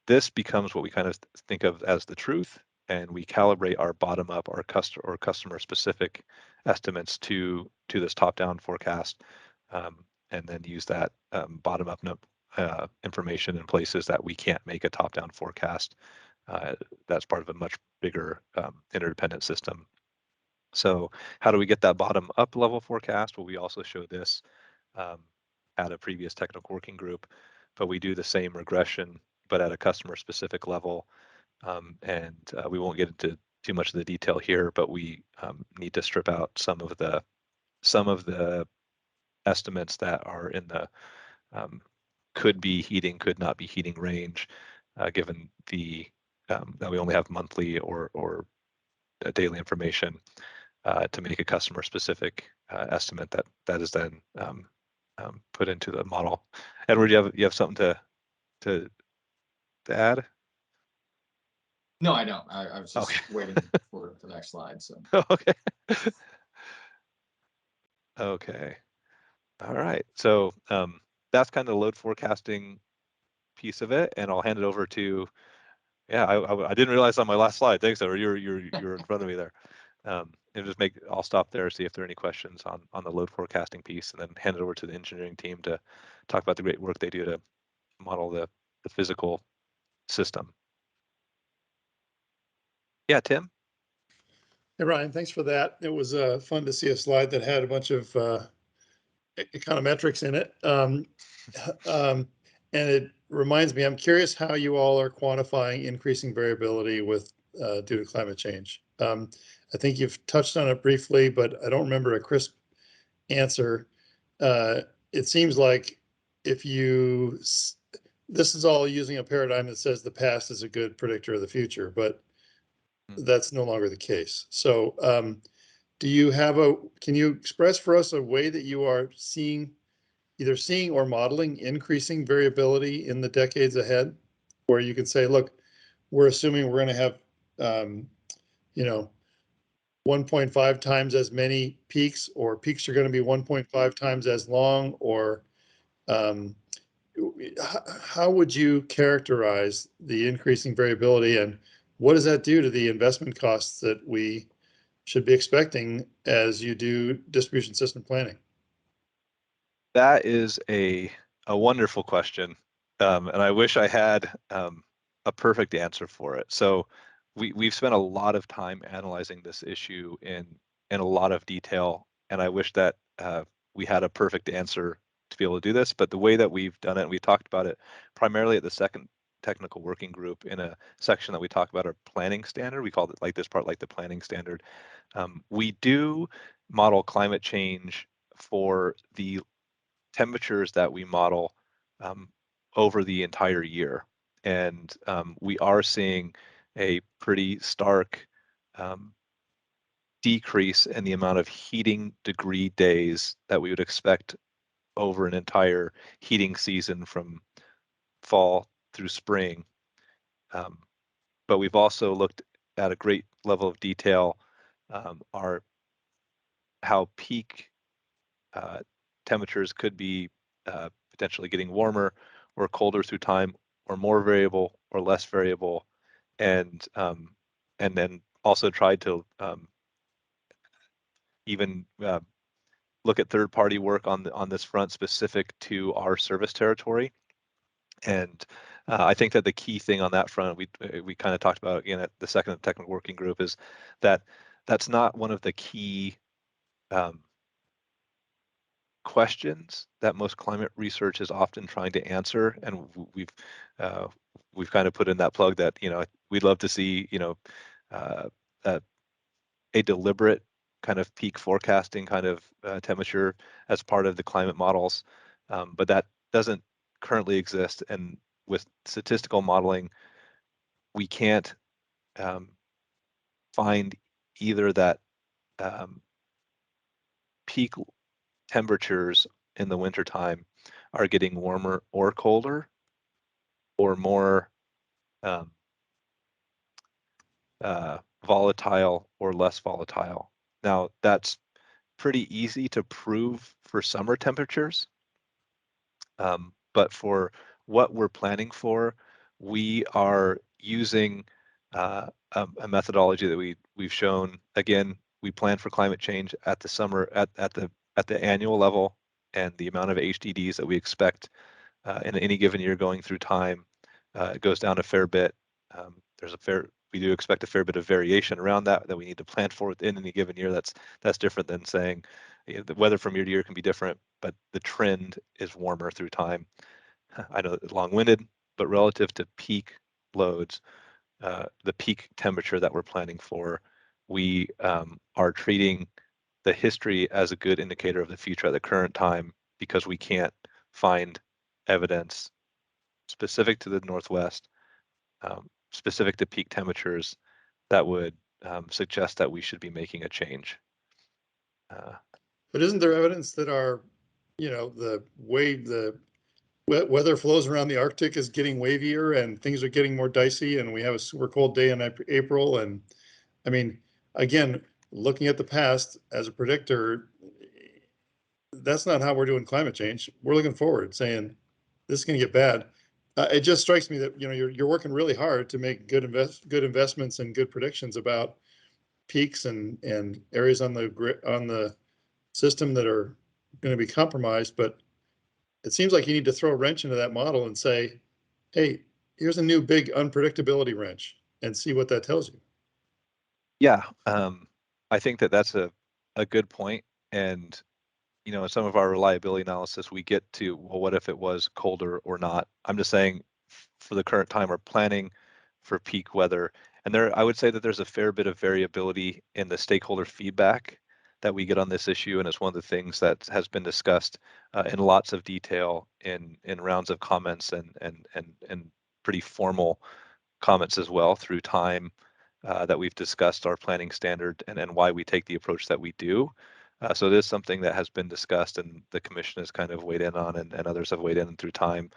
this becomes what we kind of think of as the truth, and we calibrate our bottom up, our customer specific estimates to this top down forecast, and then use that bottom up information in places that we can't make a top down forecast. That's part of a much bigger interdependent system. So how do we get that bottom up level forecast? Well, we also show this at a previous technical working group, but we do the same regression, but at a customer specific level. And we won't get into too much of the detail here, but we need to strip out some of the estimates that are in the could be heating, could not be heating range, given the that we only have monthly or daily information to make a customer specific estimate that is then put into the model. Edward, you have something to add? No, I don't. I was just Okay. waiting for the next slide. So Okay. Okay. All right. So that's kind of the load forecasting piece of it, and I'll hand it over to. Yeah, I didn't realize on my last slide. Thanks, Edward. You're in front of me there. And just I'll stop there, see if there are any questions on the load forecasting piece, and then hand it over to the engineering team to talk about the great work they do to model the physical system. Yeah, Tim? Hey, Ryan, thanks for that. It was fun to see a slide that had a bunch of econometrics in it. And it reminds me, I'm curious how you all are quantifying increasing variability with due to climate change. I think you've touched on it briefly, but I don't remember a crisp answer. It seems like this is all using a paradigm that says the past is a good predictor of the future, but that's no longer the case. So can you express for us a way that you are either seeing or modeling increasing variability in the decades ahead, where you can say, look, we're assuming we're going to have, 1.5 times as many peaks, or peaks are going to be 1.5 times as long, or how would you characterize the increasing variability, and what does that do to the investment costs that we should be expecting as you do distribution system planning? That is a wonderful question, and I wish I had a perfect answer for it. So we've spent a lot of time analyzing this issue in a lot of detail, and I wish that we had a perfect answer to be able to do this. But the way that we've done it, and we talked about it primarily at the second technical working group in a section that we talk about our planning standard. We called it like this part, like the planning standard. We do model climate change for the temperatures that we model over the entire year. And we are seeing a pretty stark decrease in the amount of heating degree days that we would expect over an entire heating season from fall through spring. But we've also looked at a great level of detail how peak temperatures could be potentially getting warmer or colder through time, or more variable or less variable, and then also tried to even look at third-party work on this front specific to our service territory. And I think that the key thing on that front, we kind of talked about again at the second technical working group, is that that's not one of the key questions that most climate research is often trying to answer. And we've kind of put in that plug that we'd love to see a deliberate kind of peak forecasting kind of temperature as part of the climate models, but that doesn't currently exist. And with statistical modeling, we can't find either that peak temperatures in the wintertime are getting warmer or colder, or more volatile or less volatile. Now, that's pretty easy to prove for summer temperatures. But for what we're planning for, we are using a methodology that we've shown. Again, we plan for climate change at the summer at the annual level, and the amount of HDDs that we expect in any given year going through time goes down a fair bit. We do expect a fair bit of variation around that we need to plan for within any given year. That's different than saying the weather from year to year can be different, but the trend is warmer through time. I know it's long-winded, but relative to peak loads, the peak temperature that we're planning for, we are treating the history as a good indicator of the future at the current time, because we can't find evidence specific to the Northwest, specific to peak temperatures, that would suggest that we should be making a change. But isn't there evidence that the weather flows around the Arctic is getting wavier and things are getting more dicey, and we have a super cold day in April? And I mean, again, looking at the past as a predictor, that's not how we're doing climate change. We're looking forward, saying this is going to get bad. It just strikes me that you're working really hard to make good investments and good predictions about peaks and areas on the system that are going to be compromised. But it seems like you need to throw a wrench into that model and say, hey, here's a new big unpredictability wrench, and see what that tells you. Yeah, I think that's a good point. And in some of our reliability analysis, we get to, well, what if it was colder or not? I'm just saying, for the current time, we're planning for peak weather. And I would say that there's a fair bit of variability in the stakeholder feedback that we get on this issue. And it's one of the things that has been discussed in lots of detail in rounds of comments and pretty formal comments as well through time, that we've discussed our planning standard and why we take the approach that we do. So it is something that has been discussed, and the commission has kind of weighed in on, and others have weighed in through time.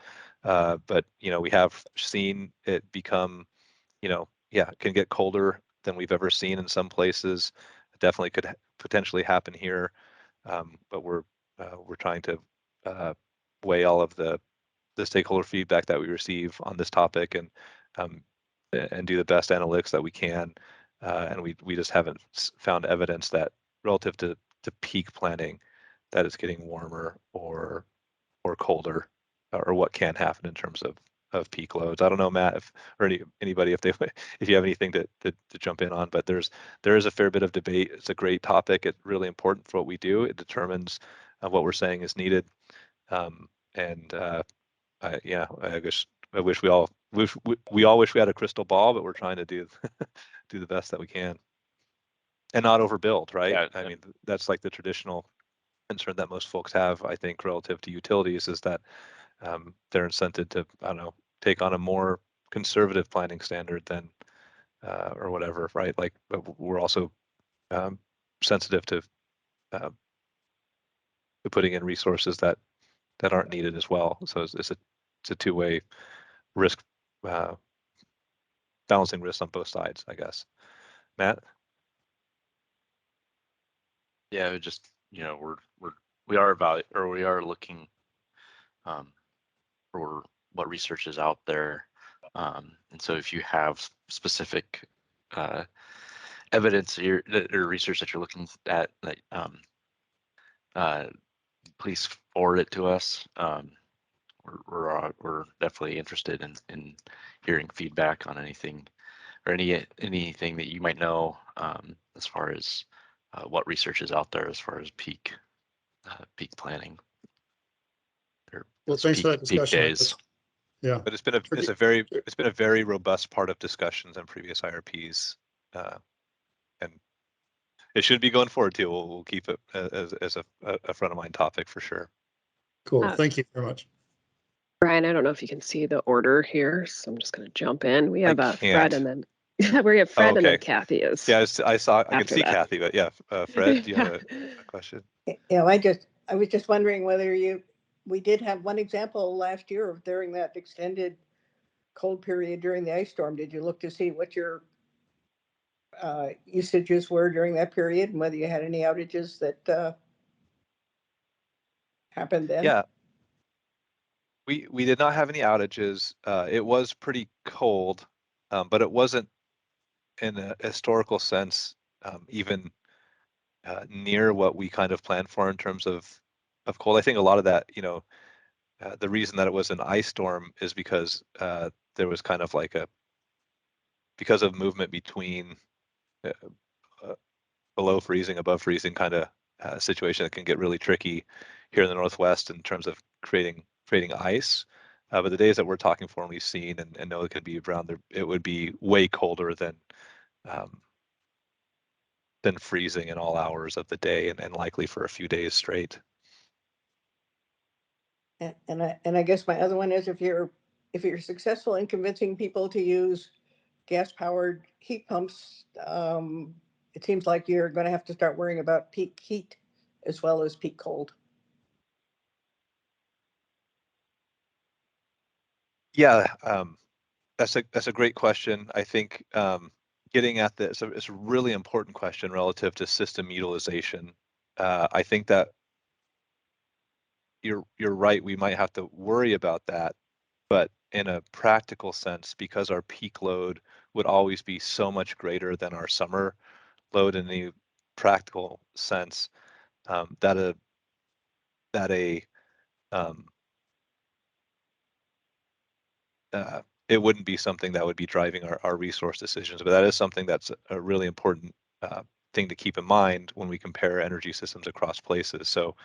But we have seen it become, it can get colder than we've ever seen in some places. It definitely could potentially happen here, but we're trying to weigh all of the stakeholder feedback that we receive on this topic, and do the best analytics that we can. And we just haven't found evidence that relative to peak planning, that it's getting warmer or colder, or what can happen in terms of peak loads. I don't know, Matt, or anybody, if you have anything to jump in on, but there is a fair bit of debate. It's a great topic. It's really important for what we do. It determines what we're saying is needed. I wish we all wish we had a crystal ball, but we're trying to do the best that we can and not overbuild, right? Yeah. I mean, that's like the traditional concern that most folks have, I think, relative to utilities, is that they're incented to, I don't know, take on a more conservative planning standard than or whatever, right? Like, but we're also sensitive to putting in resources that aren't needed as well. So it's a two-way risk, balancing risks on both sides, I guess. Matt? Yeah, it just, we are looking for what research is out there. And so if you have specific evidence or research that you're looking at, please forward it to us. We're definitely interested in hearing feedback on anything, or anything that you might know, as far as what research is out there as far as peak planning. Well, thanks for that Peak discussion. days. Yeah, But it's been a very robust part of discussions in previous IRPs, and it should be going forward too. We'll keep it as a front of mind topic for sure. Cool. Thank you very much. Brian, I don't know if you can see the order here, so I'm just going to jump in. We have Fred, can't. and then we have Fred, and then Okay. Kathy is. Yeah, I can after see that. Kathy, but yeah, Fred, do you have a question? I was just wondering whether we did have one example last year of during that extended cold period during the ice storm. Did you look to see what your usages were during that period and whether you had any outages that happened then? Yeah, we did not have any outages. It was pretty cold, but it wasn't in a historical sense even near what we kind of planned for in terms of cold. I think a lot of that, the reason that it was an ice storm is because there was kind of like because of movement between uh, below freezing, above freezing kind of situation that can get really tricky here in the Northwest in terms of creating ice. But the days that we're talking for and we've seen and know it could be around there, it would be way colder um, than freezing in all hours of the day and likely for a few days straight. And I guess my other one is if you're successful in convincing people to use gas-powered heat pumps, it seems like you're going to have to start worrying about peak heat as well as peak cold. Yeah, that's a great question. I think getting at this, it's a really important question relative to system utilization. I think that you're right. We might have to worry about that, but in a practical sense, because our peak load would always be so much greater than our summer load in the practical sense, that um, it wouldn't be something that would be driving our resource decisions. But that is something that's a really important thing to keep in mind when we compare energy systems across places. So,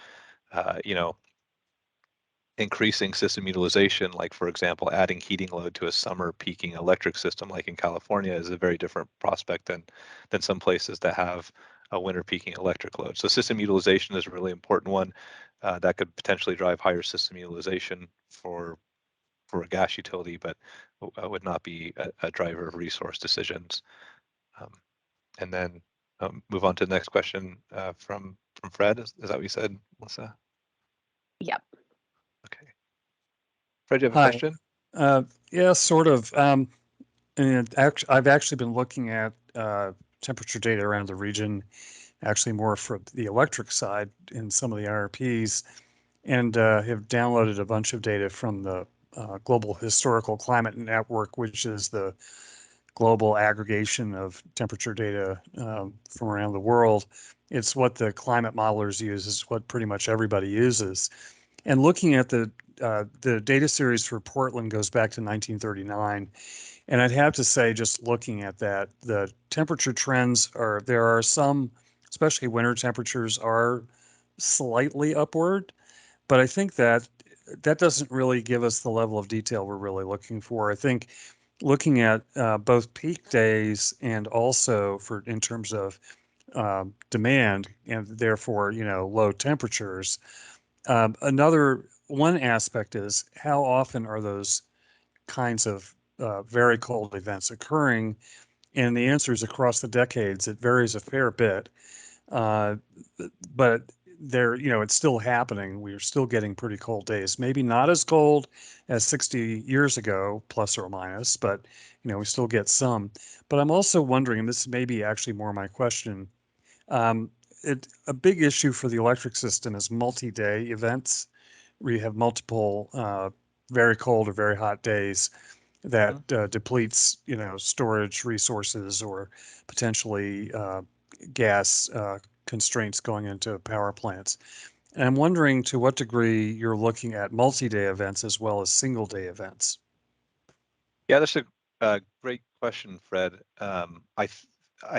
increasing system utilization, like for example, adding heating load to a summer peaking electric system like in California is a very different prospect than some places that have a winter peaking electric load. So system utilization is a really important one that could potentially drive higher system utilization for a gas utility, but would not be a driver of resource decisions. And then move on to the next question from Fred. Is that what you said, Melissa? Yep. Okay. Fred, do you have a Hi. question? Yeah, sort of. And I've actually been looking at temperature data around the region, actually more for the electric side in some of the IRPs, and have downloaded a bunch of data from the Global Historical Climate Network, which is the global aggregation of temperature data from around the world. It's what the climate modelers use, is what pretty much everybody uses. And looking at the data series for Portland goes back to 1939. And I'd have to say, just looking at that, the temperature trends there are some, especially winter temperatures, are slightly upward. But I think that doesn't really give us the level of detail we're really looking for. I think looking at both peak days and also in terms of demand and therefore, low temperatures. Another one aspect is how often are those kinds of very cold events occurring? And the answer is across the decades, it varies a fair bit. But it's still happening. We're still getting pretty cold days. Maybe not as cold as 60 years ago, plus or minus, but we still get some. But I'm also wondering, and this may be actually more my question, a big issue for the electric system is multi-day events where you have multiple very cold or very hot days that depletes, storage resources or potentially gas constraints going into power plants. And I'm wondering to what degree you're looking at multi-day events as well as single-day events. Yeah, that's a great question, Fred. I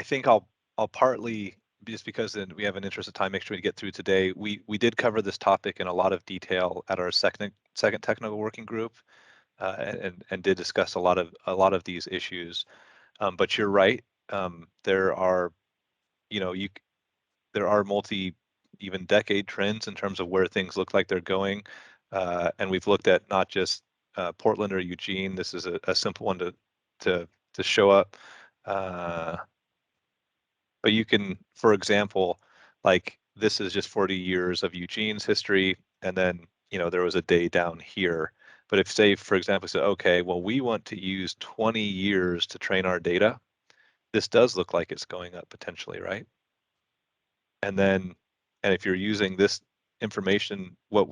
think I'll partly, just because then we have an interest of time, make sure we get through today. We did cover this topic in a lot of detail at our second technical working group, and did discuss a lot of these issues. But you're right. There are, there are even decade trends in terms of where things look like they're going, and we've looked at not just Portland or Eugene. This is a simple one to show up. But you can, for example, like this is just 40 years of Eugene's history, and then there was a day down here. But if, say, for example, say, okay, well, we want to use 20 years to train our data, this does look like it's going up potentially, right? And then, and if you're using this information, what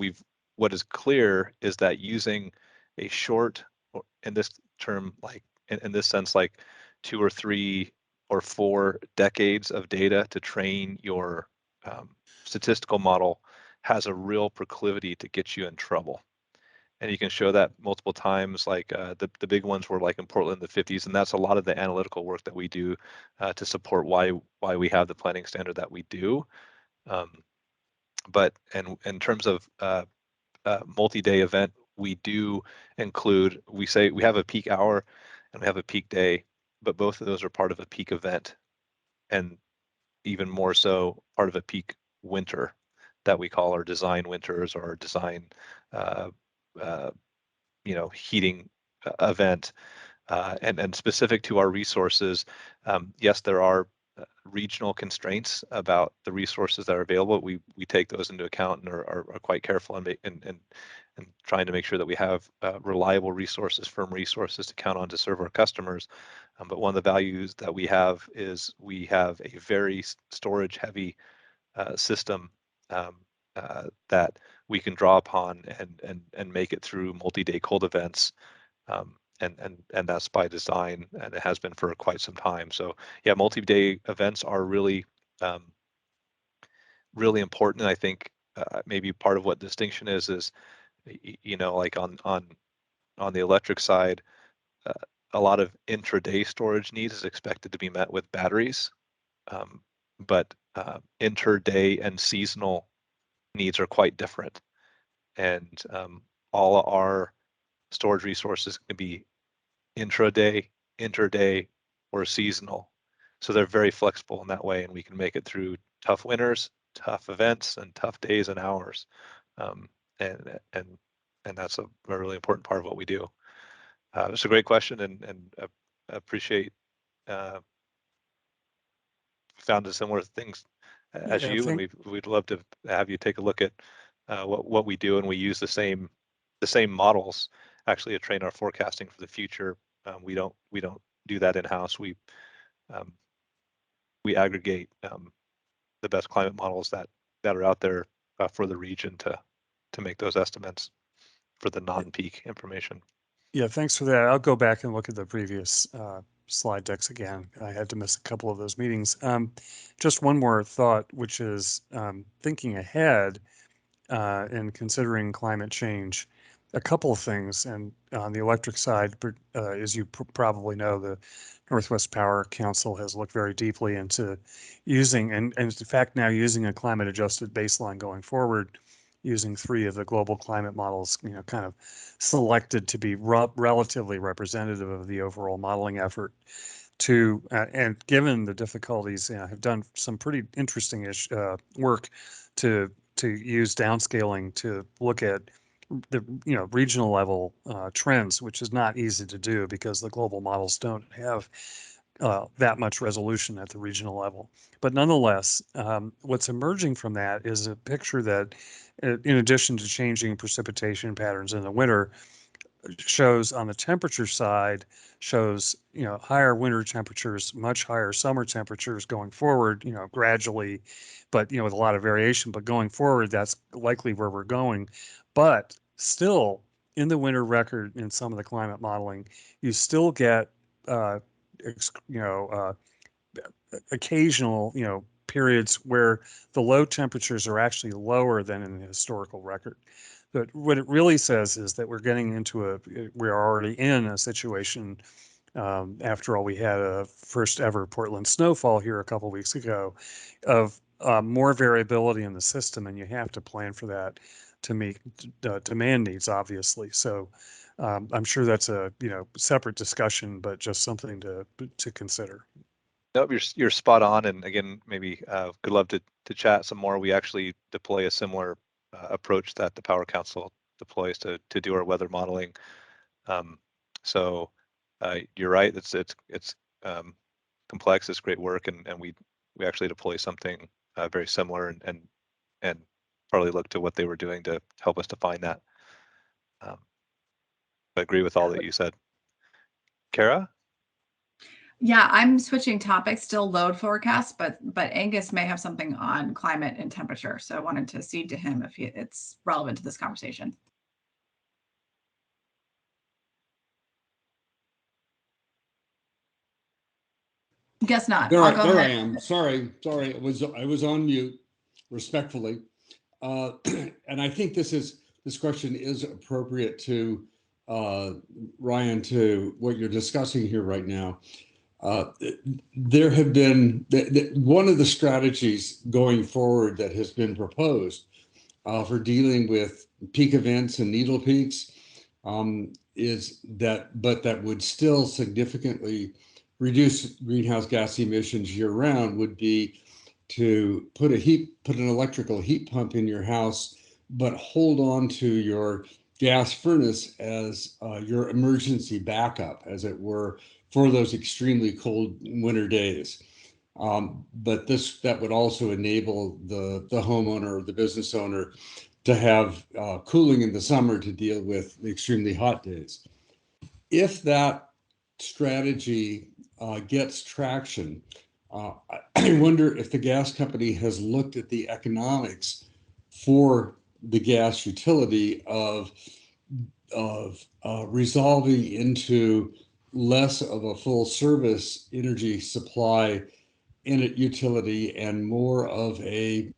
is clear is that using a short, or in this term, like in this sense, like 2 or 3 or 4 decades of data to train your statistical model has a real proclivity to get you in trouble. And you can show that multiple times, like the big ones were like in Portland in the 50s, and that's a lot of the analytical work that we do to support why we have the planning standard that we do. But in terms of multi-day event, we do include, we say we have a peak hour and we have a peak day, but both of those are part of a peak event, and even more so part of a peak winter that we call our design winters or our design heating event. And specific to our resources, yes, there are regional constraints about the resources that are available. We take those into account and are quite careful and trying to make sure that we have reliable resources, firm resources to count on to serve our customers. But one of the values that we have is we have a very storage heavy system that we can draw upon and make it through multi-day cold events. And that's by design, and it has been for quite some time. So yeah, multi-day events are really really important. And I think maybe part of what distinction is like on the electric side, a lot of intraday storage needs is expected to be met with batteries, but interday and seasonal needs are quite different. And all our storage resources can be intraday, interday, or seasonal. So they're very flexible in that way, and we can make it through tough winters, tough events, and tough days and hours. And that's a really important part of what we do. It's a great question, and appreciate found a similar things as you, and we'd love to have you take a look at what we do, and we use the same models actually to train our forecasting for the future. We don't do that in house. We aggregate the best climate models that are out there for the region to make those estimates for the non-peak information. Yeah, thanks for that. I'll go back and look at the previous slide decks again. I had to miss a couple of those meetings. Just one more thought, which is thinking ahead and considering climate change. A couple of things, and on the electric side, as you probably know, the Northwest Power Council has looked very deeply into using, and in fact now using a climate adjusted baseline going forward, using 3 of the global climate models, kind of selected to be relatively representative of the overall modeling effort to, and given the difficulties, have done some pretty interesting work to use downscaling to look at the regional level trends, which is not easy to do because the global models don't have that much resolution at the regional level. But nonetheless, what's emerging from that is a picture that, in addition to changing precipitation patterns in the winter, shows on the temperature side, shows higher winter temperatures, much higher summer temperatures going forward, gradually, but with a lot of variation. But going forward, that's likely where we're going. But still, in the winter record in some of the climate modeling, you still get occasional periods where the low temperatures are actually lower than in the historical record. But what it really says is that we're already in a situation. After all, we had a first ever Portland snowfall here a couple of weeks ago, of more variability in the system, and you have to plan for that to meet demand needs, obviously. So I'm sure that's a separate discussion, but just something to consider. Nope, you're spot on, and again, maybe could love to chat some more. We actually deploy a similar approach that the Power Council deploys to do our weather modeling. So you're right. It's complex. It's great work, and we actually deploy something very similar, and probably look to what they were doing to help us define that. I agree with all that you said. Kara? Yeah, I'm switching topics, still load forecast, but Angus may have something on climate and temperature. So I wanted to cede to him if it's relevant to this conversation. Guess not. There, I'll go there I ahead. am. Sorry, I was on mute, respectfully, and I think this question is appropriate to Ryan, to what you're discussing here right now. There have been one of the strategies going forward that has been proposed for dealing with peak events and needle peaks is that, but that would still significantly reduce greenhouse gas emissions year round, would be to put an electrical heat pump in your house, but hold on to your gas furnace as your emergency backup, as it were, for those extremely cold winter days. But that would also enable the homeowner or the business owner to have cooling in the summer to deal with the extremely hot days. If that strategy gets traction, I wonder if the gas company has looked at the economics for the gas utility of resolving into less of a full service energy supply in a utility and more of a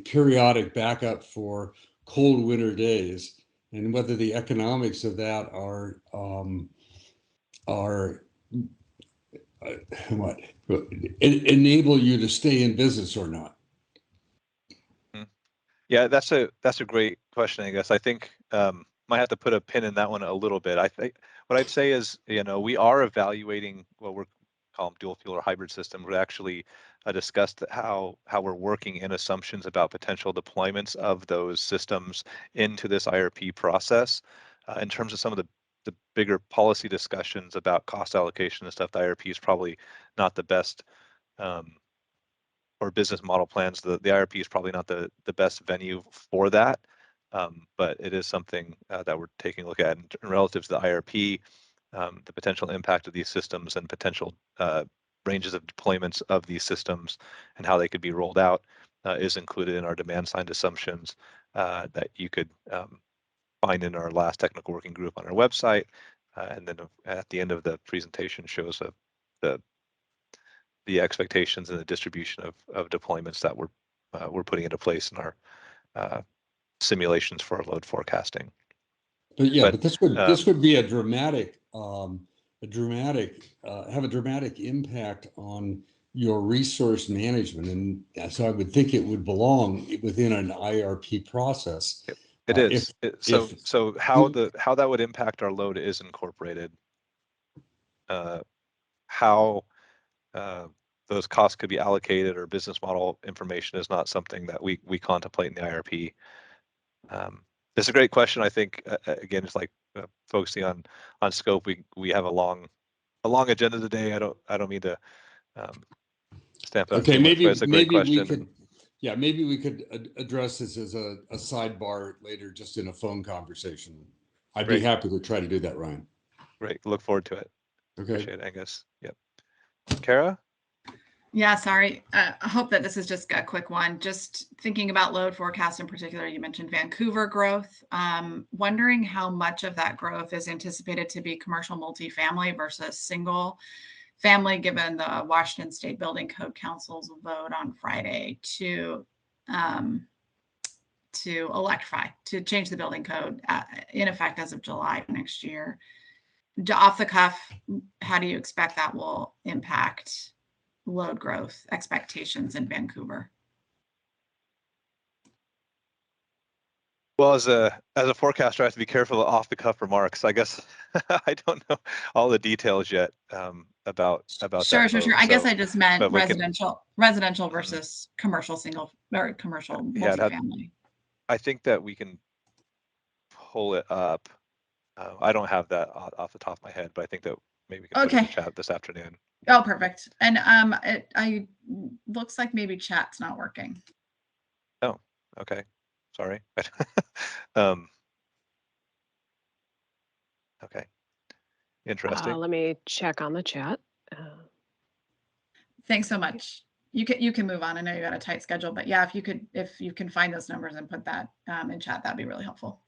periodic backup for cold winter days, and whether the economics of that are what enable you to stay in business or not. Yeah, that's a great question, I guess. I think might have to put a pin in that one a little bit. I think what I'd say is, we are evaluating what we're calling dual fuel or hybrid systems. We actually discussed how we're working in assumptions about potential deployments of those systems into this IRP process. In terms of some of the bigger policy discussions about cost allocation and stuff, the IRP is probably not the best. Or business model plans, the IRP is probably not the best venue for that, but it is something that we're taking a look at. And relative to the IRP, the potential impact of these systems and potential ranges of deployments of these systems and how they could be rolled out is included in our demand side assumptions that you could find in our last technical working group on our website. And then at the end of the presentation shows the expectations and the distribution of deployments that we're putting into place in our simulations for our load forecasting. But this would be a dramatic impact on your resource management, and so I would think it would belong within an IRP process. It is. So how that would impact our load is incorporated. How those costs could be allocated or business model information is not something that we contemplate in the IRP. It's a great question. I think again, it's like focusing on scope. We have a long agenda today. I don't mean to stamp it. Okay, maybe it's a great question. Maybe we could address this as a sidebar later, just in a phone conversation. I'd be happy to try to do that, Ryan. Great. Look forward to it. Okay. Appreciate it, Angus. Yep. Kara? Yeah, sorry. I hope that this is just a quick one. Just thinking about load forecast in particular, you mentioned Vancouver growth. Wondering how much of that growth is anticipated to be commercial multifamily versus single family, given the Washington State Building Code Council's vote on Friday to electrify, to change the building code in effect as of July next year. Off the cuff, how do you expect that will impact load growth expectations in Vancouver? Well, as a forecaster, I have to be careful of off the cuff remarks. I guess I don't know all the details yet about Sure. that. I guess I just meant residential Mm-hmm. versus commercial single or commercial Yeah, multifamily. I think that we can pull it up. I don't have that off the top of my head, but I think that maybe we can put it in the chat this afternoon. Oh, perfect. And I looks like maybe chat's not working. Oh, okay. Sorry. Okay. interesting. Let me check on the chat. Thanks so much. You can move on. I know you got a tight schedule, but yeah, if you can find those numbers and put that in chat, that'd be really helpful.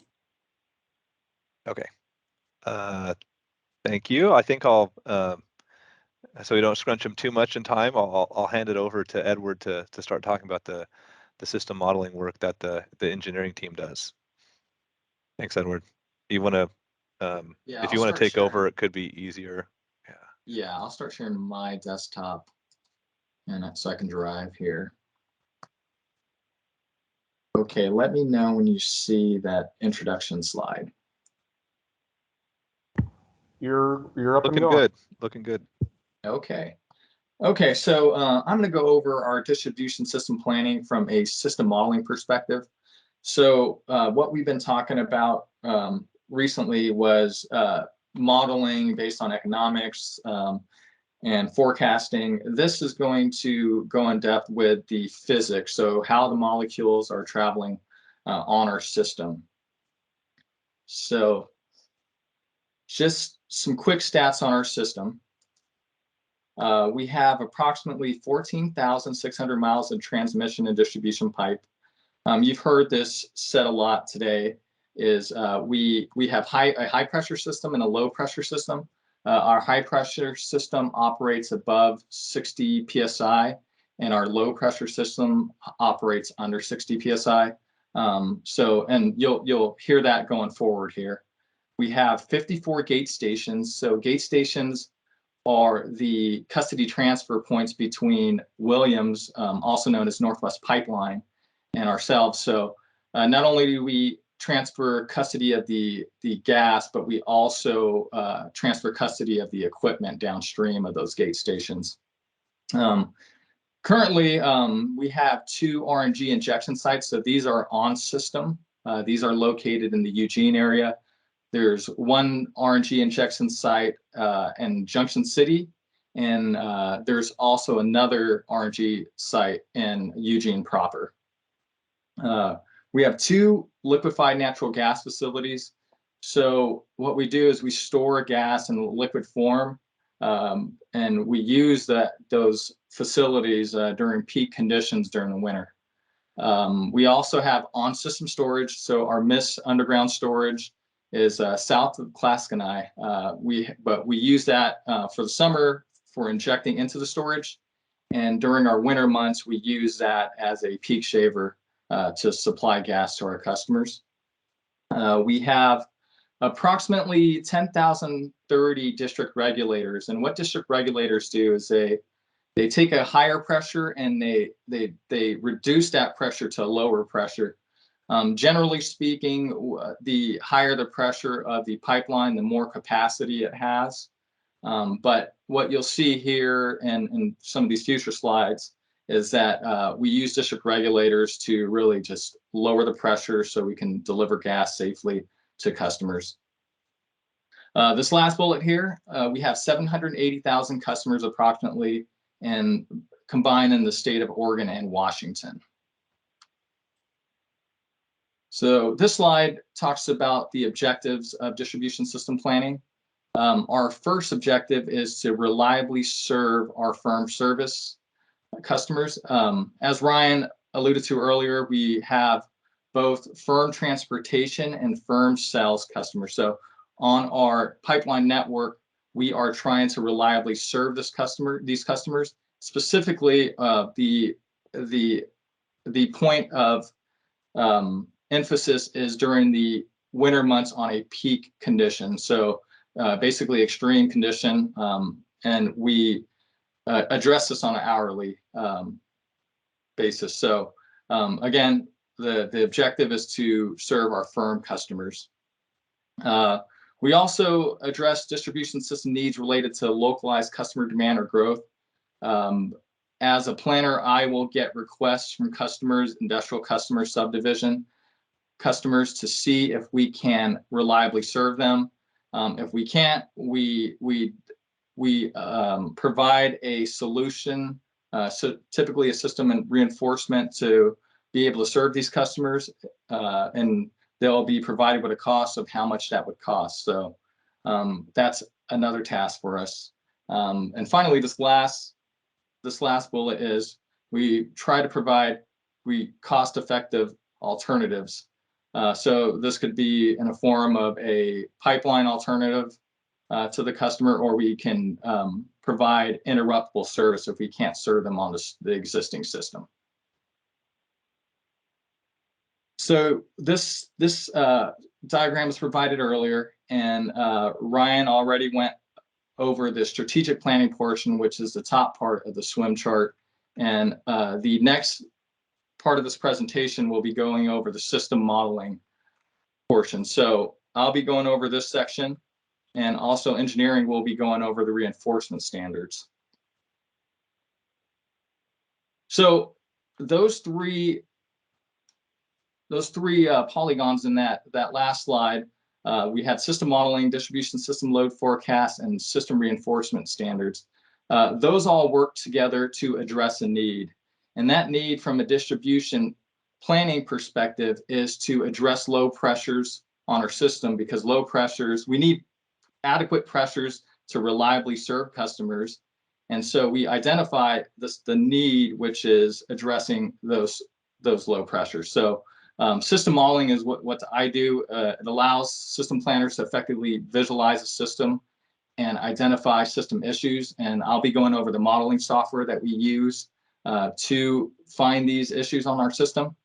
Okay. Thank you. I think I'll, so we don't scrunch them too much in time, I'll hand it over to Edward to start talking about the system modeling work that the engineering team does. Thanks, Edward. You want to, Yeah, if you want to take over, it could be easier. Yeah, I'll start sharing my desktop, and so I can drive here. Okay, let me know when you see that introduction slide. You're up looking and going. good. Looking good. Okay. Okay, so I'm going to go over our distribution system planning from a system modeling perspective. So what we've been talking about recently was modeling based on economics and forecasting. This is going to go in depth with the physics, so how the molecules are traveling on our system. So just some quick stats on our system. We have approximately 14,600 miles of transmission and distribution pipe. You've heard this said a lot today, is we have a high pressure system and a low pressure system. Our high pressure system operates above 60 PSI, and our low pressure system operates under 60 PSI. And you'll hear that going forward here. We have 54 gate stations. So gate stations are the custody transfer points between Williams, also known as Northwest Pipeline, and ourselves. So not only do we transfer custody of the gas, but we also transfer custody of the equipment downstream of those gate stations. Currently, we have 2 RNG injection sites. So these are on system. These are located in the Eugene area. There's 1 RNG injection site in Junction City, and there's also another RNG site in Eugene proper. We have 2 liquefied natural gas facilities. So what we do is we store gas in liquid form, and we use those facilities during peak conditions during the winter. We also have on-system storage. So our MISS underground storage is south of Claskenai. But we use that for the summer for injecting into the storage. And during our winter months, we use that as a peak shaver to supply gas to our customers. We have approximately 10,030 district regulators. And what district regulators do is they take a higher pressure and they reduce that pressure to a lower pressure. Generally speaking, the higher the pressure of the pipeline, the more capacity it has. But what you'll see here and in some of these future slides is that we use district regulators to really just lower the pressure so we can deliver gas safely to customers. This last bullet here, we have 780,000 customers approximately, and combined in the state of Oregon and Washington. So this slide talks about the objectives of distribution system planning. Our first objective is to reliably serve our firm service customers. As Ryan alluded to earlier, we have both firm transportation and firm sales customers. So on our pipeline network, we are trying to reliably serve these customers. Specifically, the point of emphasis is during the winter months on a peak condition. So basically extreme condition, and we address this on an hourly basis. So again, the objective is to serve our firm customers. We also address distribution system needs related to localized customer demand or growth. As a planner, I will get requests from customers, industrial customer subdivision customers, to see if we can reliably serve them. If we can't, we provide a solution, so typically a system and reinforcement to be able to serve these customers, and they'll be provided with a cost of how much that would cost. So that's another task for us. And finally, this last bullet is we try to provide cost-effective alternatives. So this could be in a form of a pipeline alternative to the customer, or we can provide interruptible service if we can't serve them on the existing system. So this diagram was provided earlier, and Ryan already went over the strategic planning portion, which is the top part of the swim chart. And the next part of this presentation will be going over the system modeling portion. So I'll be going over this section, and also engineering will be going over the reinforcement standards. So those three polygons in that last slide, we had system modeling, distribution system load forecast, and system reinforcement standards. Those all work together to address a need. And that need from a distribution planning perspective is to address low pressures on our system, because low pressures, we need adequate pressures to reliably serve customers. And so we identify the need, which is addressing those low pressures. So system modeling is what I do. It allows system planners to effectively visualize a system and identify system issues. And I'll be going over the modeling software that we use to find these issues on our system.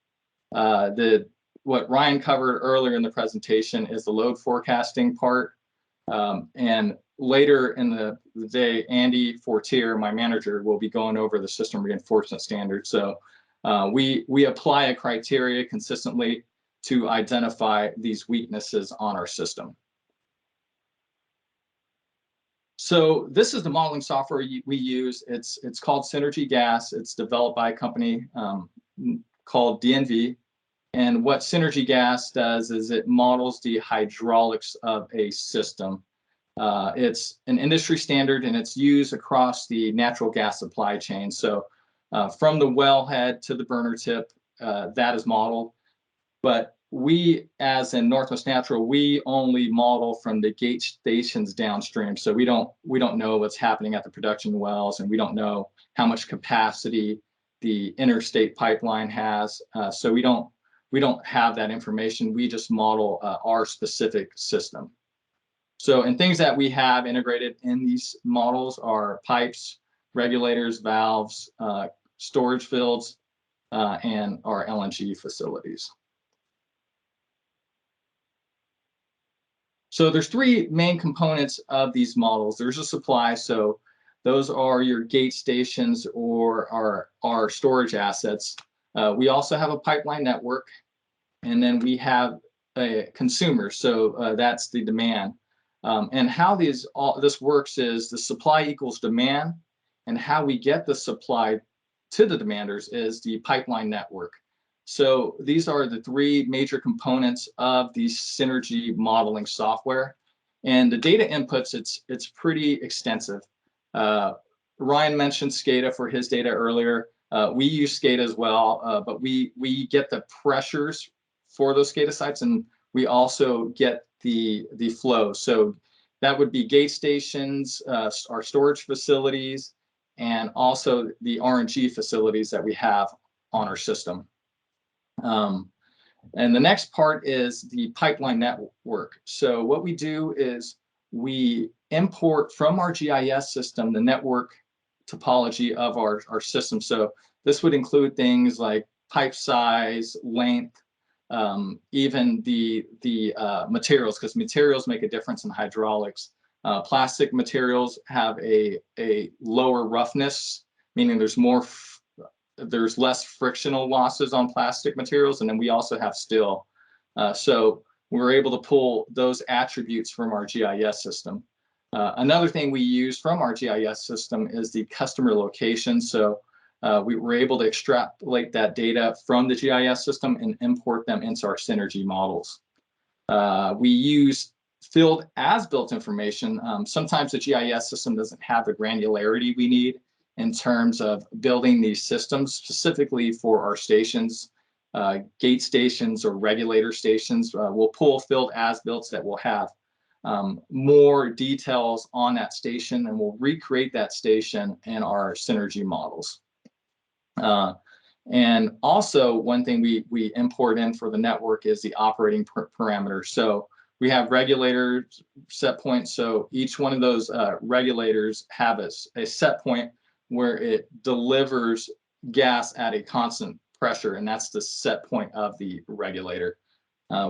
What Ryan covered earlier in the presentation is the load forecasting part. And later in the day, Andy Fortier, my manager, will be going over the system reinforcement standards. So we apply a criteria consistently to identify these weaknesses on our system. So this is the modeling software we use. It's called Synergy Gas. It's developed by a company called DNV. And what Synergy Gas does is it models the hydraulics of a system. It's an industry standard, and it's used across the natural gas supply chain. So from the wellhead to the burner tip, that is modeled. But we, as in Northwest Natural, we only model from the gate stations downstream. So we don't know what's happening at the production wells, and we don't know how much capacity the interstate pipeline has. So we don't have that information. We just model our specific system. So, and things that we have integrated in these models are pipes, regulators, valves, storage fields, and our LNG facilities. So there's three main components of these models. There's a supply. So those are your gate stations or our storage assets. We also have a pipeline network, and then we have a consumer. So that's the demand. And how this works is the supply equals demand, and how we get the supply to the demanders is the pipeline network. So these are the three major components of the Synergy modeling software. And the data inputs, it's pretty extensive. Ryan mentioned SCADA for his data earlier. We use SCADA as well, but we get the pressures for those SCADA sites, and we also get the flow. So that would be gate stations, our storage facilities, and also the RNG facilities that we have on our system. And the next part is the pipeline network. So what we do is we import from our GIS system the network topology of our system. So this would include things like pipe size, length, even the materials, because materials make a difference in hydraulics. Plastic materials have a lower roughness, meaning there's less frictional losses on plastic materials, and then we also have steel. So we're able to pull those attributes from our GIS system. Another thing we use from our GIS system is the customer location. So we were able to extrapolate that data from the GIS system and import them into our Synergy models. We use field as-built information. Sometimes the GIS system doesn't have the granularity we need in terms of building these systems specifically for our stations, gate stations or regulator stations. We'll pull field as-builts that will have more details on that station, and we'll recreate that station in our synergy models. And also, one thing we import in for the network is the operating parameters. So we have regulator set points. So each one of those regulators have a set point where it delivers gas at a constant pressure, and that's the set point of the regulator.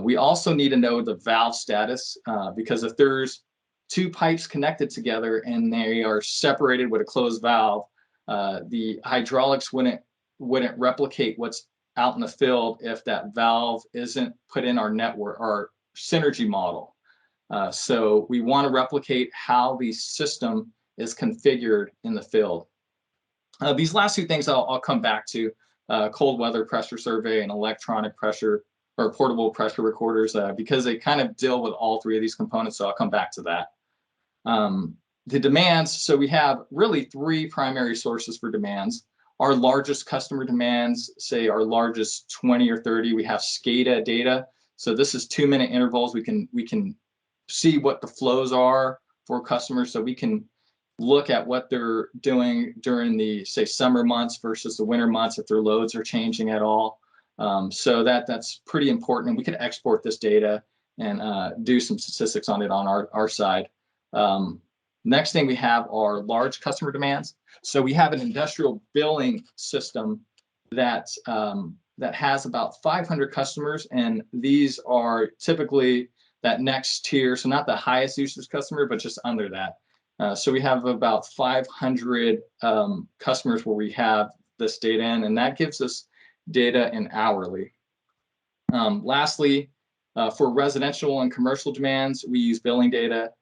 We also need to know the valve status, because if there's two pipes connected together and they are separated with a closed valve, the hydraulics wouldn't replicate what's out in the field if that valve isn't put in our network, our synergy model. So we want to replicate how the system is configured in the field. These last two things I'll come back to, cold weather pressure survey and electronic pressure or portable pressure recorders, because they kind of deal with all three of these components. So I'll come back to that. The demands, so we have really three primary sources for demands. Our largest customer demands, say our largest 20 or 30, we have SCADA data. So this is 2-minute intervals. We can see what the flows are for customers, so we can look at what they're doing during the, say, summer months versus the winter months, if their loads are changing at all. So that's pretty important, and we can export this data and do some statistics on it on our side. Next thing we have are large customer demands. So we have an industrial billing system that has about 500 customers, and these are typically that next tier, so not the highest usage customer, but just under that. So we have about 500 customers where we have this data in, and that gives us data in hourly. Lastly, for residential and commercial demands, we use billing data.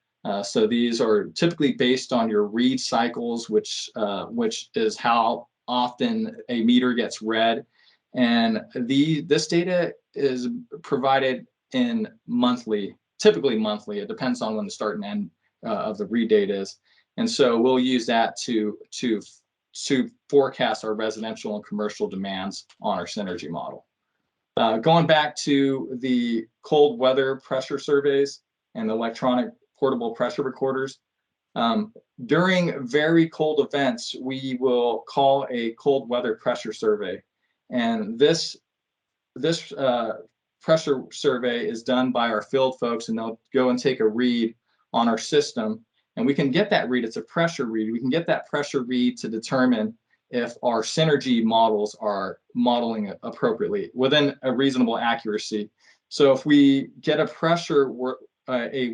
So these are typically based on your read cycles, which is how often a meter gets read. And this data is provided in monthly, typically monthly. It depends on when the start and end of the read date is. And so we'll use that to forecast our residential and commercial demands on our synergy model. Going back to the cold weather pressure surveys and electronic portable pressure recorders, during very cold events, we will call a cold weather pressure survey. And this pressure survey is done by our field folks, and they'll go and take a read on our system. And we can get that read, it's a pressure read. We can get that pressure read to determine if our synergy models are modeling appropriately within a reasonable accuracy. So if we get a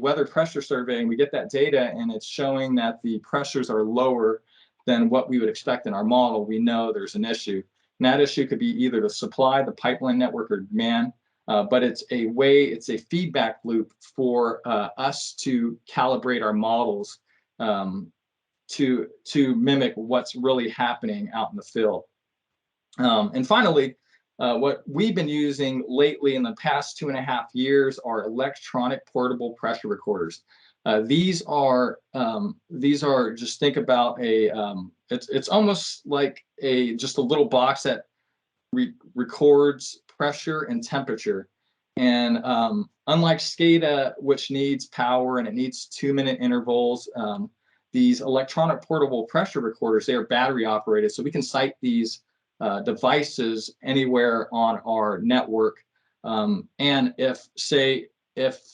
weather pressure survey and we get that data and it's showing that the pressures are lower than what we would expect in our model, we know there's an issue. And that issue could be either the supply, the pipeline network, or demand, but it's a feedback loop for us to calibrate our models to mimic what's really happening out in the field. And finally, what we've been using lately in the past 2.5 years are electronic portable pressure recorders. These are just, think about it's almost like just a little box that records pressure and temperature. And unlike SCADA, which needs power and it needs 2-minute intervals, these electronic portable pressure recorders, they are battery operated, so we can site these devices anywhere on our network. And if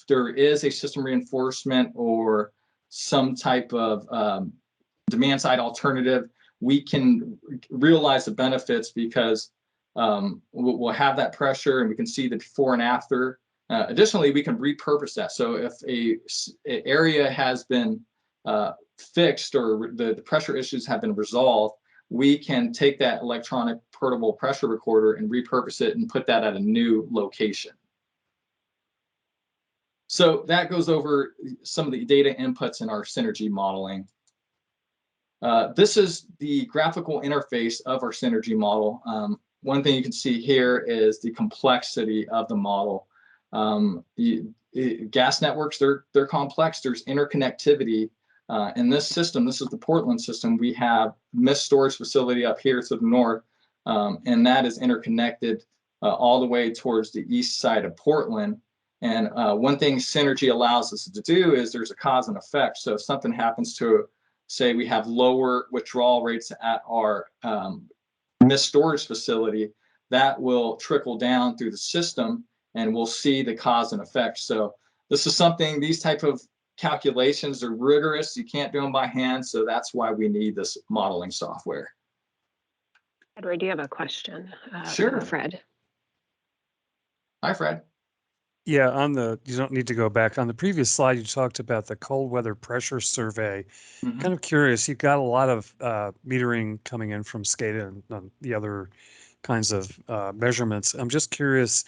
there is a system reinforcement or some type of demand side alternative, we can realize the benefits because we'll have that pressure and we can see the before and after. Additionally, we can repurpose that. So if an area has been fixed or the pressure issues have been resolved, we can take that electronic portable pressure recorder and repurpose it and put that at a new location. So that goes over some of the data inputs in our synergy modeling. This is the graphical interface of our synergy model. One thing you can see here is the complexity of the model. Gas networks, they're complex. There's interconnectivity. In this system, this is the Portland system, we have mist storage facility up here to the north, and that is interconnected all the way towards the east side of Portland. And one thing Synergy allows us to do is there's a cause and effect. So if something happens to, say we have lower withdrawal rates at our mist storage facility, that will trickle down through the system and we'll see the cause and effect. So this is something, these type of calculations are rigorous. You can't do them by hand. So that's why we need this modeling software. Edward, do you have a question? Sure. Fred. Hi, Fred. Yeah, you don't need to go back. On the previous slide, you talked about the cold weather pressure survey. Mm-hmm. Kind of curious, you've got a lot of metering coming in from SCADA and the other kinds of measurements. I'm just curious,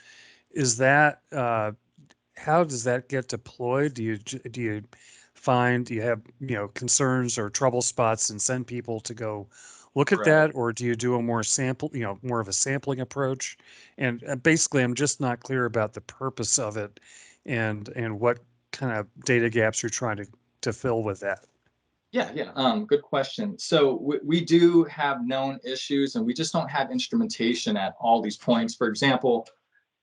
is that how does that get deployed? Do you have concerns or trouble spots and send people to go look at that, or do you do a more of a sampling approach? And basically, I'm just not clear about the purpose of it and what kind of data gaps you're trying to fill with that. Yeah. Good question. So we do have known issues, and we just don't have instrumentation at all these points. For example,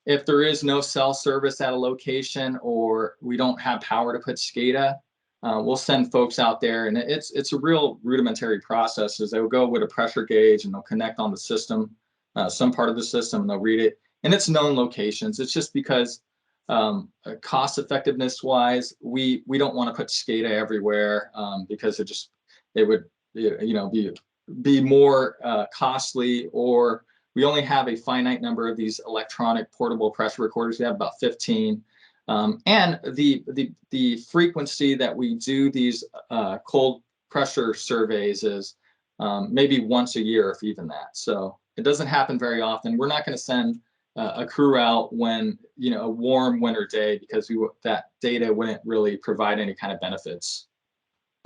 if there is no cell service at a location, or we don't have power to put SCADA, we'll send folks out there, and it's a real rudimentary process. Is they'll go with a pressure gauge and they'll connect on the system, some part of the system, and they'll read it. And it's known locations. It's just because cost effectiveness wise, we don't want to put SCADA everywhere because it would be more costly, or we only have a finite number of these electronic portable pressure recorders. We have about 15. And the frequency that we do these cold pressure surveys is maybe once a year, if even that. So it doesn't happen very often. We're not going to send a crew out when a warm winter day, because that data wouldn't really provide any kind of benefits.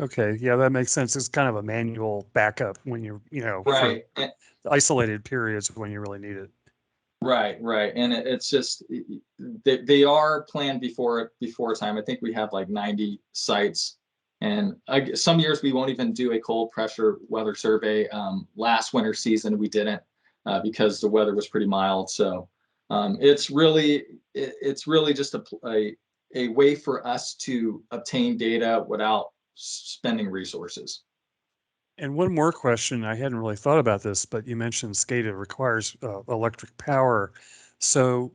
Okay, yeah, that makes sense. It's kind of a manual backup when you're right. for isolated periods when you really need it. Right. And it's just they are planned before time. I think we have like 90 sites, and some years we won't even do a cold pressure weather survey. Last winter season we didn't because the weather was pretty mild. So it's really just a way for us to obtain data without spending resources. And one more question, I hadn't really thought about this, but you mentioned SCADA requires electric power. So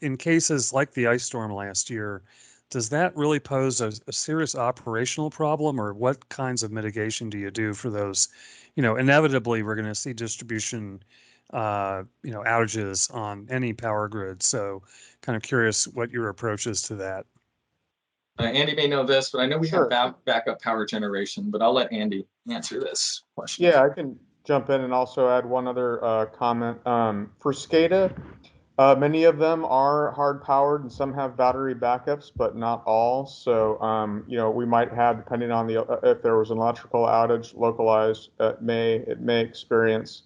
in cases like the ice storm last year, does that really pose a serious operational problem, or what kinds of mitigation do you do for those? Inevitably we're going to see distribution outages on any power grid. So kind of curious what your approach is to that. Andy may know this, but I know we have backup power generation, but I'll let Andy answer this question. Yeah, I can jump in and also add one other comment. For SCADA, many of them are hard powered and some have battery backups, but not all. So, we might have, depending on if there was an electrical outage localized, it may experience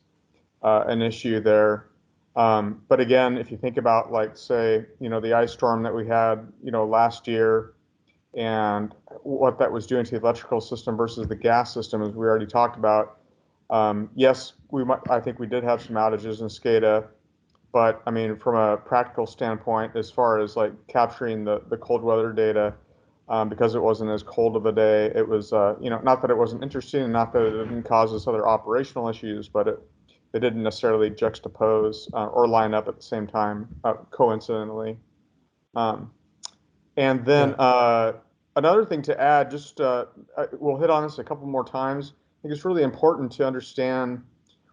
an issue there. But again, if you think about, like, say, the ice storm that we had, last year, and what that was doing to the electrical system versus the gas system, as we already talked about. Yes, I think we did have some outages in SCADA, but I mean, from a practical standpoint, as far as like capturing the cold weather data, because it wasn't as cold of a day, it was, not that it wasn't interesting and not that it didn't cause us other operational issues, but it didn't necessarily juxtapose or line up at the same time, coincidentally. And then another thing to add, just we'll hit on this a couple more times. I think it's really important to understand.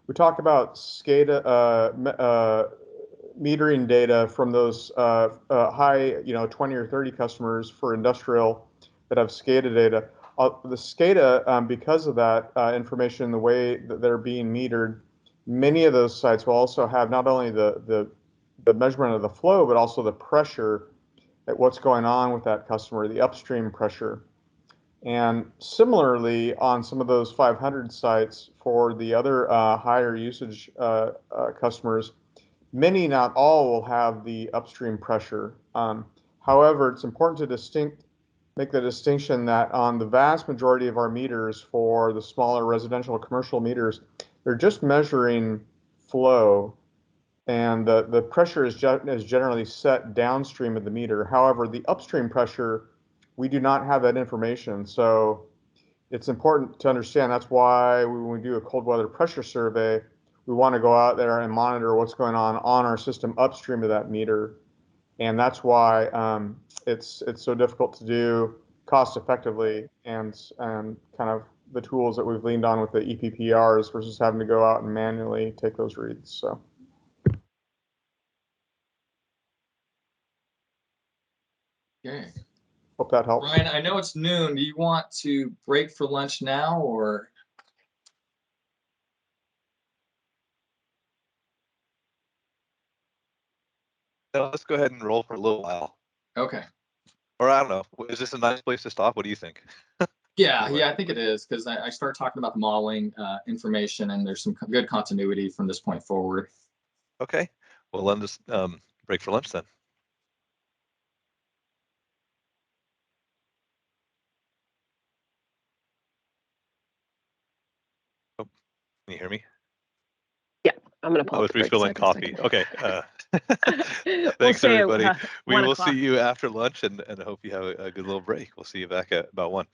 We talk about SCADA metering data from those high, 20 or 30 customers for industrial that have SCADA data. The SCADA, because of that information, the way that they're being metered, many of those sites will also have not only the measurement of the flow, but also the pressure at what's going on with that customer, the upstream pressure. And similarly, on some of those 500 sites for the other higher usage customers, many, not all, will have the upstream pressure. However, it's important to make the distinction that on the vast majority of our meters for the smaller residential commercial meters, they're just measuring flow. and the pressure is generally set downstream of the meter. However, the upstream pressure, we do not have that information. So it's important to understand that's why when we do a cold weather pressure survey, we want to go out there and monitor what's going on our system upstream of that meter. And that's why it's so difficult to do cost effectively and kind of the tools that we've leaned on with the EPPRs versus having to go out and manually take those reads. So. Okay. Hope that helps. Ryan, I know it's noon. Do you want to break for lunch now or? No, let's go ahead and roll for a little while. Okay. Or I don't know. Is this a nice place to stop? What do you think? Yeah, I think it is because I start talking about the modeling information, and there's some good continuity from this point forward. Okay. Well, let us break for lunch then. Oh, can you hear me? Yeah, I'm going to I pause was the break so I refilling can coffee. second. Okay. We'll Thanks, say everybody. We 1 will see o'clock. you after lunch and hope you have a good little break. We'll see you back at about 1.